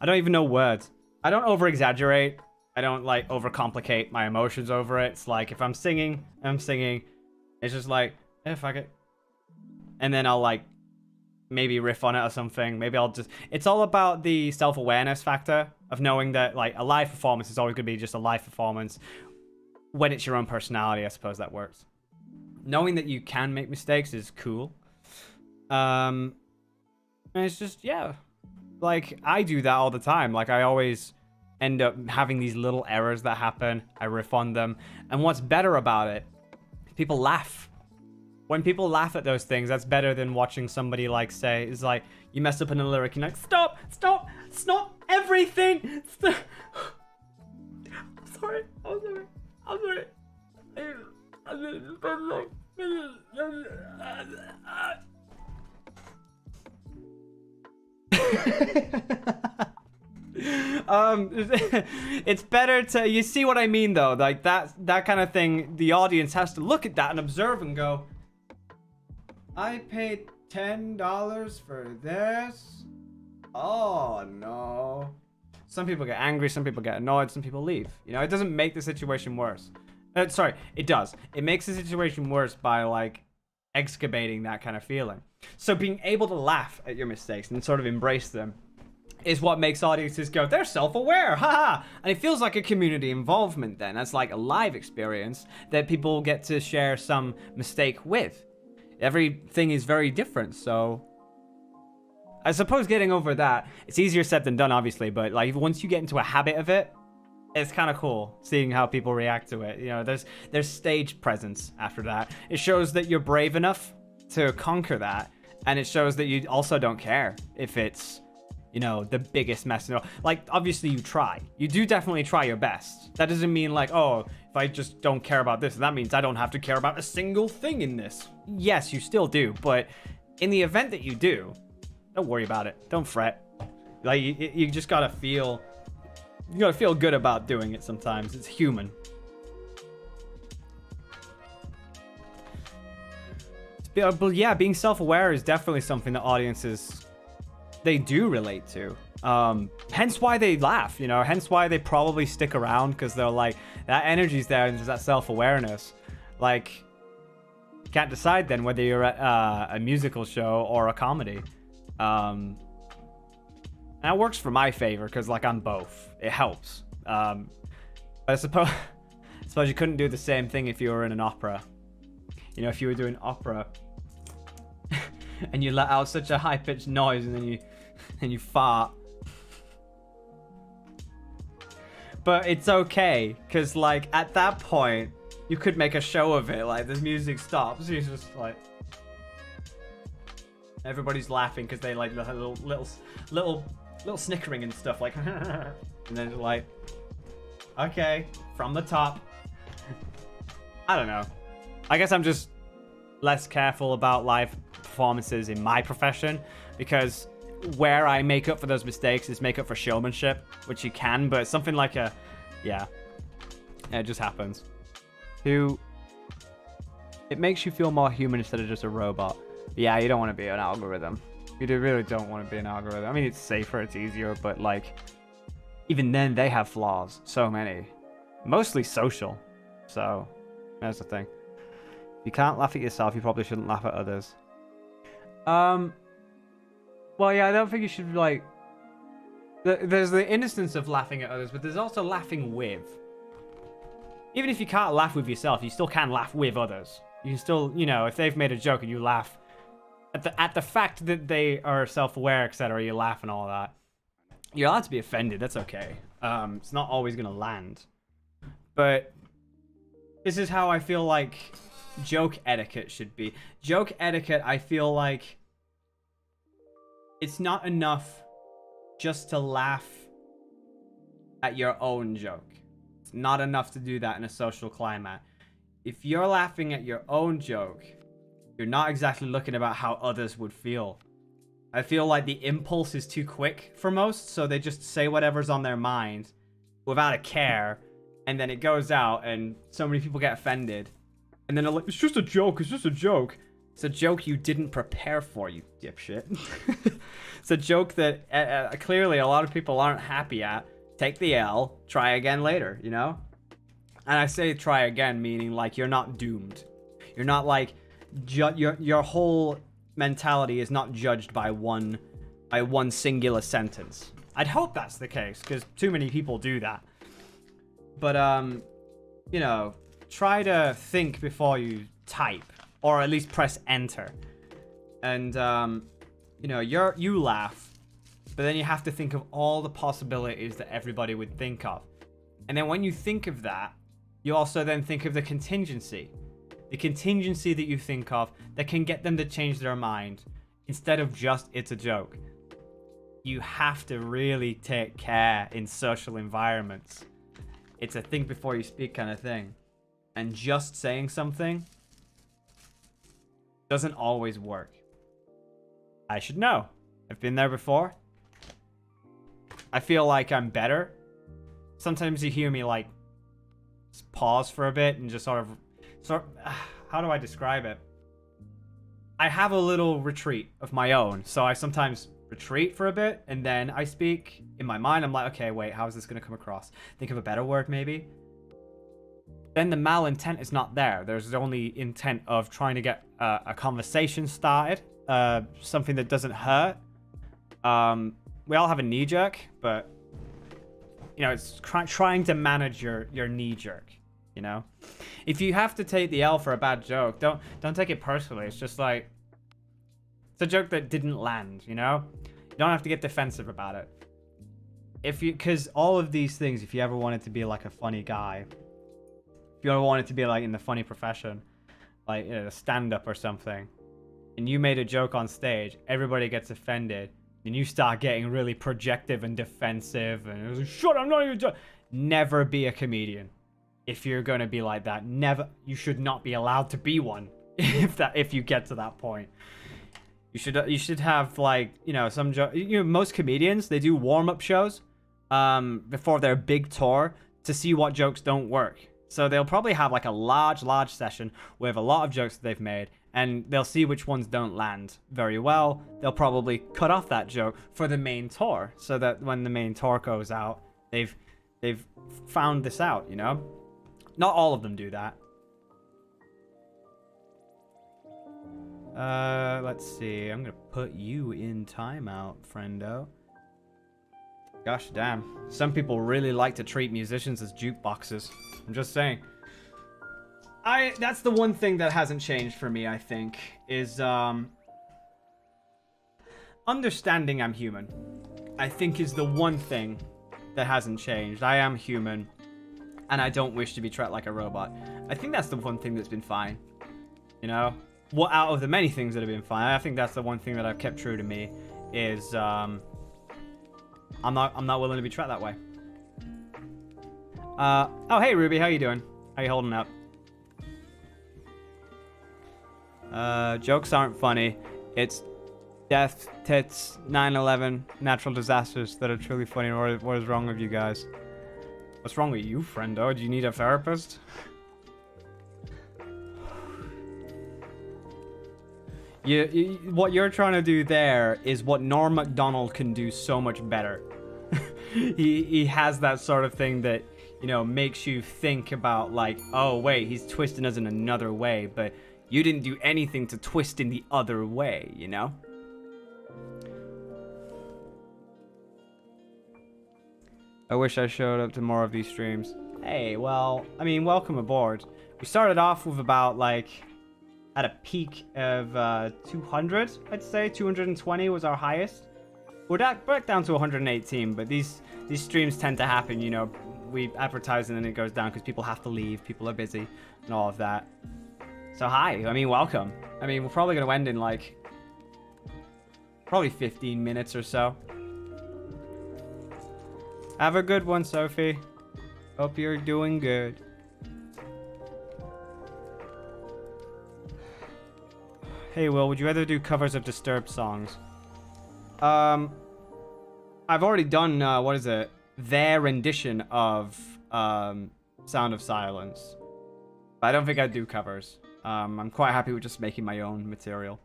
don't even know words. I don't over-exaggerate. I don't like overcomplicate my emotions over it. It's like if I'm singing, it's just like, fuck it. And then I'll like maybe riff on it or something. Maybe I'll just, it's all about the self-awareness factor of knowing that like a live performance is always going to be just a live performance. When it's your own personality, I suppose that works. Knowing that you can make mistakes is cool. And it's just, yeah. Like, I do that all the time. Like, I always end up having these little errors that happen. I riff on them. And what's better about it, people laugh. When people laugh at those things, that's better than watching somebody, like, say, it's like, you mess up in a lyric, and you're like, stop, everything. Stop. I'm sorry. It's better to, you see what I mean though, like that kind of thing. The audience has to look at that and observe and go, I paid $10 for this. Oh no. Some people get angry, some people get annoyed, some people leave. You know, it doesn't make the situation worse. Sorry, it does. It makes the situation worse by like excavating that kind of feeling. So being able to laugh at your mistakes and sort of embrace them is what makes audiences go, they're self-aware, haha. And it feels like a community involvement then. That's like a live experience that people get to share some mistake with. Everything is very different, so I suppose getting over that, it's easier said than done, obviously, but like once you get into a habit of it, it's kind of cool seeing how people react to it. You know, there's stage presence after that. It shows that you're brave enough to conquer that, and it shows that you also don't care if it's, you know, the biggest mess in the world. Like, obviously you try. You do definitely try your best. That doesn't mean like, oh, if I just don't care about this, that means I don't have to care about a single thing in this. Yes, you still do, but in the event that you do, don't worry about it. Don't fret. Like, you just gotta feel, you gotta feel good about doing it sometimes. It's human. But yeah, being self-aware is definitely something that audiences, they do relate to. Hence why they laugh, you know, hence why they probably stick around, because they're like, that energy's there and there's that self-awareness. Like, you can't decide then whether you're at a musical show or a comedy. And that works for my favor because, like, I'm both. It helps. But I suppose you couldn't do the same thing if you were in an opera. You know, if you were doing opera and you let out such a high-pitched noise and then you fart. But it's okay, because, like, at that point, you could make a show of it. Like, the music stops. It's just like, everybody's laughing because they like little snickering and stuff, like, and then it's like, okay, from the top. I don't know. I guess I'm just less careful about live performances in my profession, because where I make up for those mistakes is make up for showmanship, which you can, but something like yeah, it just happens. It makes you feel more human instead of just a robot. Yeah, you don't want to be an algorithm. You really don't want to be an algorithm. I mean, it's safer, it's easier, but like, even then they have flaws. So many. Mostly social. So, that's the thing. If you can't laugh at yourself, you probably shouldn't laugh at others. Well, yeah, I don't think you should, like... There's the innocence of laughing at others, but there's also laughing with. Even if you can't laugh with yourself, you still can laugh with others. You can still, you know, if they've made a joke and you laugh at the fact that they are self-aware, etc., you laugh and all that. You're allowed to be offended, that's okay. It's not always gonna land. But this is how I feel like joke etiquette should be. Joke etiquette, I feel like it's not enough just to laugh at your own joke. It's not enough to do that in a social climate. If you're laughing at your own joke, you're not exactly looking about how others would feel. I feel like the impulse is too quick for most, so they just say whatever's on their mind without a care, and then it goes out and so many people get offended. And then they're like, it's just a joke, it's just a joke. It's a joke you didn't prepare for, you dipshit. It's a joke that clearly a lot of people aren't happy at. Take the L, try again later, you know? And I say try again, meaning like you're not doomed. You're not like, your whole mentality is not judged by one singular sentence. I'd hope that's the case, because too many people do that. But, you know, try to think before you type, or at least press enter. And, you know, you laugh, but then you have to think of all the possibilities that everybody would think of. And then when you think of that, you also then think of the contingency. The contingency that you think of that can get them to change their mind instead of just, it's a joke. You have to really take care in social environments. It's a think before you speak kind of thing. And just saying something doesn't always work. I should know. I've been there before. I feel like I'm better. Sometimes you hear me like just pause for a bit and just sort of how do I describe it? I have a little retreat of my own, so I sometimes retreat for a bit and then I speak. In my mind, I'm like, okay, wait, how is this going to come across? Think of a better word, maybe. Then the malintent is not there. There's only intent of trying to get a conversation started, something that doesn't hurt. We all have a knee jerk, but you know, it's trying to manage your knee jerk. You know, if you have to take the L for a bad joke, don't take it personally. It's just like it's a joke that didn't land. You know, you don't have to get defensive about it. Because all of these things, if you ever wanted to be like a funny guy, if you ever wanted to be like in the funny profession, like a stand-up or something, and you made a joke on stage, everybody gets offended, and you start getting really projective and defensive, and it was like, shut up, I'm not even joking. Never be a comedian. If you're gonna be like that, never. You should not be allowed to be one. If you get to that point, you should have like, you know, most comedians, they do warm-up shows before their big tour to see what jokes don't work. So they'll probably have like a large session with a lot of jokes that they've made, and they'll see which ones don't land very well. They'll probably cut off that joke for the main tour, so that when the main tour goes out, they've found this out, you know? Not all of them do that. Let's see. I'm gonna put you in timeout, friendo. Gosh damn. Some people really like to treat musicians as jukeboxes. I'm just saying. That's the one thing that hasn't changed for me, I think, is understanding I'm human. I think is the one thing that hasn't changed. I am human, and I don't wish to be treated like a robot. I think that's the one thing that's been fine. You know? What out of the many things that have been fine, I think that's the one thing that I've kept true to me is I'm not willing to be treated that way. Oh hey Ruby, how you doing? How you holding up? Jokes aren't funny. It's death, tits, 9/11, natural disasters that are truly funny. What is wrong with you guys? What's wrong with you, friendo? Do you need a therapist? What you're trying to do there is what Norm Macdonald can do so much better. he has that sort of thing that, you know, makes you think about like, oh wait, he's twisting us in another way, but you didn't do anything to twist in the other way, you know? I wish I showed up to more of these streams. Hey, well, I mean, welcome aboard. We started off with about like at a peak of 200, I'd say. 220 was our highest. We're back down to 118, but these streams tend to happen, you know. We advertise and then it goes down because people have to leave, people are busy, and all of that. So hi, I mean, welcome. I mean, we're probably going to end in like probably 15 minutes or so. Have a good one, Sophie. Hope you're doing good. Hey, Will, would you rather do covers of Disturbed songs? I've already done, what is it? Their rendition of Sound of Silence. But I don't think I'd do covers. I'm quite happy with just making my own material.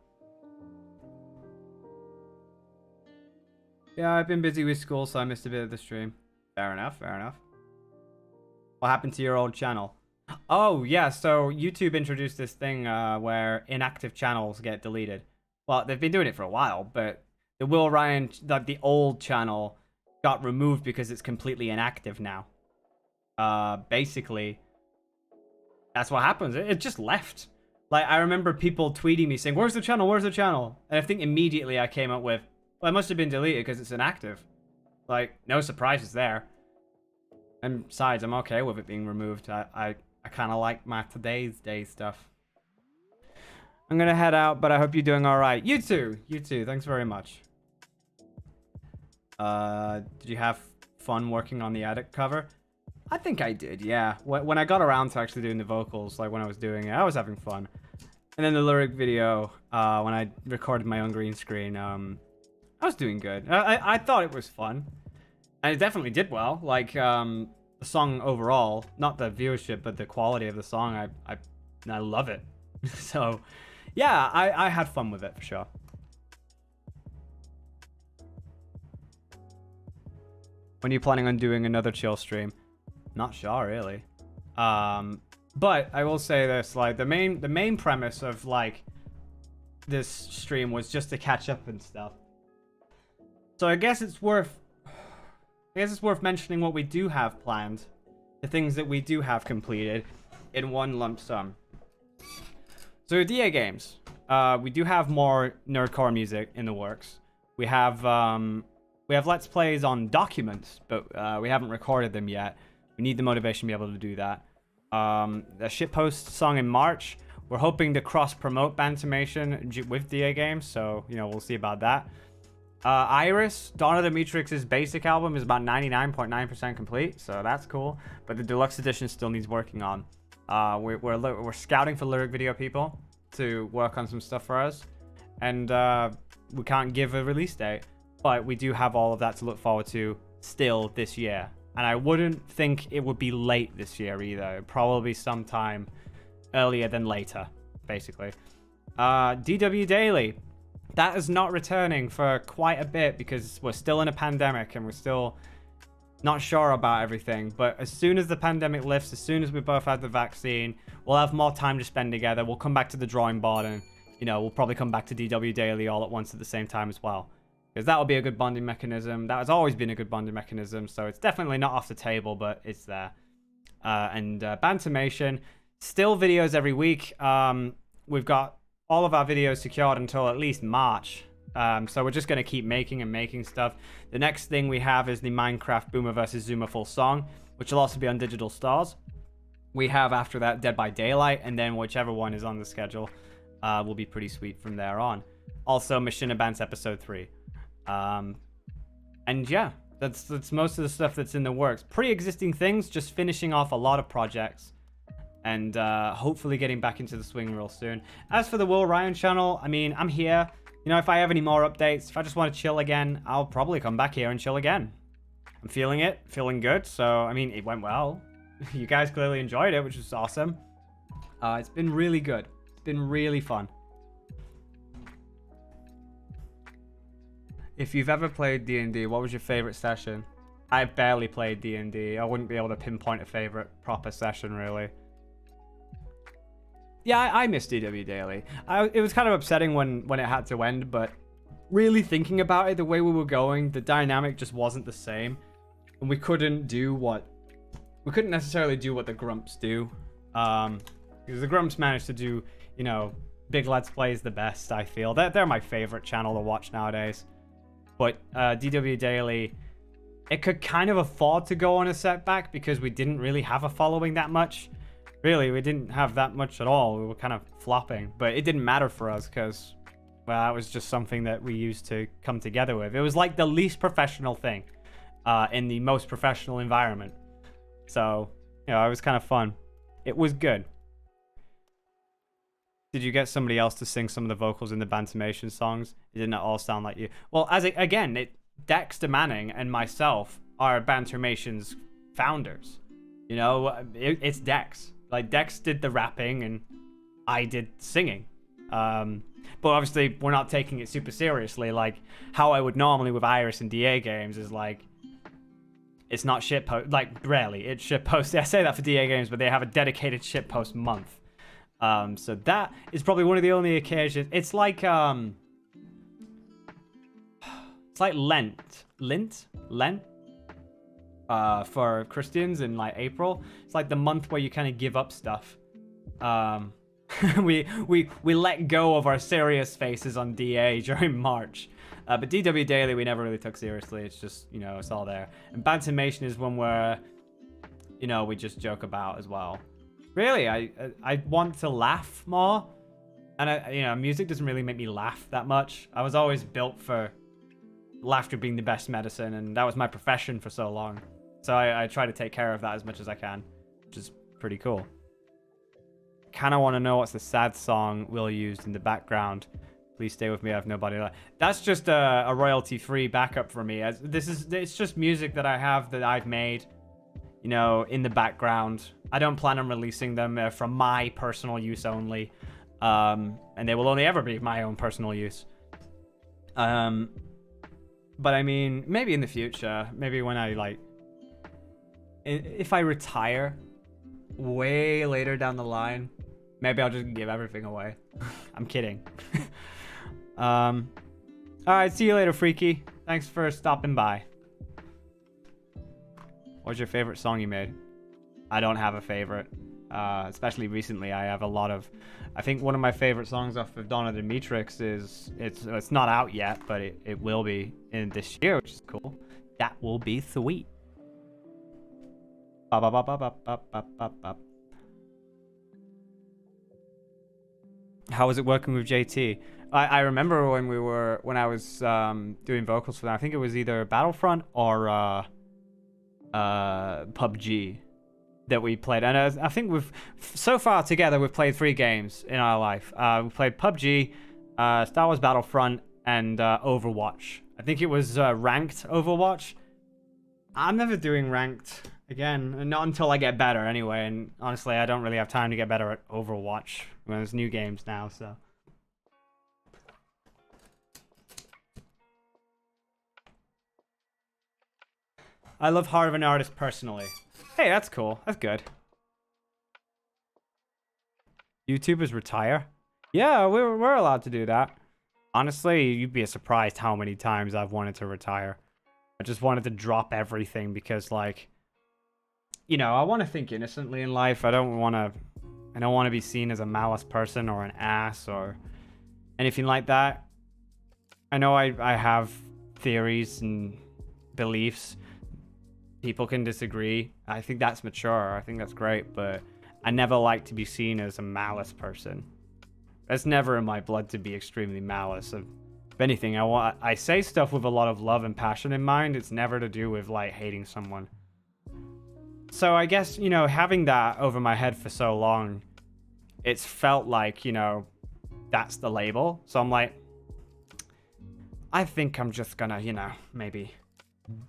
Yeah, I've been busy with school, so I missed a bit of the stream. Fair enough, fair enough. What happened to your old channel? Oh, yeah, so YouTube introduced this thing where inactive channels get deleted. Well, they've been doing it for a while, but the Will Ryan, the old channel, got removed because it's completely inactive now. Basically, that's what happens. It just left. Like, I remember people tweeting me saying, where's the channel? Where's the channel? And I think immediately I came up with, well, it must have been deleted because it's inactive. Like, no surprises there. And besides, I'm okay with it being removed. I kind of like my today's day stuff. I'm going to head out, but I hope you're doing all right. You too. You too. Thanks very much. Did you have fun working on the edit cover? I think I did, yeah. When I got around to actually doing the vocals, like when I was doing it, I was having fun. And then the lyric video, when I recorded my own green screen, I was doing good. I thought it was fun. And it definitely did well. Like, the song overall, not the viewership, but the quality of the song, I love it. So, yeah, I had fun with it for sure. When are you planning on doing another chill stream? Not sure, really. But I will say this, like, the main premise of, like, this stream was just to catch up and stuff. So I guess it's worth mentioning what we do have planned, the things that we do have completed in one lump sum. So DA games, we do have more nerdcore music in the works. We have Let's Plays on documents, but we haven't recorded them yet. We need the motivation to be able to do that. The shitpost song in March. We're hoping to cross-promote Bantamation with DA games, so, you know, we'll see about that. Iris, Dawn of the Matrix's basic album is about 99.9% complete, so that's cool. But the deluxe edition still needs working on. We're scouting for lyric video people to work on some stuff for us. And we can't give a release date, but we do have all of that to look forward to still this year. And I wouldn't think it would be late this year either. Probably sometime earlier than later, basically. DW Daily. That is not returning for quite a bit because we're still in a pandemic and we're still not sure about everything. But as soon as the pandemic lifts, as soon as we both have the vaccine, we'll have more time to spend together. We'll come back to the drawing board and, you know, we'll probably come back to DW Daily all at once at the same time as well. Because that will be a good bonding mechanism. That has always been a good bonding mechanism. So it's definitely not off the table, but it's there. And Bantamation, still videos every week. We've got all of our videos secured until at least March. So we're just going to keep making stuff. The next thing we have is the Minecraft Boomer vs. Zoomer full song, which will also be on digital stores. We have after that Dead by Daylight, and then whichever one is on the schedule will be pretty sweet from there on. Also, Machinabans episode 3. And yeah, that's most of the stuff that's in the works. Pre-existing things, just finishing off a lot of projects. And hopefully getting back into the swing real soon. As for the Will Ryan channel, I mean, I'm here. You know, if I have any more updates, if I just want to chill again, I'll probably come back here and chill again. I'm feeling it, feeling good. So, I mean, it went well. You guys clearly enjoyed it, which is awesome. It's been really good. It's been really fun. If you've ever played D&D, what was your favorite session? I've barely played D&D. I wouldn't be able to pinpoint a favorite proper session, really. Yeah, I missed DW Daily. It was kind of upsetting when it had to end, but really thinking about it, the way we were going, the dynamic just wasn't the same. And we couldn't necessarily do what the Grumps do. Because the Grumps managed to do, you know, big Let's Plays the best, I feel. They're my favorite channel to watch nowadays. But DW Daily, it could kind of afford to go on a setback because we didn't really have a following that much. Really, we didn't have that much at all. We were kind of flopping. But it didn't matter for us because, well, that was just something that we used to come together with. It was like the least professional thing in the most professional environment. So, you know, it was kind of fun. It was good. Did you get somebody else to sing some of the vocals in the Bantamation songs? It didn't all sound like you. Well, Dexter Manning and myself are Bantermation's founders. You know, it's Dex. Like, Dex did the rapping and I did singing. But obviously, we're not taking it super seriously. Like, how I would normally with Iris and DA games is like, it's not shitpost. Like, rarely. It's shitpost. I say that for DA games, but they have a dedicated shitpost month. So that is probably one of the only occasions. It's like Lent for Christians in like April. It's like the month where you kind of give up stuff. We let go of our serious faces on DA during March. But DW Daily we never really took seriously. It's just, you know, it's all there. And Bantamation is one where, you know, we just joke about as well. Really, I want to laugh more, and you know, music doesn't really make me laugh that much. I was always built for laughter being the best medicine, and that was my profession for so long. So I try to take care of that as much as I can, which is pretty cool. Kind of want to know what's the sad song Will used in the background. Please stay with me. I have nobody left. That's just a royalty-free backup for me. It's just music that I have that I've made, you know, in the background. I don't plan on releasing them for my personal use only, and they will only ever be my own personal use. But I mean, maybe in the future, maybe when I like, if I retire way later down the line, maybe I'll just give everything away. I'm kidding. All right, see you later, Freaky. Thanks for stopping by. What's your favorite song you made? I don't have a favorite. Especially recently, I have a lot of. I think one of my favorite songs off of Dawn of the Matrix is it's not out yet, but it will be in this year, which is cool. That will be sweet. Ba ba ba ba ba ba ba ba ba. How was it working with JT? I remember when I was doing vocals for them. I think it was either Battlefront or PUBG that we played. And I think so far together we've played 3 games in our life. We played PUBG, Star Wars Battlefront, and Overwatch. I think it was ranked Overwatch. I'm never doing ranked again, not until I get better anyway. And honestly, I don't really have time to get better at Overwatch when there's new games now, so. I love Heart of an Artist personally. Hey, that's cool. That's good. YouTubers retire? Yeah, we're allowed to do that. Honestly, you'd be surprised how many times I've wanted to retire. I just wanted to drop everything because, like, you know, I want to think innocently in life. I don't want to be seen as a malice person or an ass or anything like that. I know I have theories and beliefs. People can disagree. I think that's mature. I think that's great, but I never like to be seen as a malice person. It's never in my blood to be extremely malice. If anything, I say stuff with a lot of love and passion in mind. It's never to do with like hating someone. So I guess, you know, having that over my head for so long, it's felt like, you know, that's the label. So I'm like, I think I'm just gonna, you know, maybe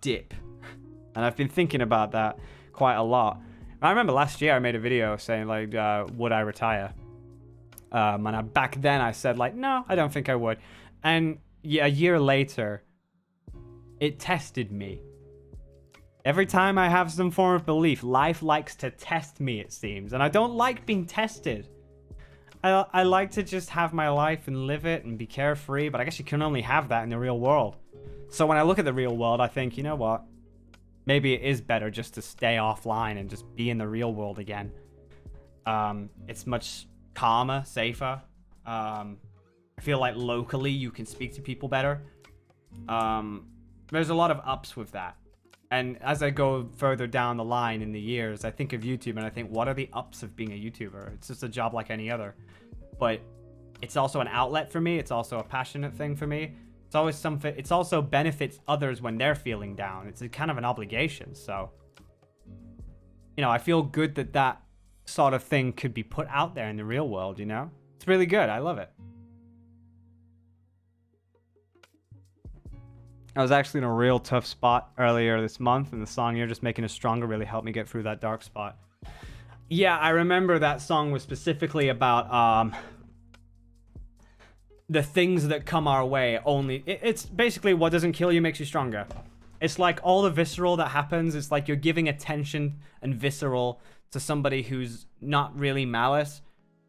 dip. And I've been thinking about that quite a lot. I remember last year I made a video saying, like, would I retire? And back then I said, like, no, I don't think I would. And yeah, a year later, it tested me. Every time I have some form of belief, life likes to test me, it seems. And I don't like being tested. I like to just have my life and live it and be carefree, but I guess you can only have that in the real world. So when I look at the real world, I think, you know what? Maybe it is better just to stay offline and just be in the real world again. It's much calmer, safer. I feel like locally you can speak to people better. There's a lot of ups with that. And as I go further down the line in the years, I think of YouTube and I think, what are the ups of being a YouTuber? It's just a job like any other. But it's also an outlet for me. It's also a passionate thing for me. It's always something. It's also benefits others when they're feeling down. It's a kind of an obligation. So, you know, I feel good that that sort of thing could be put out there in the real world, you know? It's really good. I love it. I was actually in a real tough spot earlier this month, and the song You're Just Making Us Stronger really helped me get through that dark spot. Yeah, I remember that song was specifically about the things that come our way. It's basically what doesn't kill you makes you stronger. It's like all the visceral that happens, it's like you're giving attention and visceral to somebody who's not really malice.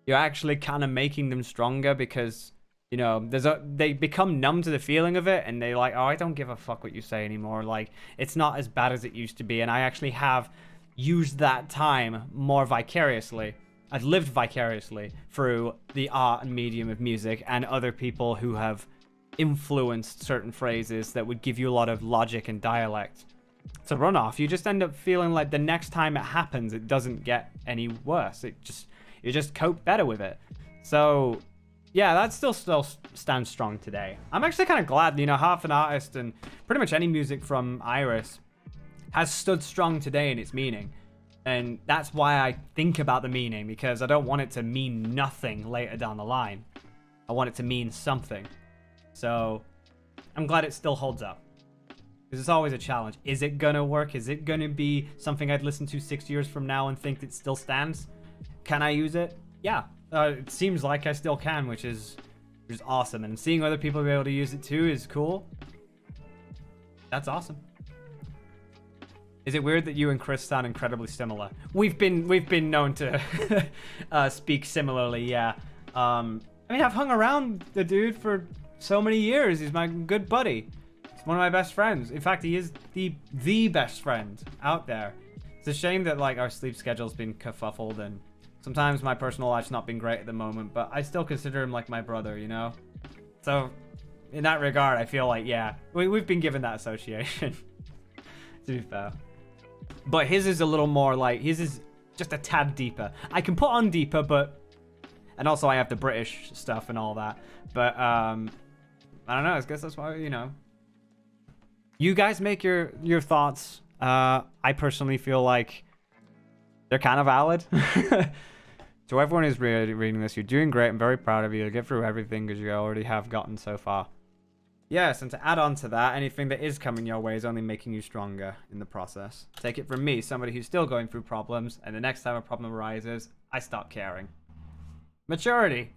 You're actually kind of making them stronger because, you know, they become numb to the feeling of it, and they're like, oh, I don't give a fuck what you say anymore. Like, it's not as bad as it used to be, and I actually have used that time more vicariously. I've lived vicariously through the art and medium of music and other people who have influenced certain phrases that would give you a lot of logic and dialect to run off. You just end up feeling like the next time it happens, it doesn't get any worse. You just cope better with it. So yeah, that still stands strong today. I'm actually kind of glad, you know, Half an Artist and pretty much any music from Iris has stood strong today in its meaning. And that's why I think about the meaning, because I don't want it to mean nothing later down the line. I want it to mean something. So I'm glad it still holds up. Because it's always a challenge. Is it gonna work? Is it gonna be something I'd listen to 6 years from now and think it still stands? Can I use it? Yeah. It seems like I still can, which is awesome. And seeing other people be able to use it too is cool. That's awesome. Is it weird that you and Chris sound incredibly similar? We've been known to speak similarly, yeah. I mean, I've hung around the dude for so many years. He's my good buddy. He's one of my best friends. In fact, he is the best friend out there. It's a shame that like our sleep schedule's been kerfuffled, and sometimes my personal life's not been great at the moment, but I still consider him like my brother, you know? So in that regard, I feel like, yeah, we've been given that association, to be fair. But his is a little more like, his is just a tad deeper. I can put on deeper, but, and also I have the British stuff and all that. But, I don't know, I guess that's why, you know. You guys make your thoughts. I personally feel like they're kind of valid. So everyone who's reading this, you're doing great. I'm very proud of you. You'll get through everything because you already have gotten so far. Yes, and to add on to that, anything that is coming your way is only making you stronger in the process. Take it from me, somebody who's still going through problems, and the next time a problem arises, I stop caring. Maturity.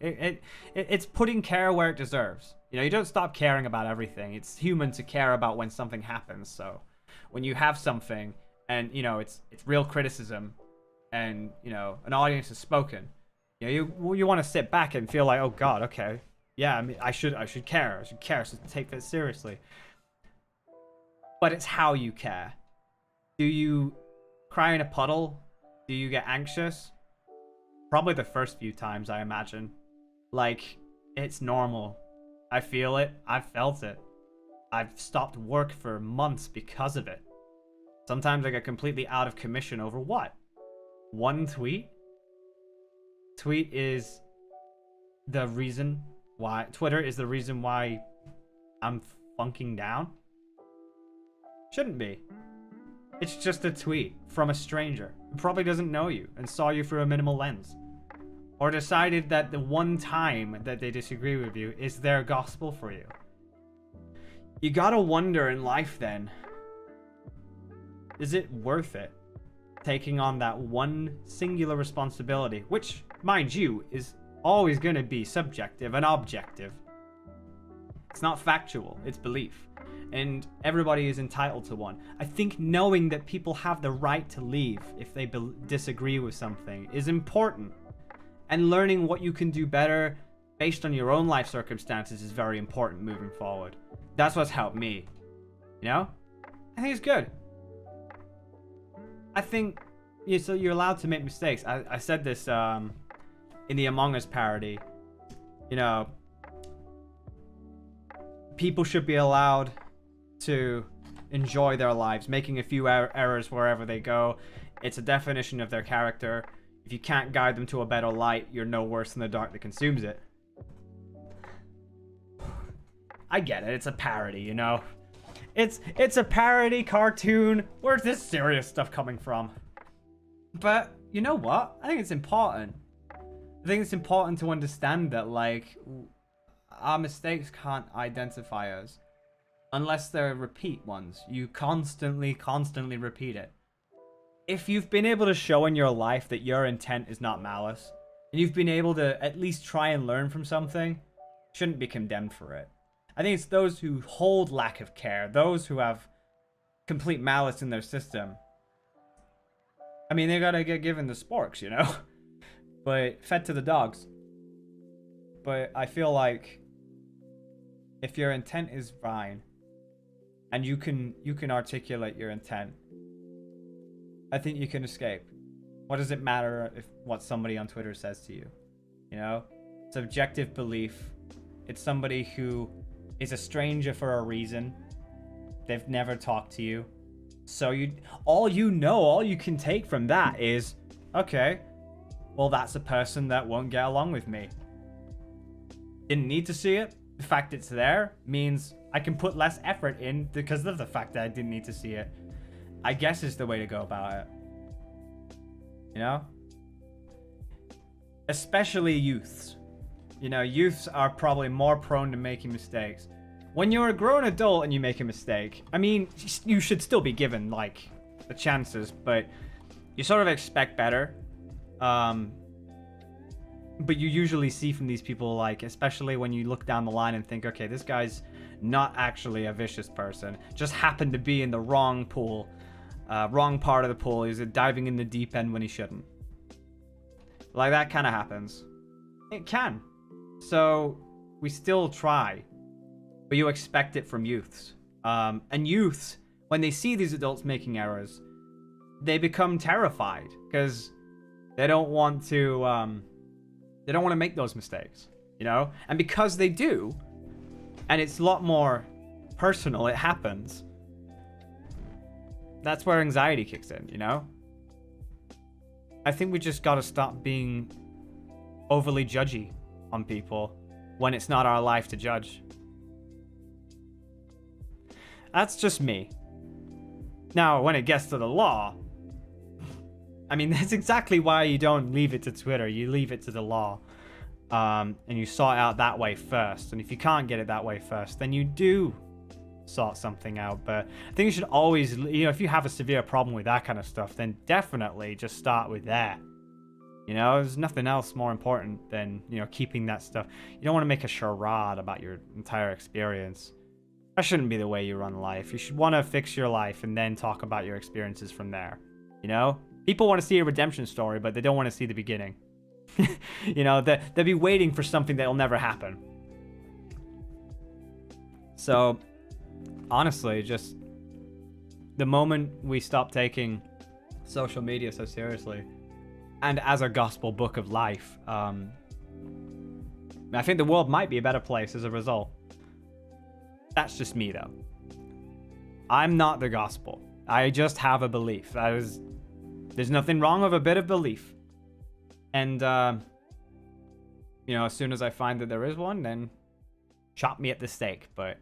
It's putting care where it deserves. You know, you don't stop caring about everything. It's human to care about when something happens. So when you have something and, you know, it's real criticism and, you know, an audience has spoken, you know, you want to sit back and feel like, oh God, okay. Yeah, I mean, I should care. I should care. So take this seriously. But it's how you care. Do you cry in a puddle? Do you get anxious? Probably the first few times, I imagine. Like, it's normal. I feel it. I've felt it. I've stopped work for months because of it. Sometimes I get completely out of commission over what? One tweet? Tweet is the reason why. Twitter is the reason why I'm funking down? Shouldn't be. It's just a tweet from a stranger who probably doesn't know you and saw you through a minimal lens. Or decided that the one time that they disagree with you is their gospel for you. You gotta wonder in life then, is it worth it? Taking on that one singular responsibility, which, mind you, is always gonna be subjective and objective. It's not factual, it's belief. And everybody is entitled to one. I think knowing that people have the right to leave if they disagree with something is important. And learning what you can do better based on your own life circumstances is very important moving forward. That's what's helped me. You know? I think it's good. I think so you're allowed to make mistakes. I said this in the Among Us parody. You know, people should be allowed to enjoy their lives, making a few errors wherever they go. It's a definition of their character. If you can't guide them to a better light, you're no worse than the dark that consumes it. I get it. It's a parody, you know? It's a parody cartoon. Where's this serious stuff coming from? But you know what? I think it's important. I think it's important to understand that, like, our mistakes can't identify us unless they're repeat ones. You constantly repeat it. If you've been able to show in your life that your intent is not malice, and you've been able to at least try and learn from something, shouldn't be condemned for it. I think it's those who hold lack of care, those who have complete malice in their system. I mean, they gotta get given the sporks, you know? But fed to the dogs. But I feel like if your intent is fine, and you can articulate your intent, I think you can escape. What does it matter if what somebody on Twitter says to you? You know? Subjective belief. It's somebody who is a stranger for a reason. They've never talked to you. So all you can take from that is, okay, well, that's a person that won't get along with me. Didn't need to see it. The fact it's there means I can put less effort in because of the fact that I didn't need to see it. I guess is the way to go about it. You know? Especially youths. You know, youths are probably more prone to making mistakes. When you're a grown adult and you make a mistake, I mean, you should still be given, like, the chances, but you sort of expect better. But you usually see from these people, like, especially when you look down the line and think, okay, this guy's not actually a vicious person, just happened to be in the wrong pool, wrong part of the pool. He's diving in the deep end when he shouldn't. Like, that kind of happens. It can. So we still try, but you expect it from youths. And youths, when they see these adults making errors, they become terrified because they don't want to make those mistakes, you know? And because they do, and it's a lot more personal, it happens, that's where anxiety kicks in, you know? I think we just gotta stop being overly judgy on people when it's not our life to judge. That's just me. Now, when it gets to the law, I mean, that's exactly why you don't leave it to Twitter. You leave it to the law. And you sort out that way first. And if you can't get it that way first, then you do sort something out. But I think you should always, you know, if you have a severe problem with that kind of stuff, then definitely just start with that. You know, there's nothing else more important than, you know, keeping that stuff. You don't want to make a charade about your entire experience. That shouldn't be the way you run life. You should want to fix your life and then talk about your experiences from there. You know? People want to see a redemption story, but they don't want to see the beginning. You know, they'll be waiting for something that'll never happen. So, honestly, just the moment we stop taking social media so seriously and as a gospel book of life, I think the world might be a better place as a result. That's just me, though. I'm not the gospel. I just have a belief. There's nothing wrong with a bit of belief. And, you know, as soon as I find that there is one, then chop me at the stake. But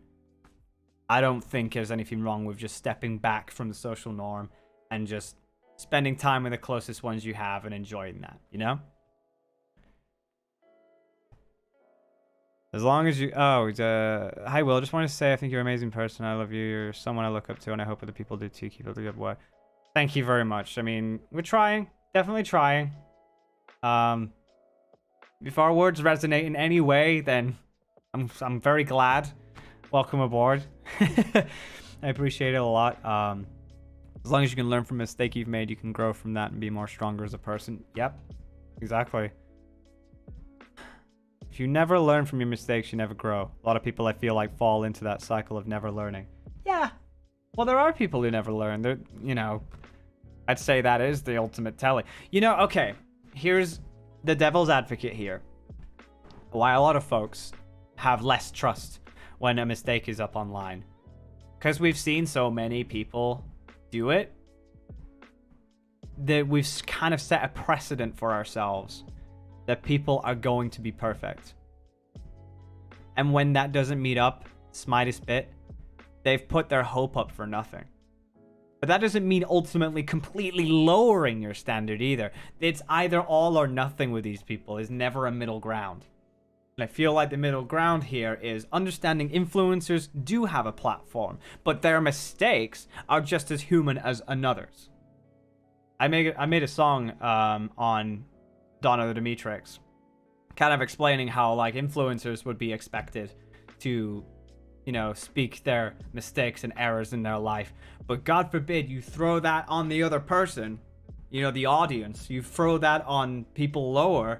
I don't think there's anything wrong with just stepping back from the social norm and just spending time with the closest ones you have and enjoying that, you know? As long as you... hi, Will. Just wanted to say I think you're an amazing person. I love you. You're someone I look up to, and I hope other people do too. Keep up the good work. Thank you very much. I mean, we're trying. Definitely trying. If our words resonate in any way, then I'm very glad. Welcome aboard. I appreciate it a lot. As long as you can learn from a mistake you've made, you can grow from that and be more stronger as a person. Yep. Exactly. If you never learn from your mistakes, you never grow. A lot of people, I feel like, fall into that cycle of never learning. Yeah. Well, there are people who never learn. They're, you know, I'd say that is the ultimate telling. You know, okay, here's the devil's advocate here. Why a lot of folks have less trust when a mistake is up online. Because we've seen so many people do it, that we've kind of set a precedent for ourselves that people are going to be perfect. And when that doesn't meet up, slightest bit, they've put their hope up for nothing. But that doesn't mean ultimately completely lowering your standard either. It's either all or nothing with these people. There's never a middle ground. And I feel like the middle ground here is understanding influencers do have a platform, but their mistakes are just as human as another's. I made a song on Donna the Dominatrix, kind of explaining how like influencers would be expected to, you know, speak their mistakes and errors in their life. But God forbid you throw that on the other person, you know, the audience. You throw that on people lower,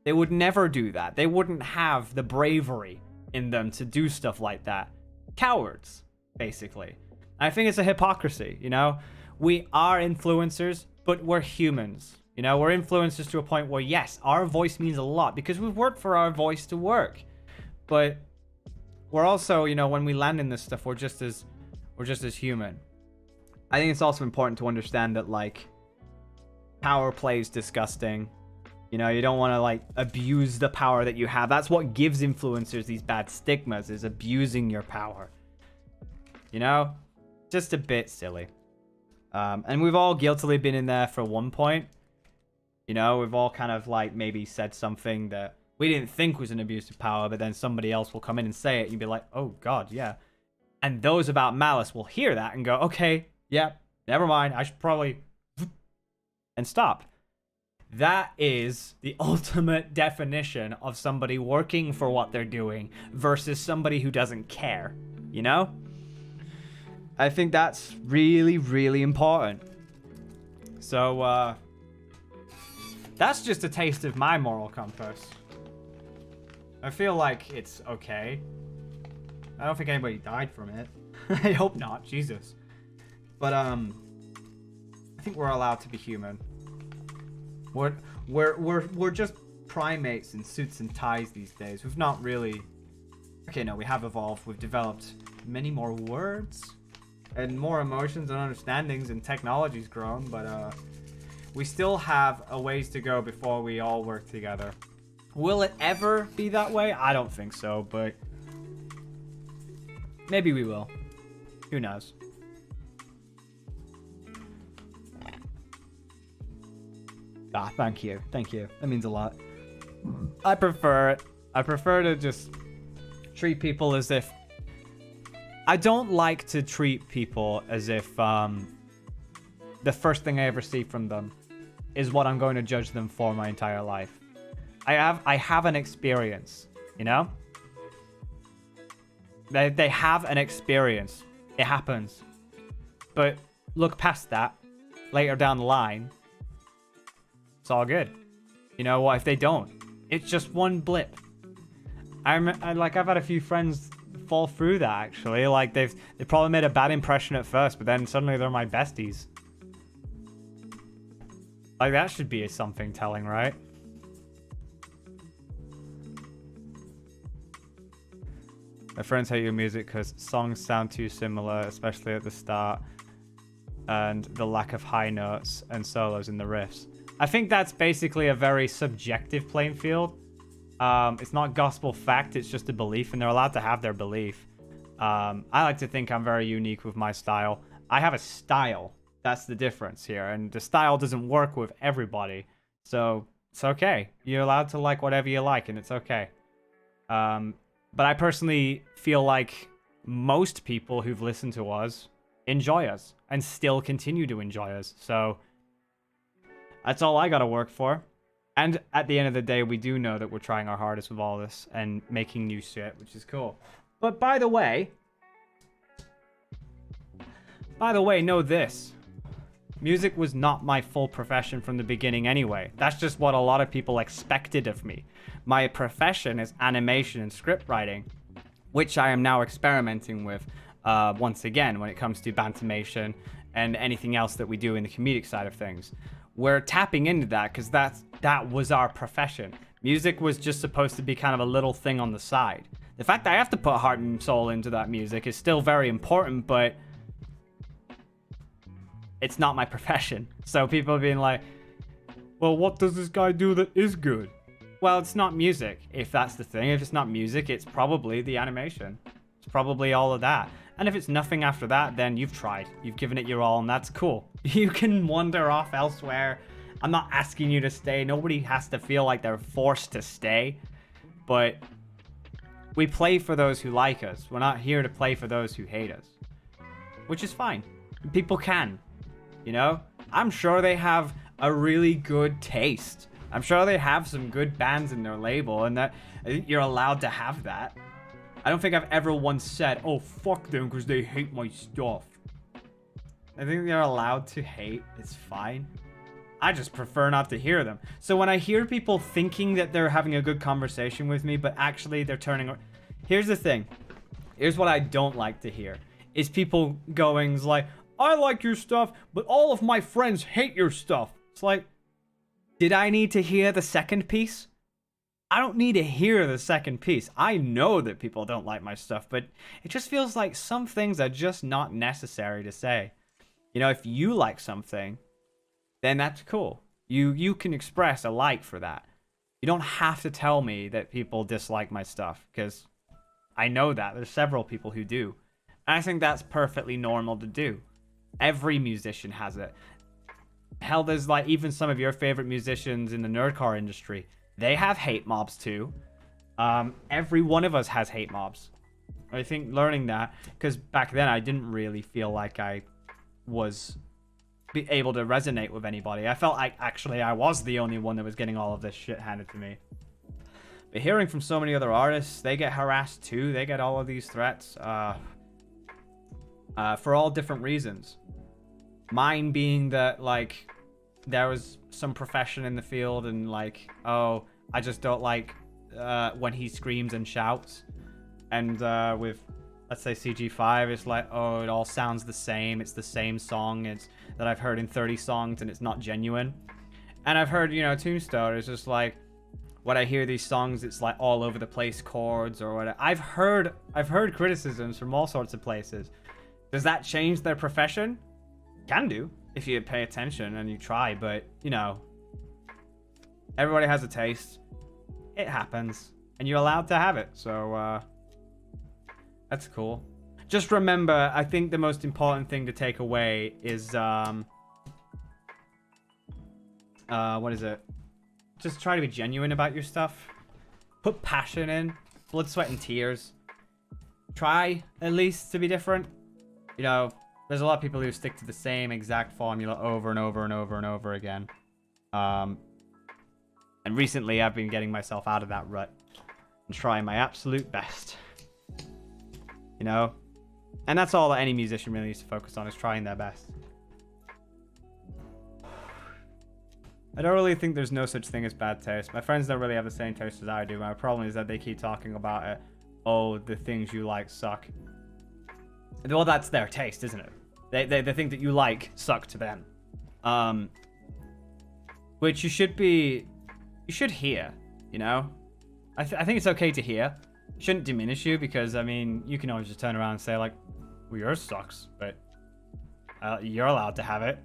they would never do that. They wouldn't have the bravery in them to do stuff like that. Cowards, basically. I think it's a hypocrisy, you know? We are influencers, but we're humans. You know, we're influencers to a point where, yes, our voice means a lot because we've worked for our voice to work. But we're also, you know, when we land in this stuff, we're just as human. I think it's also important to understand that, like, power play is disgusting. You know, you don't want to, like, abuse the power that you have. That's what gives influencers these bad stigmas, is abusing your power. You know? Just a bit silly. And we've all guiltily been in there for one point. You know, we've all kind of, like, maybe said something that we didn't think was an abuse of power, but then somebody else will come in and say it, and you'll be like, oh god, yeah. And those about malice will hear that and go, okay, yeah, never mind, I should probably... and stop. That is the ultimate definition of somebody working for what they're doing versus somebody who doesn't care, you know? I think that's really, really important. So, that's just a taste of my moral compass. I feel like it's okay. I don't think anybody died from it. I hope not, Jesus. But, I think we're allowed to be human. We're just primates in suits and ties these days. We've not really... Okay, no, we have evolved. We've developed many more words and more emotions and understandings, and technology's grown, but we still have a ways to go before we all work together. Will it ever be that way? I don't think so, but maybe we will. Who knows? Ah, thank you. Thank you. That means a lot. I prefer it. I prefer to just treat people as if... I don't like to treat people as if the first thing I ever see from them is what I'm going to judge them for my entire life. I have an experience, you know? They have an experience. It happens. But look past that. Later down the line, it's all good. You know what? If they don't, it's just one blip. I've had a few friends fall through that, actually. Like, they probably made a bad impression at first, but then suddenly they're my besties. Like, that should be something telling, right? My friends hate your music because songs sound too similar, especially at the start, and the lack of high notes and solos in the riffs. I think that's basically a very subjective playing field. It's not gospel fact, it's just a belief, and they're allowed to have their belief. I like to think I'm very unique with my style. I have a style. That's the difference here, and the style doesn't work with everybody. So, it's okay. You're allowed to like whatever you like, and it's okay. But I personally feel like most people who've listened to us enjoy us, and still continue to enjoy us. So, that's all I gotta work for. And at the end of the day, we do know that we're trying our hardest with all this and making new shit, which is cool. But by the way, know this. Music was not my full profession from the beginning anyway. That's just what a lot of people expected of me. My profession is animation and script writing, which I am now experimenting with once again when it comes to bantamation and anything else that we do in the comedic side of things. We're tapping into that because that was our profession. Music was just supposed to be kind of a little thing on the side. The fact that I have to put heart and soul into that music is still very important, but it's not my profession. So people are being like, well, what does this guy do that is good? Well, it's not music, if that's the thing. If it's not music, it's probably the animation. It's probably all of that. And if it's nothing after that, then you've tried. You've given it your all, and that's cool. You can wander off elsewhere. I'm not asking you to stay. Nobody has to feel like they're forced to stay. But we play for those who like us. We're not here to play for those who hate us. Which is fine. People can. You know? I'm sure they have a really good taste. I'm sure they have some good bands in their label, and that you're allowed to have that. I don't think I've ever once said, oh, fuck them because they hate my stuff. I think they're allowed to hate. It's fine. I just prefer not to hear them. So when I hear people thinking that they're having a good conversation with me, but actually they're turning... Here's the thing. Here's what I don't like to hear. Is people going like, I like your stuff, but all of my friends hate your stuff. It's like, did I need to hear the second piece? I don't need to hear the second piece. I know that people don't like my stuff, but it just feels like some things are just not necessary to say. You know, if you like something, then that's cool. You can express a like for that. You don't have to tell me that people dislike my stuff, because I know that. There's several people who do. And I think that's perfectly normal to do. Every musician has it. Hell, there's like even some of your favorite musicians in the nerdcore industry. They have hate mobs too. Every one of us has hate mobs. I think learning that, because back then I didn't really feel like I was able to resonate with anybody. I felt like actually I was the only one that was getting all of this shit handed to me. But hearing from so many other artists, they get harassed too. They get all of these threats for all different reasons. Mine being that, like, there was some profession in the field and, like, oh, I just don't like when he screams and shouts. And with, let's say, CG5, it's like, oh, it all sounds the same. It's the same song that I've heard in 30 songs and it's not genuine. And I've heard, you know, Tombstone is just like, when I hear these songs, it's like all over the place chords or whatever. I've heard criticisms from all sorts of places. Does that change their profession? Can do, if you pay attention and you try, but, you know, everybody has a taste. It happens, and you're allowed to have it, so, that's cool. Just remember, I think the most important thing to take away is, what is it? Just try to be genuine about your stuff. Put passion in. Blood, sweat, and tears. Try, at least, to be different. You know, there's a lot of people who stick to the same exact formula over and over and over and over again. And recently, I've been getting myself out of that rut and trying my absolute best. You know? And that's all that any musician really needs to focus on, is trying their best. I don't really think there's no such thing as bad taste. My friends don't really have the same taste as I do. My problem is that they keep talking about it. Oh, the things you like suck. Well, that's their taste, isn't it? They think that you like suck to them. Which you should hear, you know? I think it's okay to hear. It shouldn't diminish you, because, I mean, you can always just turn around and say, like, well, yours sucks, but you're allowed to have it.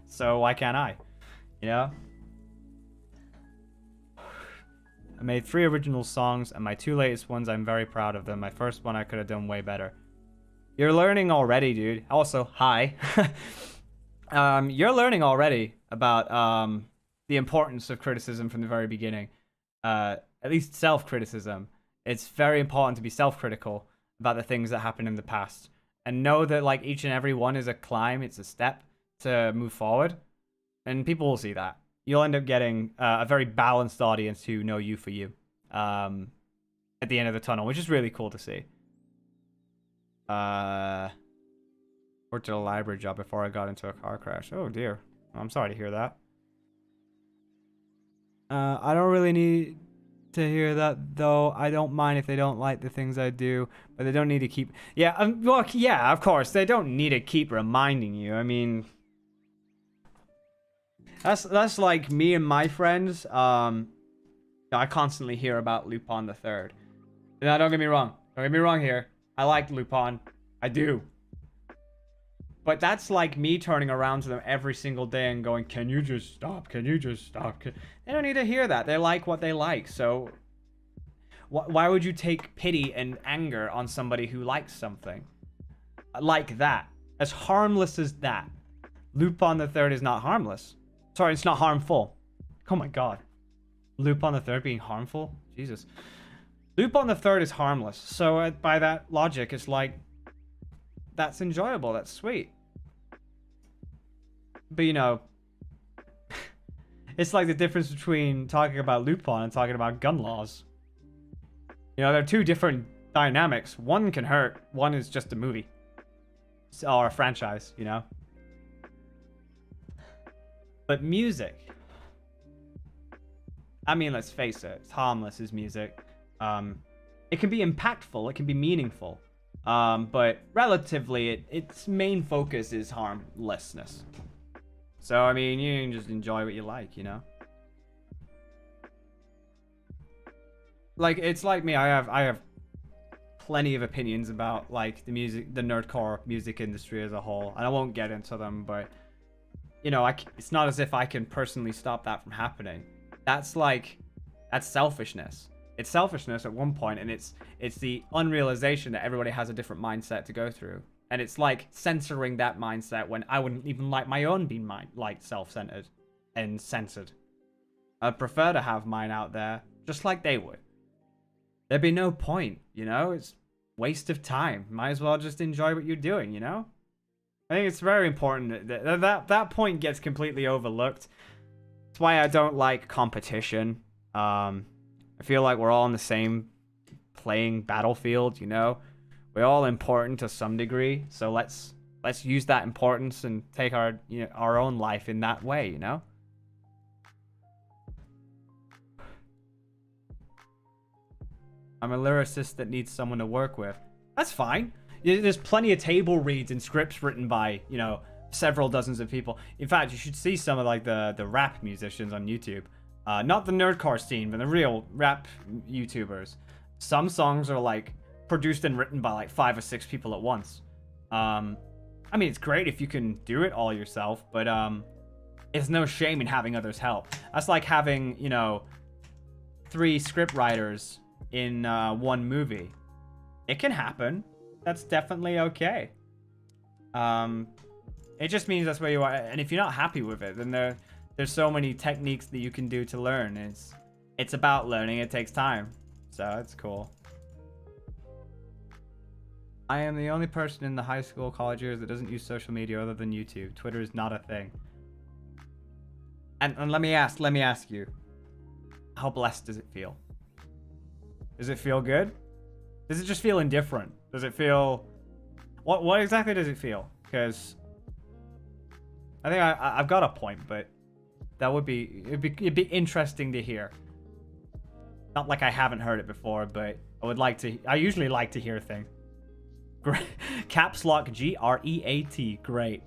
So why can't I? You know? I made 3 original songs, and my 2 latest ones, I'm very proud of them. My first one I could have done way better. You're learning already, dude. Also, hi. You're learning already about the importance of criticism from the very beginning. At least self-criticism. It's very important to be self-critical about the things that happened in the past. And know that, like, each and every one is a climb. It's a step to move forward. And people will see that. You'll end up getting a very balanced audience who know you for you at the end of the tunnel, which is really cool to see. Worked at a library job before I got into a car crash. Oh dear. I'm sorry to hear that. I don't really need to hear that, though. I don't mind if they don't like the things I do, but they don't need to keep... Yeah, well, yeah, of course. They don't need to keep reminding you. I mean... That's like me and my friends. I constantly hear about Lupin the Third. Now, don't get me wrong. Don't get me wrong here. I like Lupin. I do. But that's like me turning around to them every single day and going, can you just stop? Can you just stop? They don't need to hear that. They like what they like. So why would you take pity and anger on somebody who likes something like that? As harmless as that. Lupin the Third is not harmless. Sorry, it's not harmful. Oh my god. Lupin the Third being harmful? Jesus. Lupin the Third is harmless. So by that logic, it's like, that's enjoyable. That's sweet. But you know, it's like the difference between talking about Lupin and talking about gun laws. You know, they're 2 different dynamics. One can hurt. One is just a movie. Or a franchise, you know? But music. I mean, let's face it. It's harmless as music. It can be impactful. It can be meaningful. But relatively, its main focus is harmlessness. So, I mean, you can just enjoy what you like, you know? Like, it's like me. I have plenty of opinions about, like, the nerdcore music industry as a whole. And I won't get into them, but... You know, it's not as if I can personally stop that from happening. That's selfishness. It's selfishness at one point, and it's the unrealization that everybody has a different mindset to go through. And it's like censoring that mindset when I wouldn't even like my own being self-centered and censored. I'd prefer to have mine out there, just like they would. There'd be no point, you know? It's waste of time. Might as well just enjoy what you're doing, you know? I think it's very important that point gets completely overlooked. That's why I don't like competition. I feel like we're all on the same playing battlefield, you know? We're all important to some degree, so let's use that importance and take our own life in that way, you know? I'm a lyricist that needs someone to work with. That's fine. There's plenty of table reads and scripts written by, you know, several dozens of people. In fact, you should see some of like the rap musicians on YouTube. Not the nerdcore scene, but the real rap YouTubers. Some songs are like produced and written by like 5 or 6 people at once. I mean, it's great if you can do it all yourself, but it's no shame in having others help. That's like having, you know, 3 script writers in one movie. It can happen. That's definitely okay. It just means that's where you are, and if you're not happy with it, then there's so many techniques that you can do to learn. It's about learning. It takes time, so it's cool. I am the only person in the high school, college years that doesn't use social media other than YouTube. Twitter is not a thing. And let me ask you, how blessed does it feel? Does it feel good? Does it just feel indifferent? Does it feel... What exactly does it feel? Because I think I've got a point, but that would be... It'd be interesting to hear. Not like I haven't heard it before, but I usually like to hear things. Great. Caps lock GREAT. Great.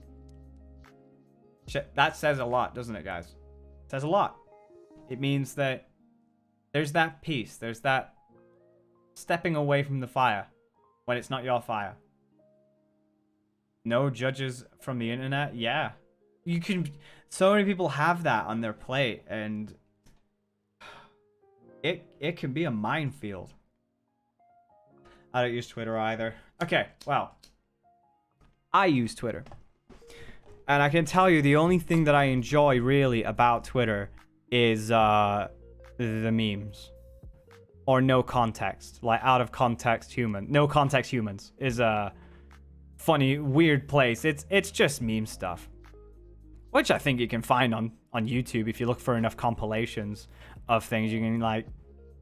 That says a lot, doesn't it, guys? It says a lot. It means that there's that peace. There's that stepping away from the fire when it's not your fire. No judges from the internet. Yeah. You can... So many people have that on their plate, and it can be a minefield. I don't use Twitter either. Okay, well, I use Twitter. And I can tell you the only thing that I enjoy really about Twitter is the memes. Or no context. Like out of context no context humans is a funny, weird place. It's just meme stuff. Which I think you can find on YouTube if you look for enough compilations of things. You can like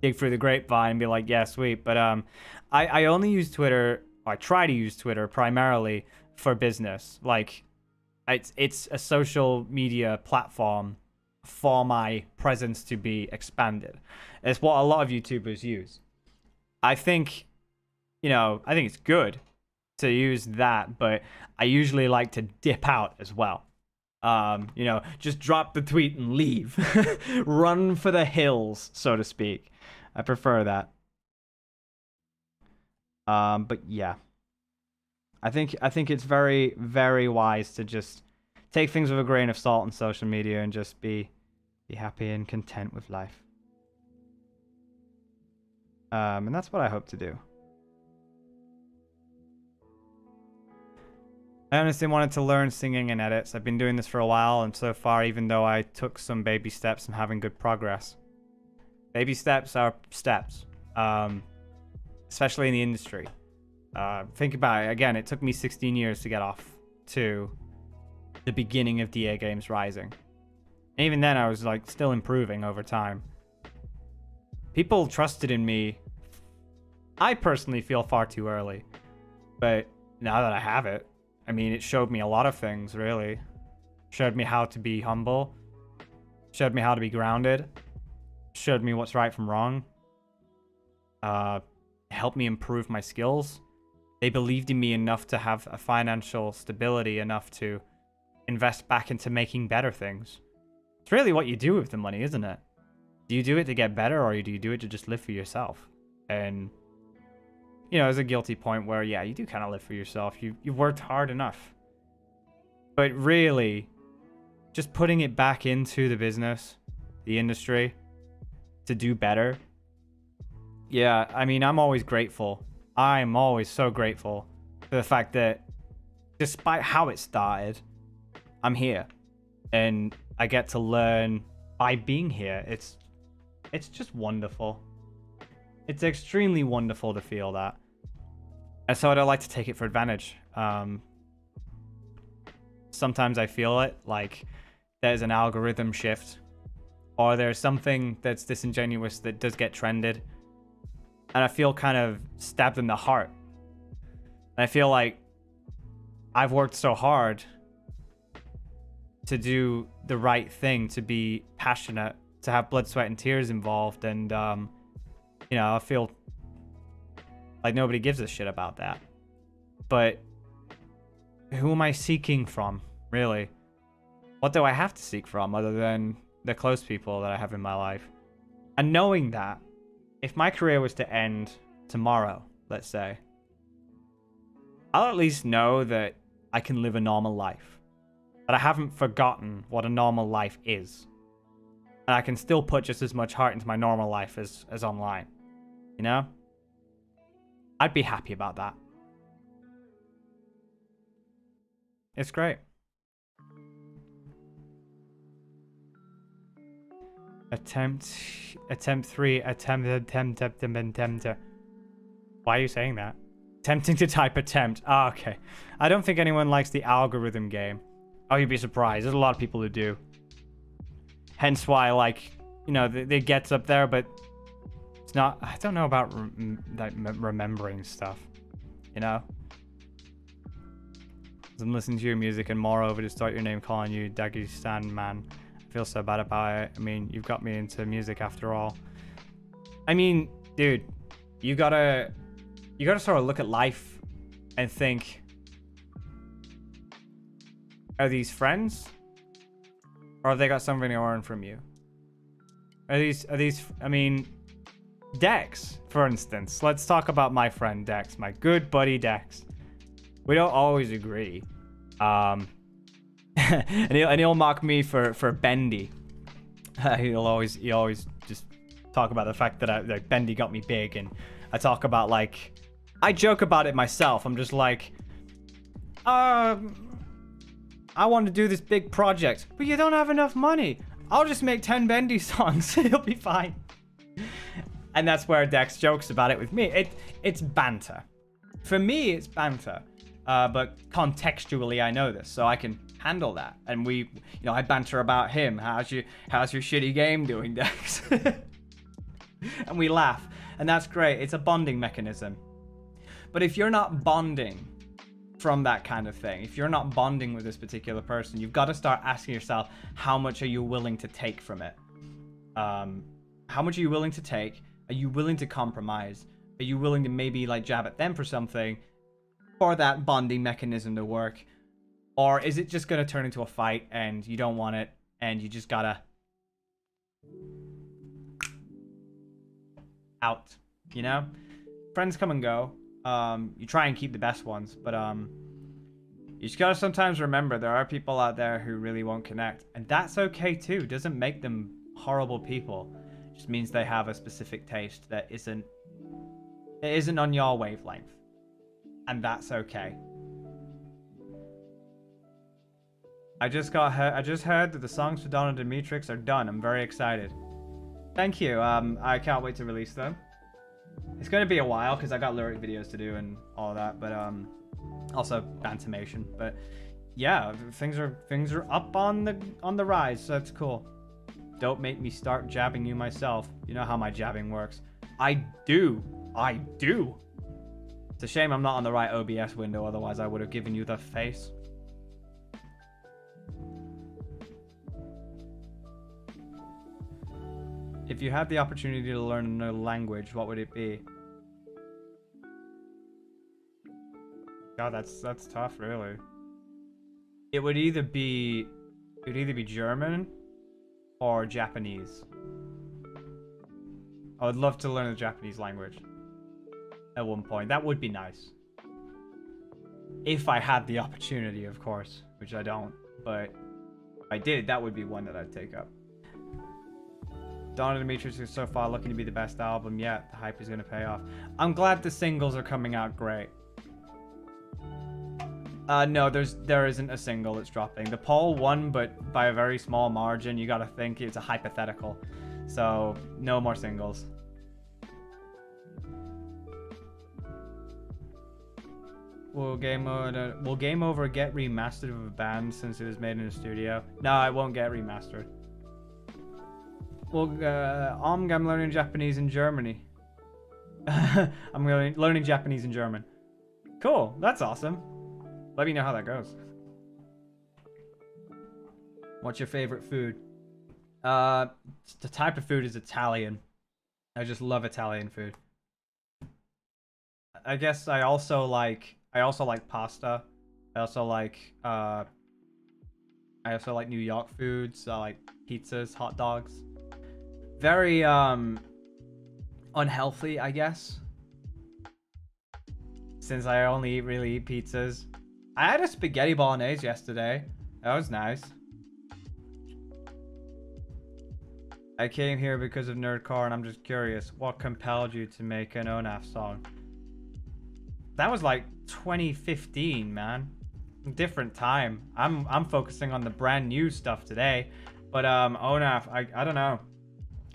dig through the grapevine and be like, yeah, sweet. But I only use Twitter, or I try to use Twitter primarily for business. Like it's a social media platform for my presence to be expanded. It's what a lot of YouTubers use. I think it's good to use that, but I usually like to dip out as well. Just drop the tweet and leave. Run for the hills, so to speak. I prefer that. But yeah. I think it's very, very wise to just take things with a grain of salt on social media and just be happy and content with life. And that's what I hope to do. I honestly wanted to learn singing and edits. I've been doing this for a while, and so far, even though I took some baby steps, I'm having good progress. Baby steps are steps, especially in the industry. Think about it. Again, it took me 16 years to get off to the beginning of DA Games Rising. And even then, I was like still improving over time. People trusted in me. I personally feel far too early, but now that I have it, I mean, it showed me a lot of things, really. Showed me how to be humble. Showed me how to be grounded. Showed me what's right from wrong. Helped me improve my skills. They believed in me enough to have a financial stability enough to invest back into making better things. It's really what you do with the money, isn't it? Do you do it to get better, or do you do it to just live for yourself? And there's a guilty point where, yeah, you do kind of live for yourself. You've worked hard enough. But really, just putting it back into the business, the industry, to do better. Yeah, I mean, I'm always grateful. I'm always so grateful for the fact that despite how it started, I'm here. And I get to learn by being here. It's just wonderful. It's extremely wonderful to feel that. And so I don't like to take it for advantage. Sometimes I feel it, like there's an algorithm shift, or there's something that's disingenuous that does get trended, and I feel kind of stabbed in the heart. And I feel like I've worked so hard to do the right thing, to be passionate, to have blood, sweat, and tears involved, and you know, I feel like nobody gives a shit about that. But who am I seeking from, really? What do I have to seek from other than the close people that I have in my life? And knowing that, if my career was to end tomorrow, let's say, I'll at least know that I can live a normal life. That I haven't forgotten what a normal life is. And I can still put just as much heart into my normal life as online. You know? I'd be happy about that. It's great. Attempt 3. Why are you saying that? Attempting to type attempt. Ah, okay. I don't think anyone likes the algorithm game. Oh, you'd be surprised. There's a lot of people who do. Hence why, like, you know, they get up there, but it's not. I don't know about remembering stuff. You know? I'm listening to your music, and moreover, to start your name calling you Dagestan man. I feel so bad about it. I mean, you've got me into music after all. I mean, dude, you gotta sort of look at life and think, are these friends? Or have they got something to earn from you? Are these, I mean, Dex, for instance. Let's talk about my friend Dex, my good buddy Dex. We don't always agree. And he'll mock me for Bendy. He'll always just talk about the fact that Bendy got me big, and I talk about, like, I joke about it myself. I'm just like, I want to do this big project, but you don't have enough money. I'll just make 10 Bendy songs. It'll be fine. And that's where Dex jokes about it with me. It's banter. For me, it's banter. But contextually, I know this, so I can handle that. And I banter about him. How's your shitty game doing, Dex? And we laugh, and that's great. It's a bonding mechanism. But if you're not bonding from that kind of thing, if you're not bonding with this particular person, you've got to start asking yourself, how much are you willing to take from it? How much are you willing to take? Are you willing to compromise? Are you willing to maybe, like, jab at them for something, for that bonding mechanism to work? Or is it just going to turn into a fight and you don't want it, and you just gotta out, you know? Friends come and go. You try and keep the best ones, but you just gotta sometimes remember there are people out there who really won't connect, and that's okay too. It doesn't make them horrible people. It just means they have a specific taste that isn't on your wavelength. And that's okay. I just heard that the songs for Donna Dimitrix are done. I'm very excited. Thank you. I can't wait to release them. It's gonna be a while because I got lyric videos to do and all that, but also Bantamation. But yeah, things are up on the rise, so that's cool. Don't make me start jabbing you myself. You know how my jabbing works. I do. It's a shame I'm not on the right OBS window, otherwise I would have given you the face. If you had the opportunity to learn another language, what would it be? God, that's tough, really. It would either be German or Japanese. I would love to learn the Japanese language at one point. That would be nice. If I had the opportunity, of course, which I don't. But if I did, that would be one that I'd take up. Donna Dimitrix is so far looking to be the best album yet. The hype is going to pay off. I'm glad the singles are coming out great. No, there isn't a single that's dropping. The poll won, but by a very small margin. You gotta think it's a hypothetical. So, no more singles. Will Game Over get remastered with a band since it was made in a studio? No, it won't get remastered. Well, I'm learning Japanese in Germany. I'm learning Japanese and German. Cool, that's awesome. Let me know how that goes. What's your favorite food? The type of food is Italian. I just love Italian food. I guess I also like pasta. I also like New York foods. I like pizzas, hot dogs. Very unhealthy, I guess. Since I only really eat pizzas. I had a spaghetti bolognese yesterday. That was nice. I came here because of Nerdcore, and I'm just curious, what compelled you to make an ONAF song? That was like 2015, man. Different time. I'm focusing on the brand new stuff today, but ONAF, I don't know.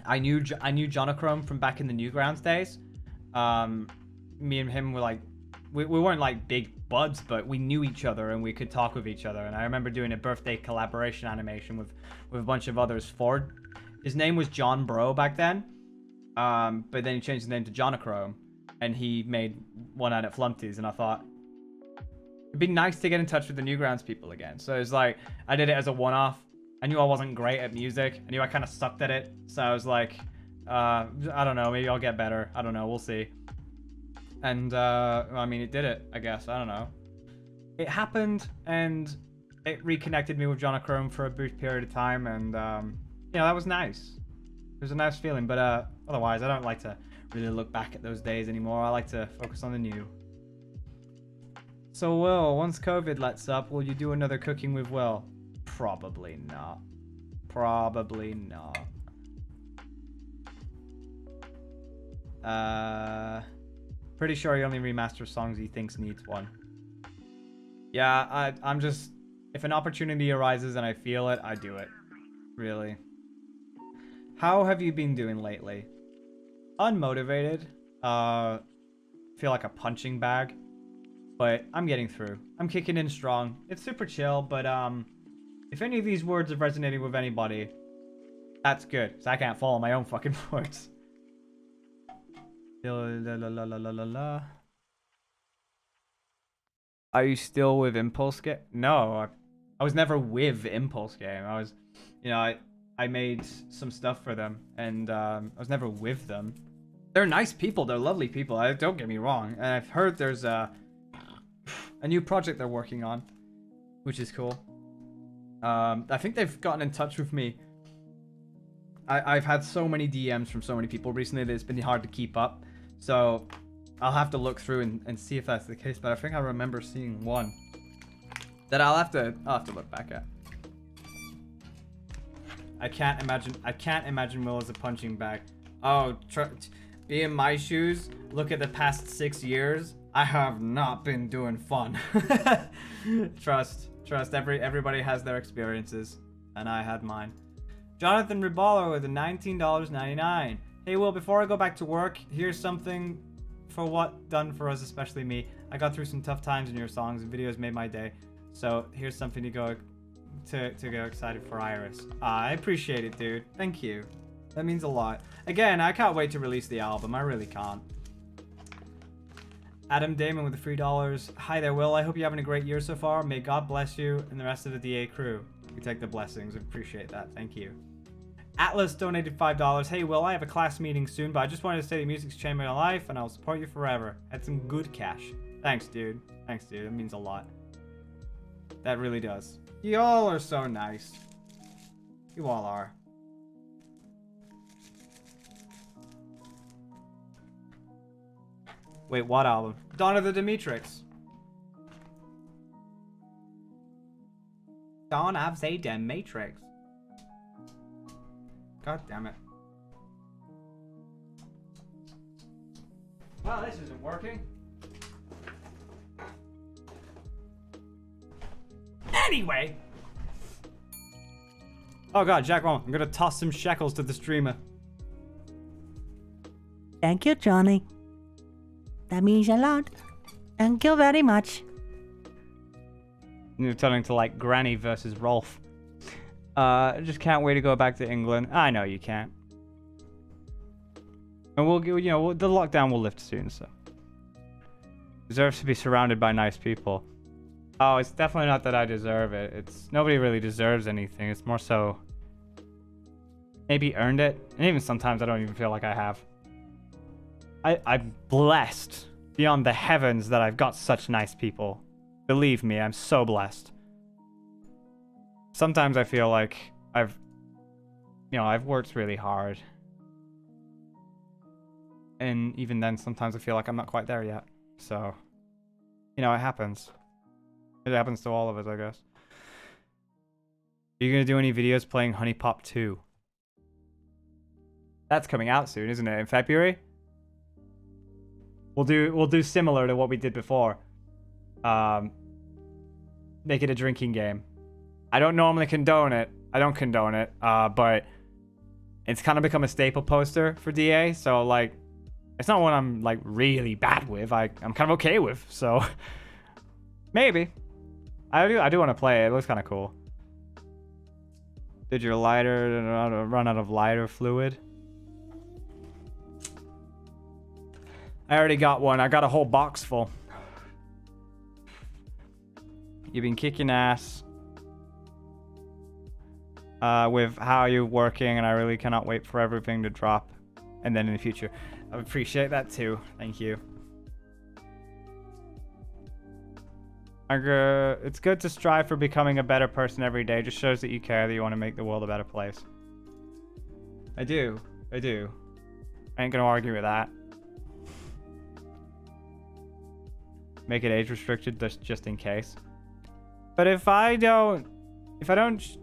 I knew Jonachrome from back in the Newgrounds days. Me and him were like, we weren't like big buds, but we knew each other and we could talk with each other. And I remember doing a birthday collaboration animation with a bunch of others. Ford, his name was John Bro back then, but then he changed his name to Jonachrome, and he made one out at Flumpties. And I thought it'd be nice to get in touch with the Newgrounds people again. So it's like I did it as a one-off. I knew I wasn't great at music. I knew I kind of sucked at it. So I was like, I don't know, maybe I'll get better. I don't know, we'll see. And I mean, it did it, I guess. I don't know. It happened, and it reconnected me with Jonachrome for a brief period of time, and that was nice. It was a nice feeling, but otherwise, I don't like to really look back at those days anymore. I like to focus on the new. So, Will, once COVID lets up, will you do another Cooking with Will? Probably not. Probably not. Pretty sure he only remasters songs he thinks needs one. Yeah, I'm just... If an opportunity arises and I feel it, I do it. Really. How have you been doing lately? Unmotivated. Feel like a punching bag. But I'm getting through. I'm kicking in strong. It's super chill, but if any of these words have resonated with anybody, that's good. So I can't follow my own fucking words. Are you still with Impulse Game? No, I was never with Impulse Game. I was, I made some stuff for them, and I was never with them. They're nice people. They're lovely people. Don't get me wrong. And I've heard there's a new project they're working on, which is cool. I think they've gotten in touch with me. I've had so many DMs from so many people recently that it's been hard to keep up. So I'll have to look through and see if that's the case. But I think I remember seeing one that I'll have to look back at. I can't imagine Will as a punching bag. Oh, be in my shoes. Look at the past 6 years. I have not been doing fun. Trust. Everybody has their experiences, and I had mine. Jonathan Ribalo with a $19.99. Hey Will, before I go back to work, here's something for what done for us, especially me. I got through some tough times in your songs and videos made my day. So here's something to go excited for Iris. I appreciate it, dude. Thank you. That means a lot. Again, I can't wait to release the album. I really can't. Adam Damon with the $3. Hi there, Will. I hope you're having a great year so far. May God bless you and the rest of the DA crew. We take the blessings. Appreciate that. Thank you. Atlas donated $5. Hey, Will, I have a class meeting soon, but I just wanted to say that music's changed my life, and I'll support you forever. Had some good cash. Thanks, dude. Thanks, dude. That means a lot. That really does. Y'all are so nice. You all are. Wait, what album? Dawn of the Demetrix. Dawn of the Demetrix. God damn it. Well, this isn't working. Anyway. Oh god, Jack Wong, I'm gonna toss some shekels to the streamer. Thank you, Johnny. That means a lot. Thank you very much. You're turning to like Granny versus Rolf. Just can't wait to go back to England. I know you can't. And we'll, you know, the lockdown will lift soon, so. Deserves to be surrounded by nice people. Oh, it's definitely not that I deserve it. It's nobody really deserves anything. It's more so maybe earned it. And even sometimes I don't even feel like I have. I'm blessed beyond the heavens that I've got such nice people. Believe me, I'm so blessed. Sometimes I feel like I've worked really hard. And even then, sometimes I feel like I'm not quite there yet. So, you know, it happens. It happens to all of us, I guess. Are you gonna do any videos playing Honey Pop 2? That's coming out soon, isn't it? In February? We'll do similar to what we did before. Make it a drinking game. I don't normally condone it. I don't condone it. But it's kind of become a staple poster for DA. So like, it's not one I'm like really bad with. I'm kind of okay with. So maybe. I do want to play it. It looks kind of cool. Did your lighter run out of lighter fluid? I already got one. I got a whole box full. You've been kicking ass with how you're working, and I really cannot wait for everything to drop. And then in the future. I appreciate that too. Thank you. It's good to strive for becoming a better person every day. Just shows that you care, that you want to make the world a better place. I do. I ain't gonna argue with that. Make it age restricted just in case. But if I don't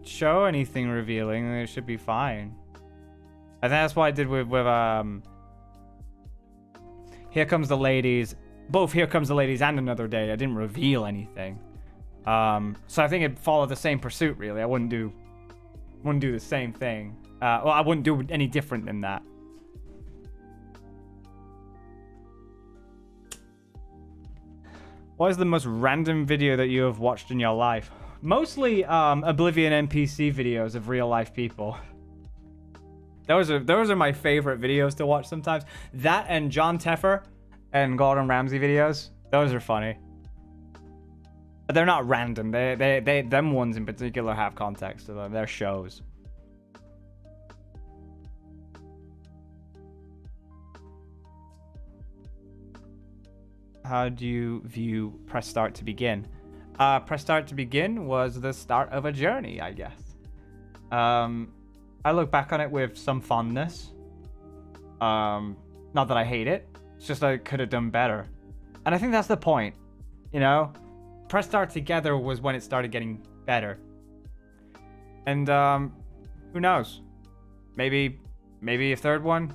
show anything revealing, then it should be fine. I think that's what I did with Here Comes the Ladies. Both Here Comes the Ladies and Another Day. I didn't reveal anything. So I think it'd follow the same pursuit, really. I wouldn't do the same thing. Well, I wouldn't do any different than that. What is the most random video that you have watched in your life? Mostly Oblivion NPC videos of real life people. Those are my favorite videos to watch sometimes. That and John Teffer and Gordon Ramsay videos. Those are funny. But they're not random. Them ones in particular have context to them. They're shows. How do you view Press Start to Begin? Press Start to Begin was the start of a journey, I guess. I look back on it with some fondness. Not that I hate it. It's just I could have done better. And I think that's the point. You know? Press Start Together was when it started getting better. And, who knows? Maybe a third one?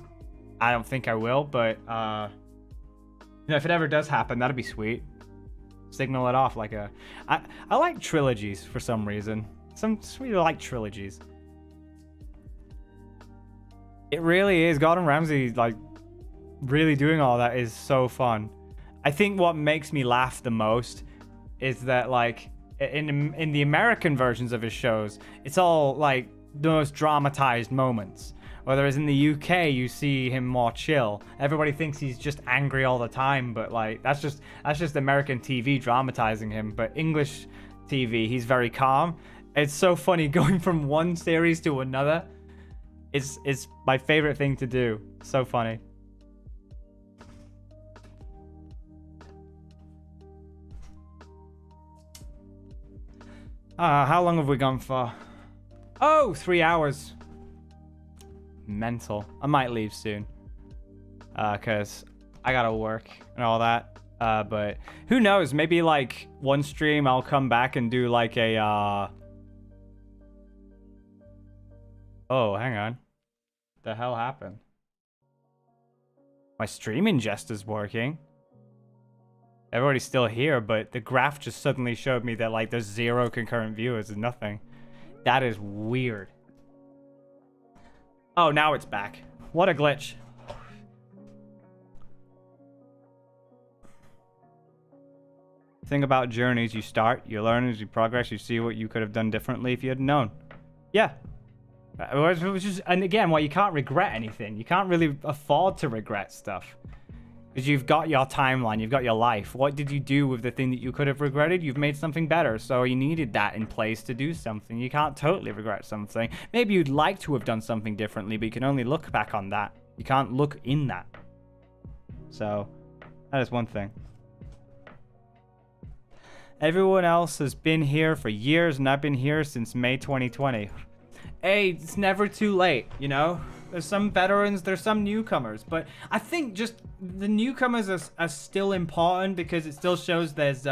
I don't think I will, but, you know, if it ever does happen, that'd be sweet. Signal it off like a... I like trilogies for some reason. Some sweet like trilogies. It really is. Gordon Ramsay, like, really doing all that is so fun. I think what makes me laugh the most is that, like, in the American versions of his shows, it's all, like, the most dramatized moments. Whereas in the UK, you see him more chill. Everybody thinks he's just angry all the time, but like that's just American TV dramatizing him. But English TV, he's very calm. It's so funny going from one series to another. It's my favorite thing to do. So funny. How long have we gone for? Oh, 3 hours. Mental. I might leave soon. Cause I gotta work and all that. But who knows? Maybe like one stream I'll come back and do like a Oh, hang on. What the hell happened? My stream ingest is working. Everybody's still here, but the graph just suddenly showed me that like there's 0 concurrent viewers and nothing. That is weird. Oh, now it's back. What a glitch. Thing about journeys, you start, you learn as you progress, you see what you could have done differently if you had known. Yeah. Which is, and again, well, you can't regret anything. You can't really afford to regret stuff. Because you've got your timeline, you've got your life. What did you do with the thing that you could have regretted? You've made something better, so you needed that in place to do something. You can't totally regret something. Maybe you'd like to have done something differently, but you can only look back on that. You can't look in that. So, that is one thing. Everyone else has been here for years, and I've been here since May 2020. Hey, it's never too late, you know? There's some veterans, there's some newcomers, but I think just the newcomers are still important because it still shows there's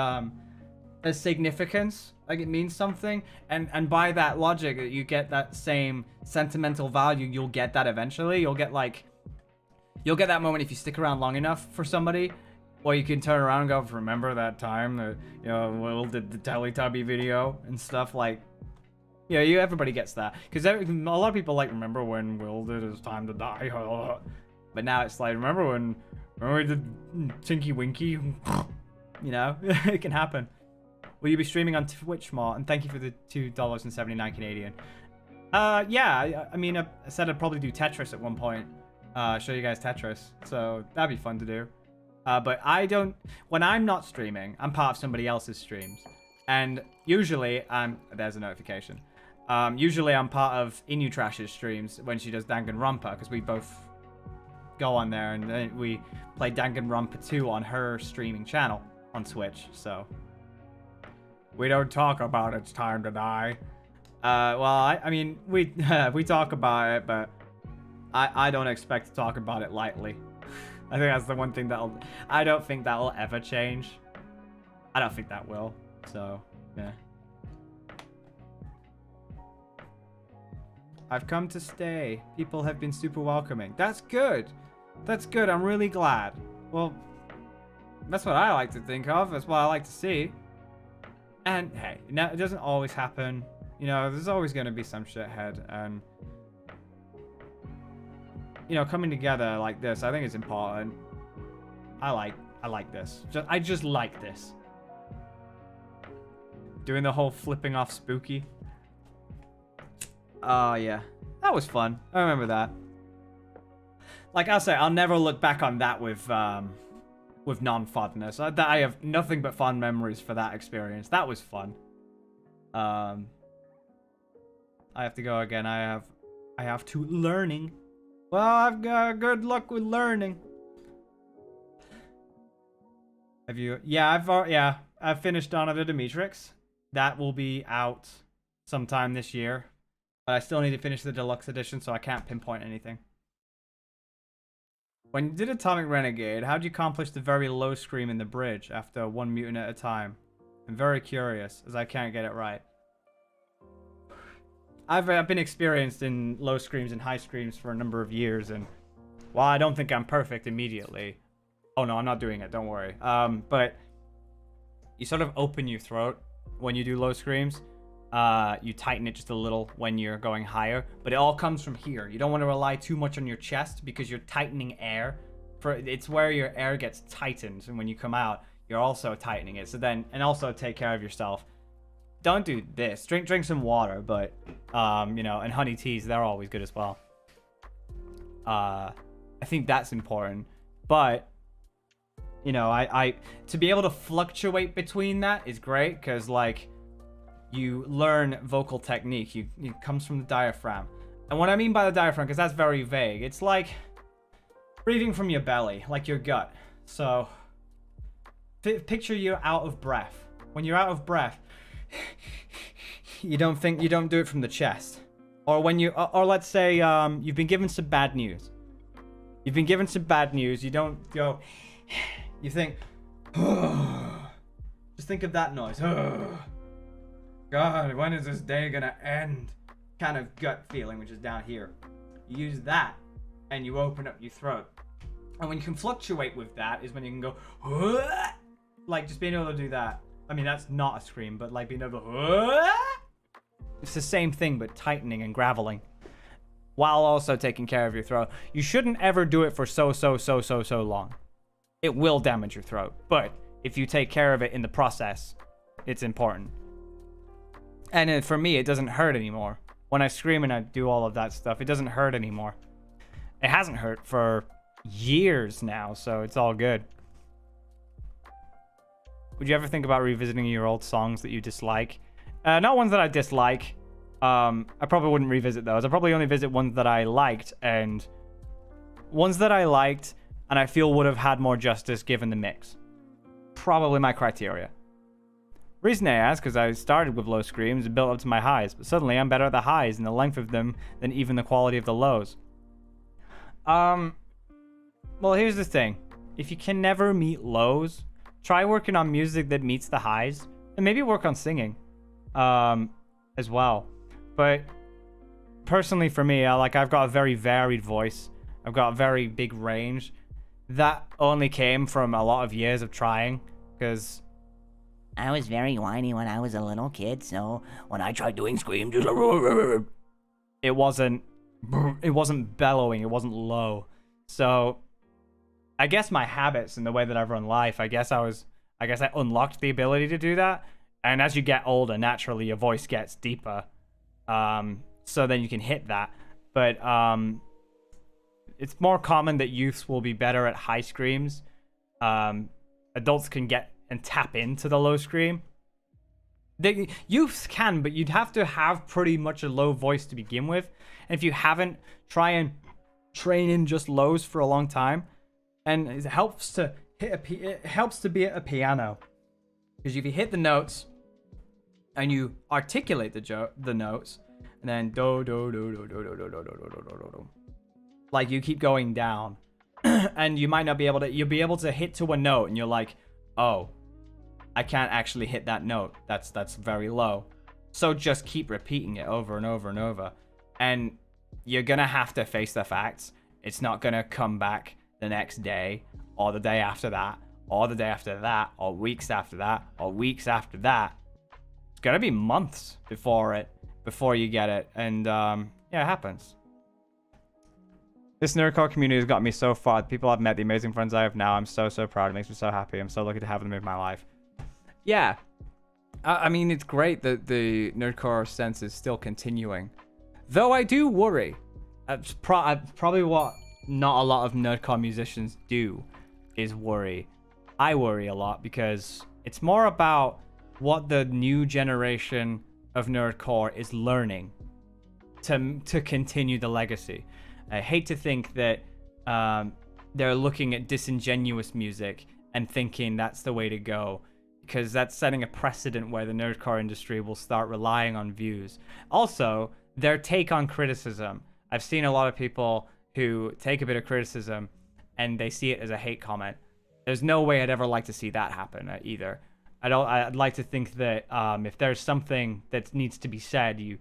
significance, like it means something, and by that logic, you get that same sentimental value. You'll get that eventually. You'll get that moment if you stick around long enough for somebody. Or you can turn around and go, remember that time that, you know, Will did the Teletubby video and stuff, like, yeah, everybody gets that. Because a lot of people, like, remember when Will did his time to die. But now it's like, remember when we did Tinky Winky? You know, it can happen. Will you be streaming on Twitch more? And thank you for the $2.79 Canadian. Yeah, I mean, I said I'd probably do Tetris at one point. Show you guys Tetris. So that'd be fun to do. But when I'm not streaming, I'm part of somebody else's streams. And usually, there's a notification. Usually I'm part of Inutrash's streams when she does Danganronpa, because we both go on there and then we play Danganronpa 2 on her streaming channel on Twitch, so. We don't talk about It's Time to Die. Well, I mean, we talk about it, but I don't expect to talk about it lightly. I think that's the one thing I don't think that'll ever change. I don't think that will. So, yeah. I've come to stay. People have been super welcoming. That's good. That's good. I'm really glad. Well, that's what I like to think of. That's what I like to see. And hey, now it doesn't always happen. You know, there's always going to be some shithead, and you know, coming together like this, I think it's important. I like this. I just like this. Doing the whole flipping off spooky. Oh, yeah. That was fun. I remember that. Like I'll say, I'll never look back on that with non-fondness. I have nothing but fond memories for that experience. That was fun. I have to go again. I have to learning. Well, I've got good luck with learning. Have you? Yeah, I've finished Dawn of the Demetrix. That will be out sometime this year. But I still need to finish the deluxe edition, so I can't pinpoint anything. When you did Atomic Renegade, how'd you accomplish the very low scream in the bridge after one mutant at a time? I'm very curious, as I can't get it right. I've been experienced in low screams and high screams for a number of years, and while I don't think I'm perfect immediately... Oh no, I'm not doing it, don't worry. But you sort of open your throat when you do low screams. You tighten it just a little when you're going higher, but it all comes from here. You don't want to rely too much on your chest because you're tightening air. It's where your air gets tightened, and when you come out, you're also tightening it. So then, and also take care of yourself. Don't do this. Drink some water, but you know, and honey teas, they're always good as well. I think that's important, but you know, I to be able to fluctuate between that is great, because like you learn vocal technique. It comes from the diaphragm, and what I mean by the diaphragm, because that's very vague, it's like breathing from your belly, like your gut. So picture you're out of breath. When you're out of breath, you don't do it from the chest. Or when you, or let's say you've been given some bad news. You've been given some bad news. You don't go, you think, just think of that noise. God, when is this day gonna end? Kind of gut feeling, which is down here. You use that, and you open up your throat. And when you can fluctuate with that is when you can go, like just being able to do that. I mean, that's not a scream, but like being able to. It's the same thing, but tightening and graveling, while also taking care of your throat. You shouldn't ever do it for so long. It will damage your throat, but if you take care of it in the process, it's important. And for me, it doesn't hurt anymore. When I scream and I do all of that stuff, it doesn't hurt anymore. It hasn't hurt for years now, so it's all good. Would you ever think about revisiting your old songs that you dislike? Not ones that I dislike. I probably wouldn't revisit those. I'd probably only visit ones that I liked, and I feel would have had more justice given the mix. Probably my criteria. Reason I ask, because I started with low screams and built up to my highs, but suddenly I'm better at the highs and the length of them than even the quality of the lows. Well, here's the thing. If you can never meet lows, try working on music that meets the highs, and maybe work on singing as well. But personally for me, I've got a very varied voice. I've got a very big range. That only came from a lot of years of trying, because I was very whiny when I was a little kid, so when I tried doing screams, just it wasn't bellowing, it wasn't low. So I guess my habits and the way that I've run life, I guess I unlocked the ability to do that. And as you get older, naturally your voice gets deeper. So then you can hit that. But it's more common that youths will be better at high screams. Adults can get and tap into the low scream. Youths can, but you'd have to have pretty much a low voice to begin with. And if you haven't, try and train in just lows for a long time. And it helps to be at a piano, because if you hit the notes and you articulate the notes, and then do do do do do do do do do do do do, like you keep going down, and you might not be able to. You'll be able to hit to a note, and you're like, oh, I can't actually hit that note. That's very low. So just keep repeating it over and over and over, and you're gonna have to face the facts. It's not gonna come back the next day, or the day after that, or the day after that, or weeks after that, or weeks after that. It's gonna be months before you get it, and yeah, it happens. This nerdcore community has got me so far. The people I've met, the amazing friends I have now, I'm so proud. It makes me so happy. I'm so lucky to have them in my life. Yeah, I mean, it's great that the nerdcore sense is still continuing, though I do worry. Probably what not a lot of nerdcore musicians do is worry. I worry a lot because it's more about what the new generation of nerdcore is learning to continue the legacy. I hate to think that they're looking at disingenuous music and thinking that's the way to go, because that's setting a precedent where the nerdcore industry will start relying on views. Also, their take on criticism. I've seen a lot of people who take a bit of criticism and they see it as a hate comment. There's no way I'd ever like to see that happen either. I'd like to think that if there's something that needs to be said, you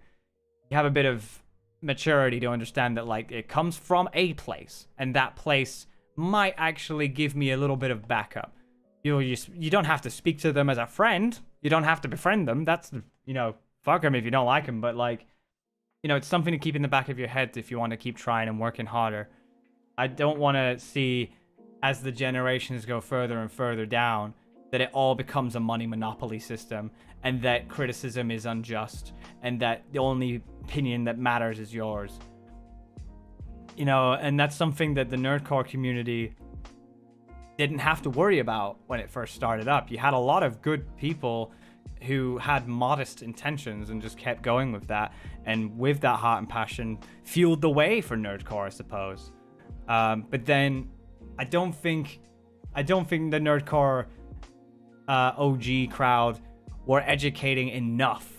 have a bit of maturity to understand that, like, it comes from a place, and that place might actually give me a little bit of backup. You don't have to speak to them as a friend. You don't have to befriend them. That's, fuck them if you don't like them. But, like, it's something to keep in the back of your head if you want to keep trying and working harder. I don't want to see, as the generations go further and further down, that it all becomes a money monopoly system, and that criticism is unjust, and that the only opinion that matters is yours. And that's something that the nerdcore community didn't have to worry about when it first started up. You had a lot of good people who had modest intentions and just kept going with that, and with that heart and passion fueled the way for nerdcore, I suppose. But then I don't think the nerdcore OG crowd were educating enough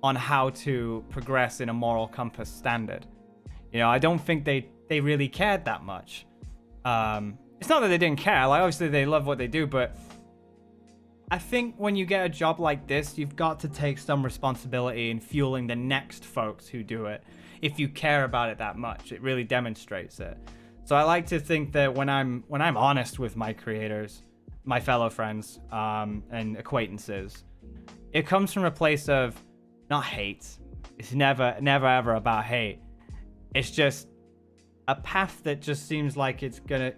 on how to progress in a moral compass standard. I don't think they really cared that much. It's not that they didn't care. Like, obviously they love what they do, but I think when you get a job like this, you've got to take some responsibility in fueling the next folks who do it. If you care about it that much, it really demonstrates it. So I like to think that when I'm honest with my creators, my fellow friends and acquaintances. It comes from a place of not hate. It's never ever about hate. It's just a path that just seems like it's gonna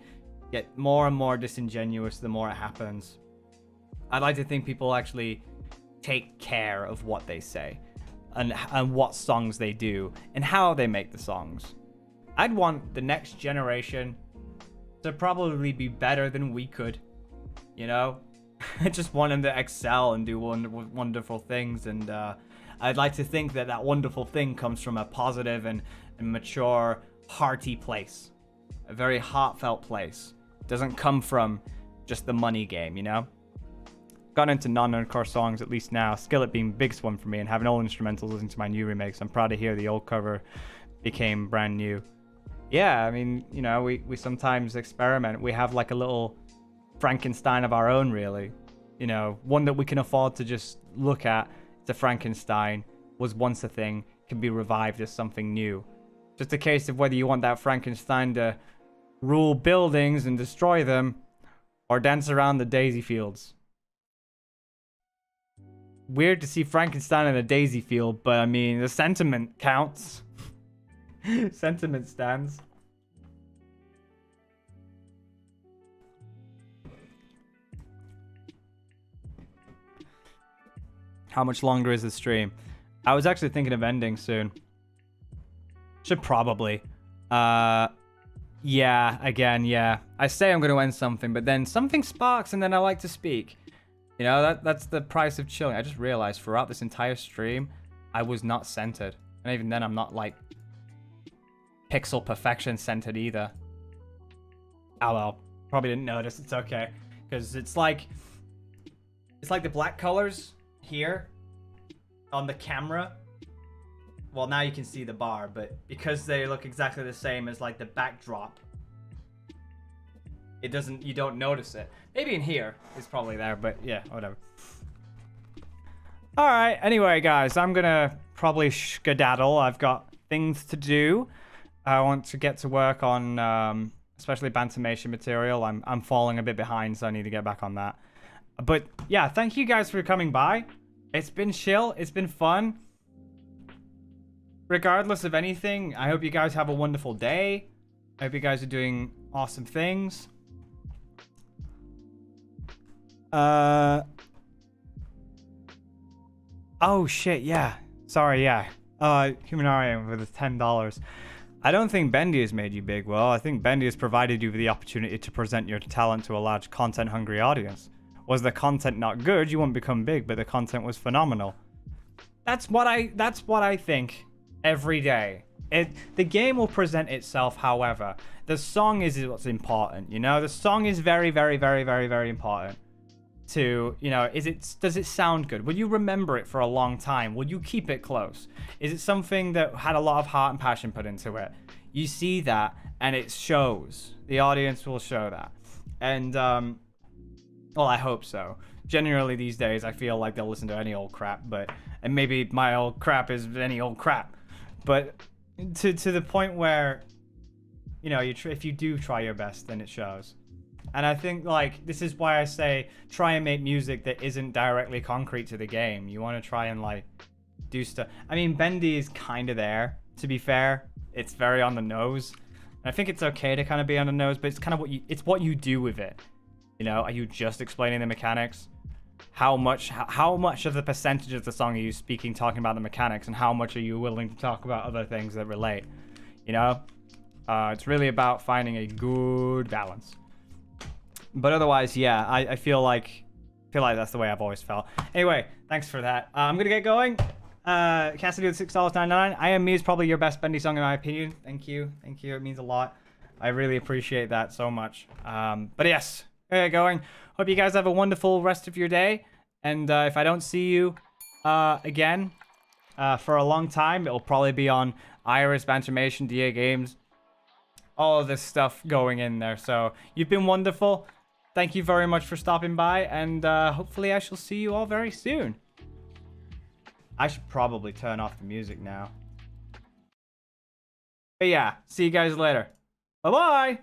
get more and more disingenuous the more it happens. I'd like to think people actually take care of what they say and what songs they do and how they make the songs. I'd want the next generation to probably be better than we could, you know? I just want them to excel and do wonderful things, and I'd like to think that that wonderful thing comes from a positive and mature, hearty place. A very heartfelt place. It doesn't come from just the money game, you know? Got into non-nerdcore songs, at least now. Skillet being the biggest one for me, and having all instrumentals listening to my new remakes. I'm proud to hear the old cover became brand new. Yeah, I mean, you know, we sometimes experiment. We have like a little Frankenstein of our own, really. You know, one that we can afford to just look at. It's a Frankenstein, was once a thing, can be revived as something new. Just a case of whether you want that Frankenstein to rule buildings and destroy them, or dance around the daisy fields. Weird to see Frankenstein in a daisy field, but I mean, the sentiment counts. Sentiment stands. How much longer is the stream? I was actually thinking of ending soon. Should probably. Yeah, again, yeah. I say I'm going to end something, but then something sparks and then I like to speak. You know, that's the price of chilling. I just realized throughout this entire stream, I was not centered. And even then, I'm not like pixel perfection centered either. Oh well, probably didn't notice. It's okay. Because it's like the black colors here on the camera. Well, now you can see the bar, but because they look exactly the same as like the backdrop, you don't notice it. Maybe in here it's probably there, but yeah, whatever. All right, anyway, guys, I'm gonna probably skedaddle. I've got things to do. I want to get to work on especially Bantamation material. I'm falling a bit behind, so I need to get back on that. But yeah, thank you guys for coming by. It's been chill. It's been fun. Regardless of anything, I hope you guys have a wonderful day. I hope you guys are doing awesome things. Oh shit, yeah. Sorry, yeah. Humanarium for the $10. I don't think Bendy has made you big. Well, I think Bendy has provided you with the opportunity to present your talent to a large content-hungry audience. Was the content not good, you wouldn't become big, but the content was phenomenal. That's what I think every day. The game will present itself, however. The song is what's important, you know? The song is very, very, very, very, very important. To, you know, does it sound good? Will you remember it for a long time? Will you keep it close? Is it something that had a lot of heart and passion put into it? You see that, and it shows. The audience will show that. And, well, I hope so. Generally, these days, I feel like they'll listen to any old crap, and maybe my old crap is any old crap. But to the point where, you know, if you do try your best, then it shows. And I think, like, this is why I say try and make music that isn't directly concrete to the game. You want to try and, like, do stuff. I mean, Bendy is kind of there, to be fair. It's very on the nose. And I think it's okay to kind of be on the nose, but it's kind of what you do with it. You know, are you just explaining the mechanics? How much of the percentage of the song are you speaking, talking about the mechanics, and how much are you willing to talk about other things that relate? You know? It's really about finding a good balance. But otherwise, yeah, I feel like that's the way I've always felt. Anyway, thanks for that. I'm gonna get going. Cassidy with $6.99. I Am Me is probably your best Bendy song in my opinion. Thank you. It means a lot. I really appreciate that so much. But yes, gonna get going. Hope you guys have a wonderful rest of your day. And if I don't see you again for a long time, it'll probably be on Iris, Bantamation, DA Games. All of this stuff going in there. So you've been wonderful. Thank you very much for stopping by, and hopefully I shall see you all very soon. I should probably turn off the music now. But yeah, see you guys later. Bye-bye!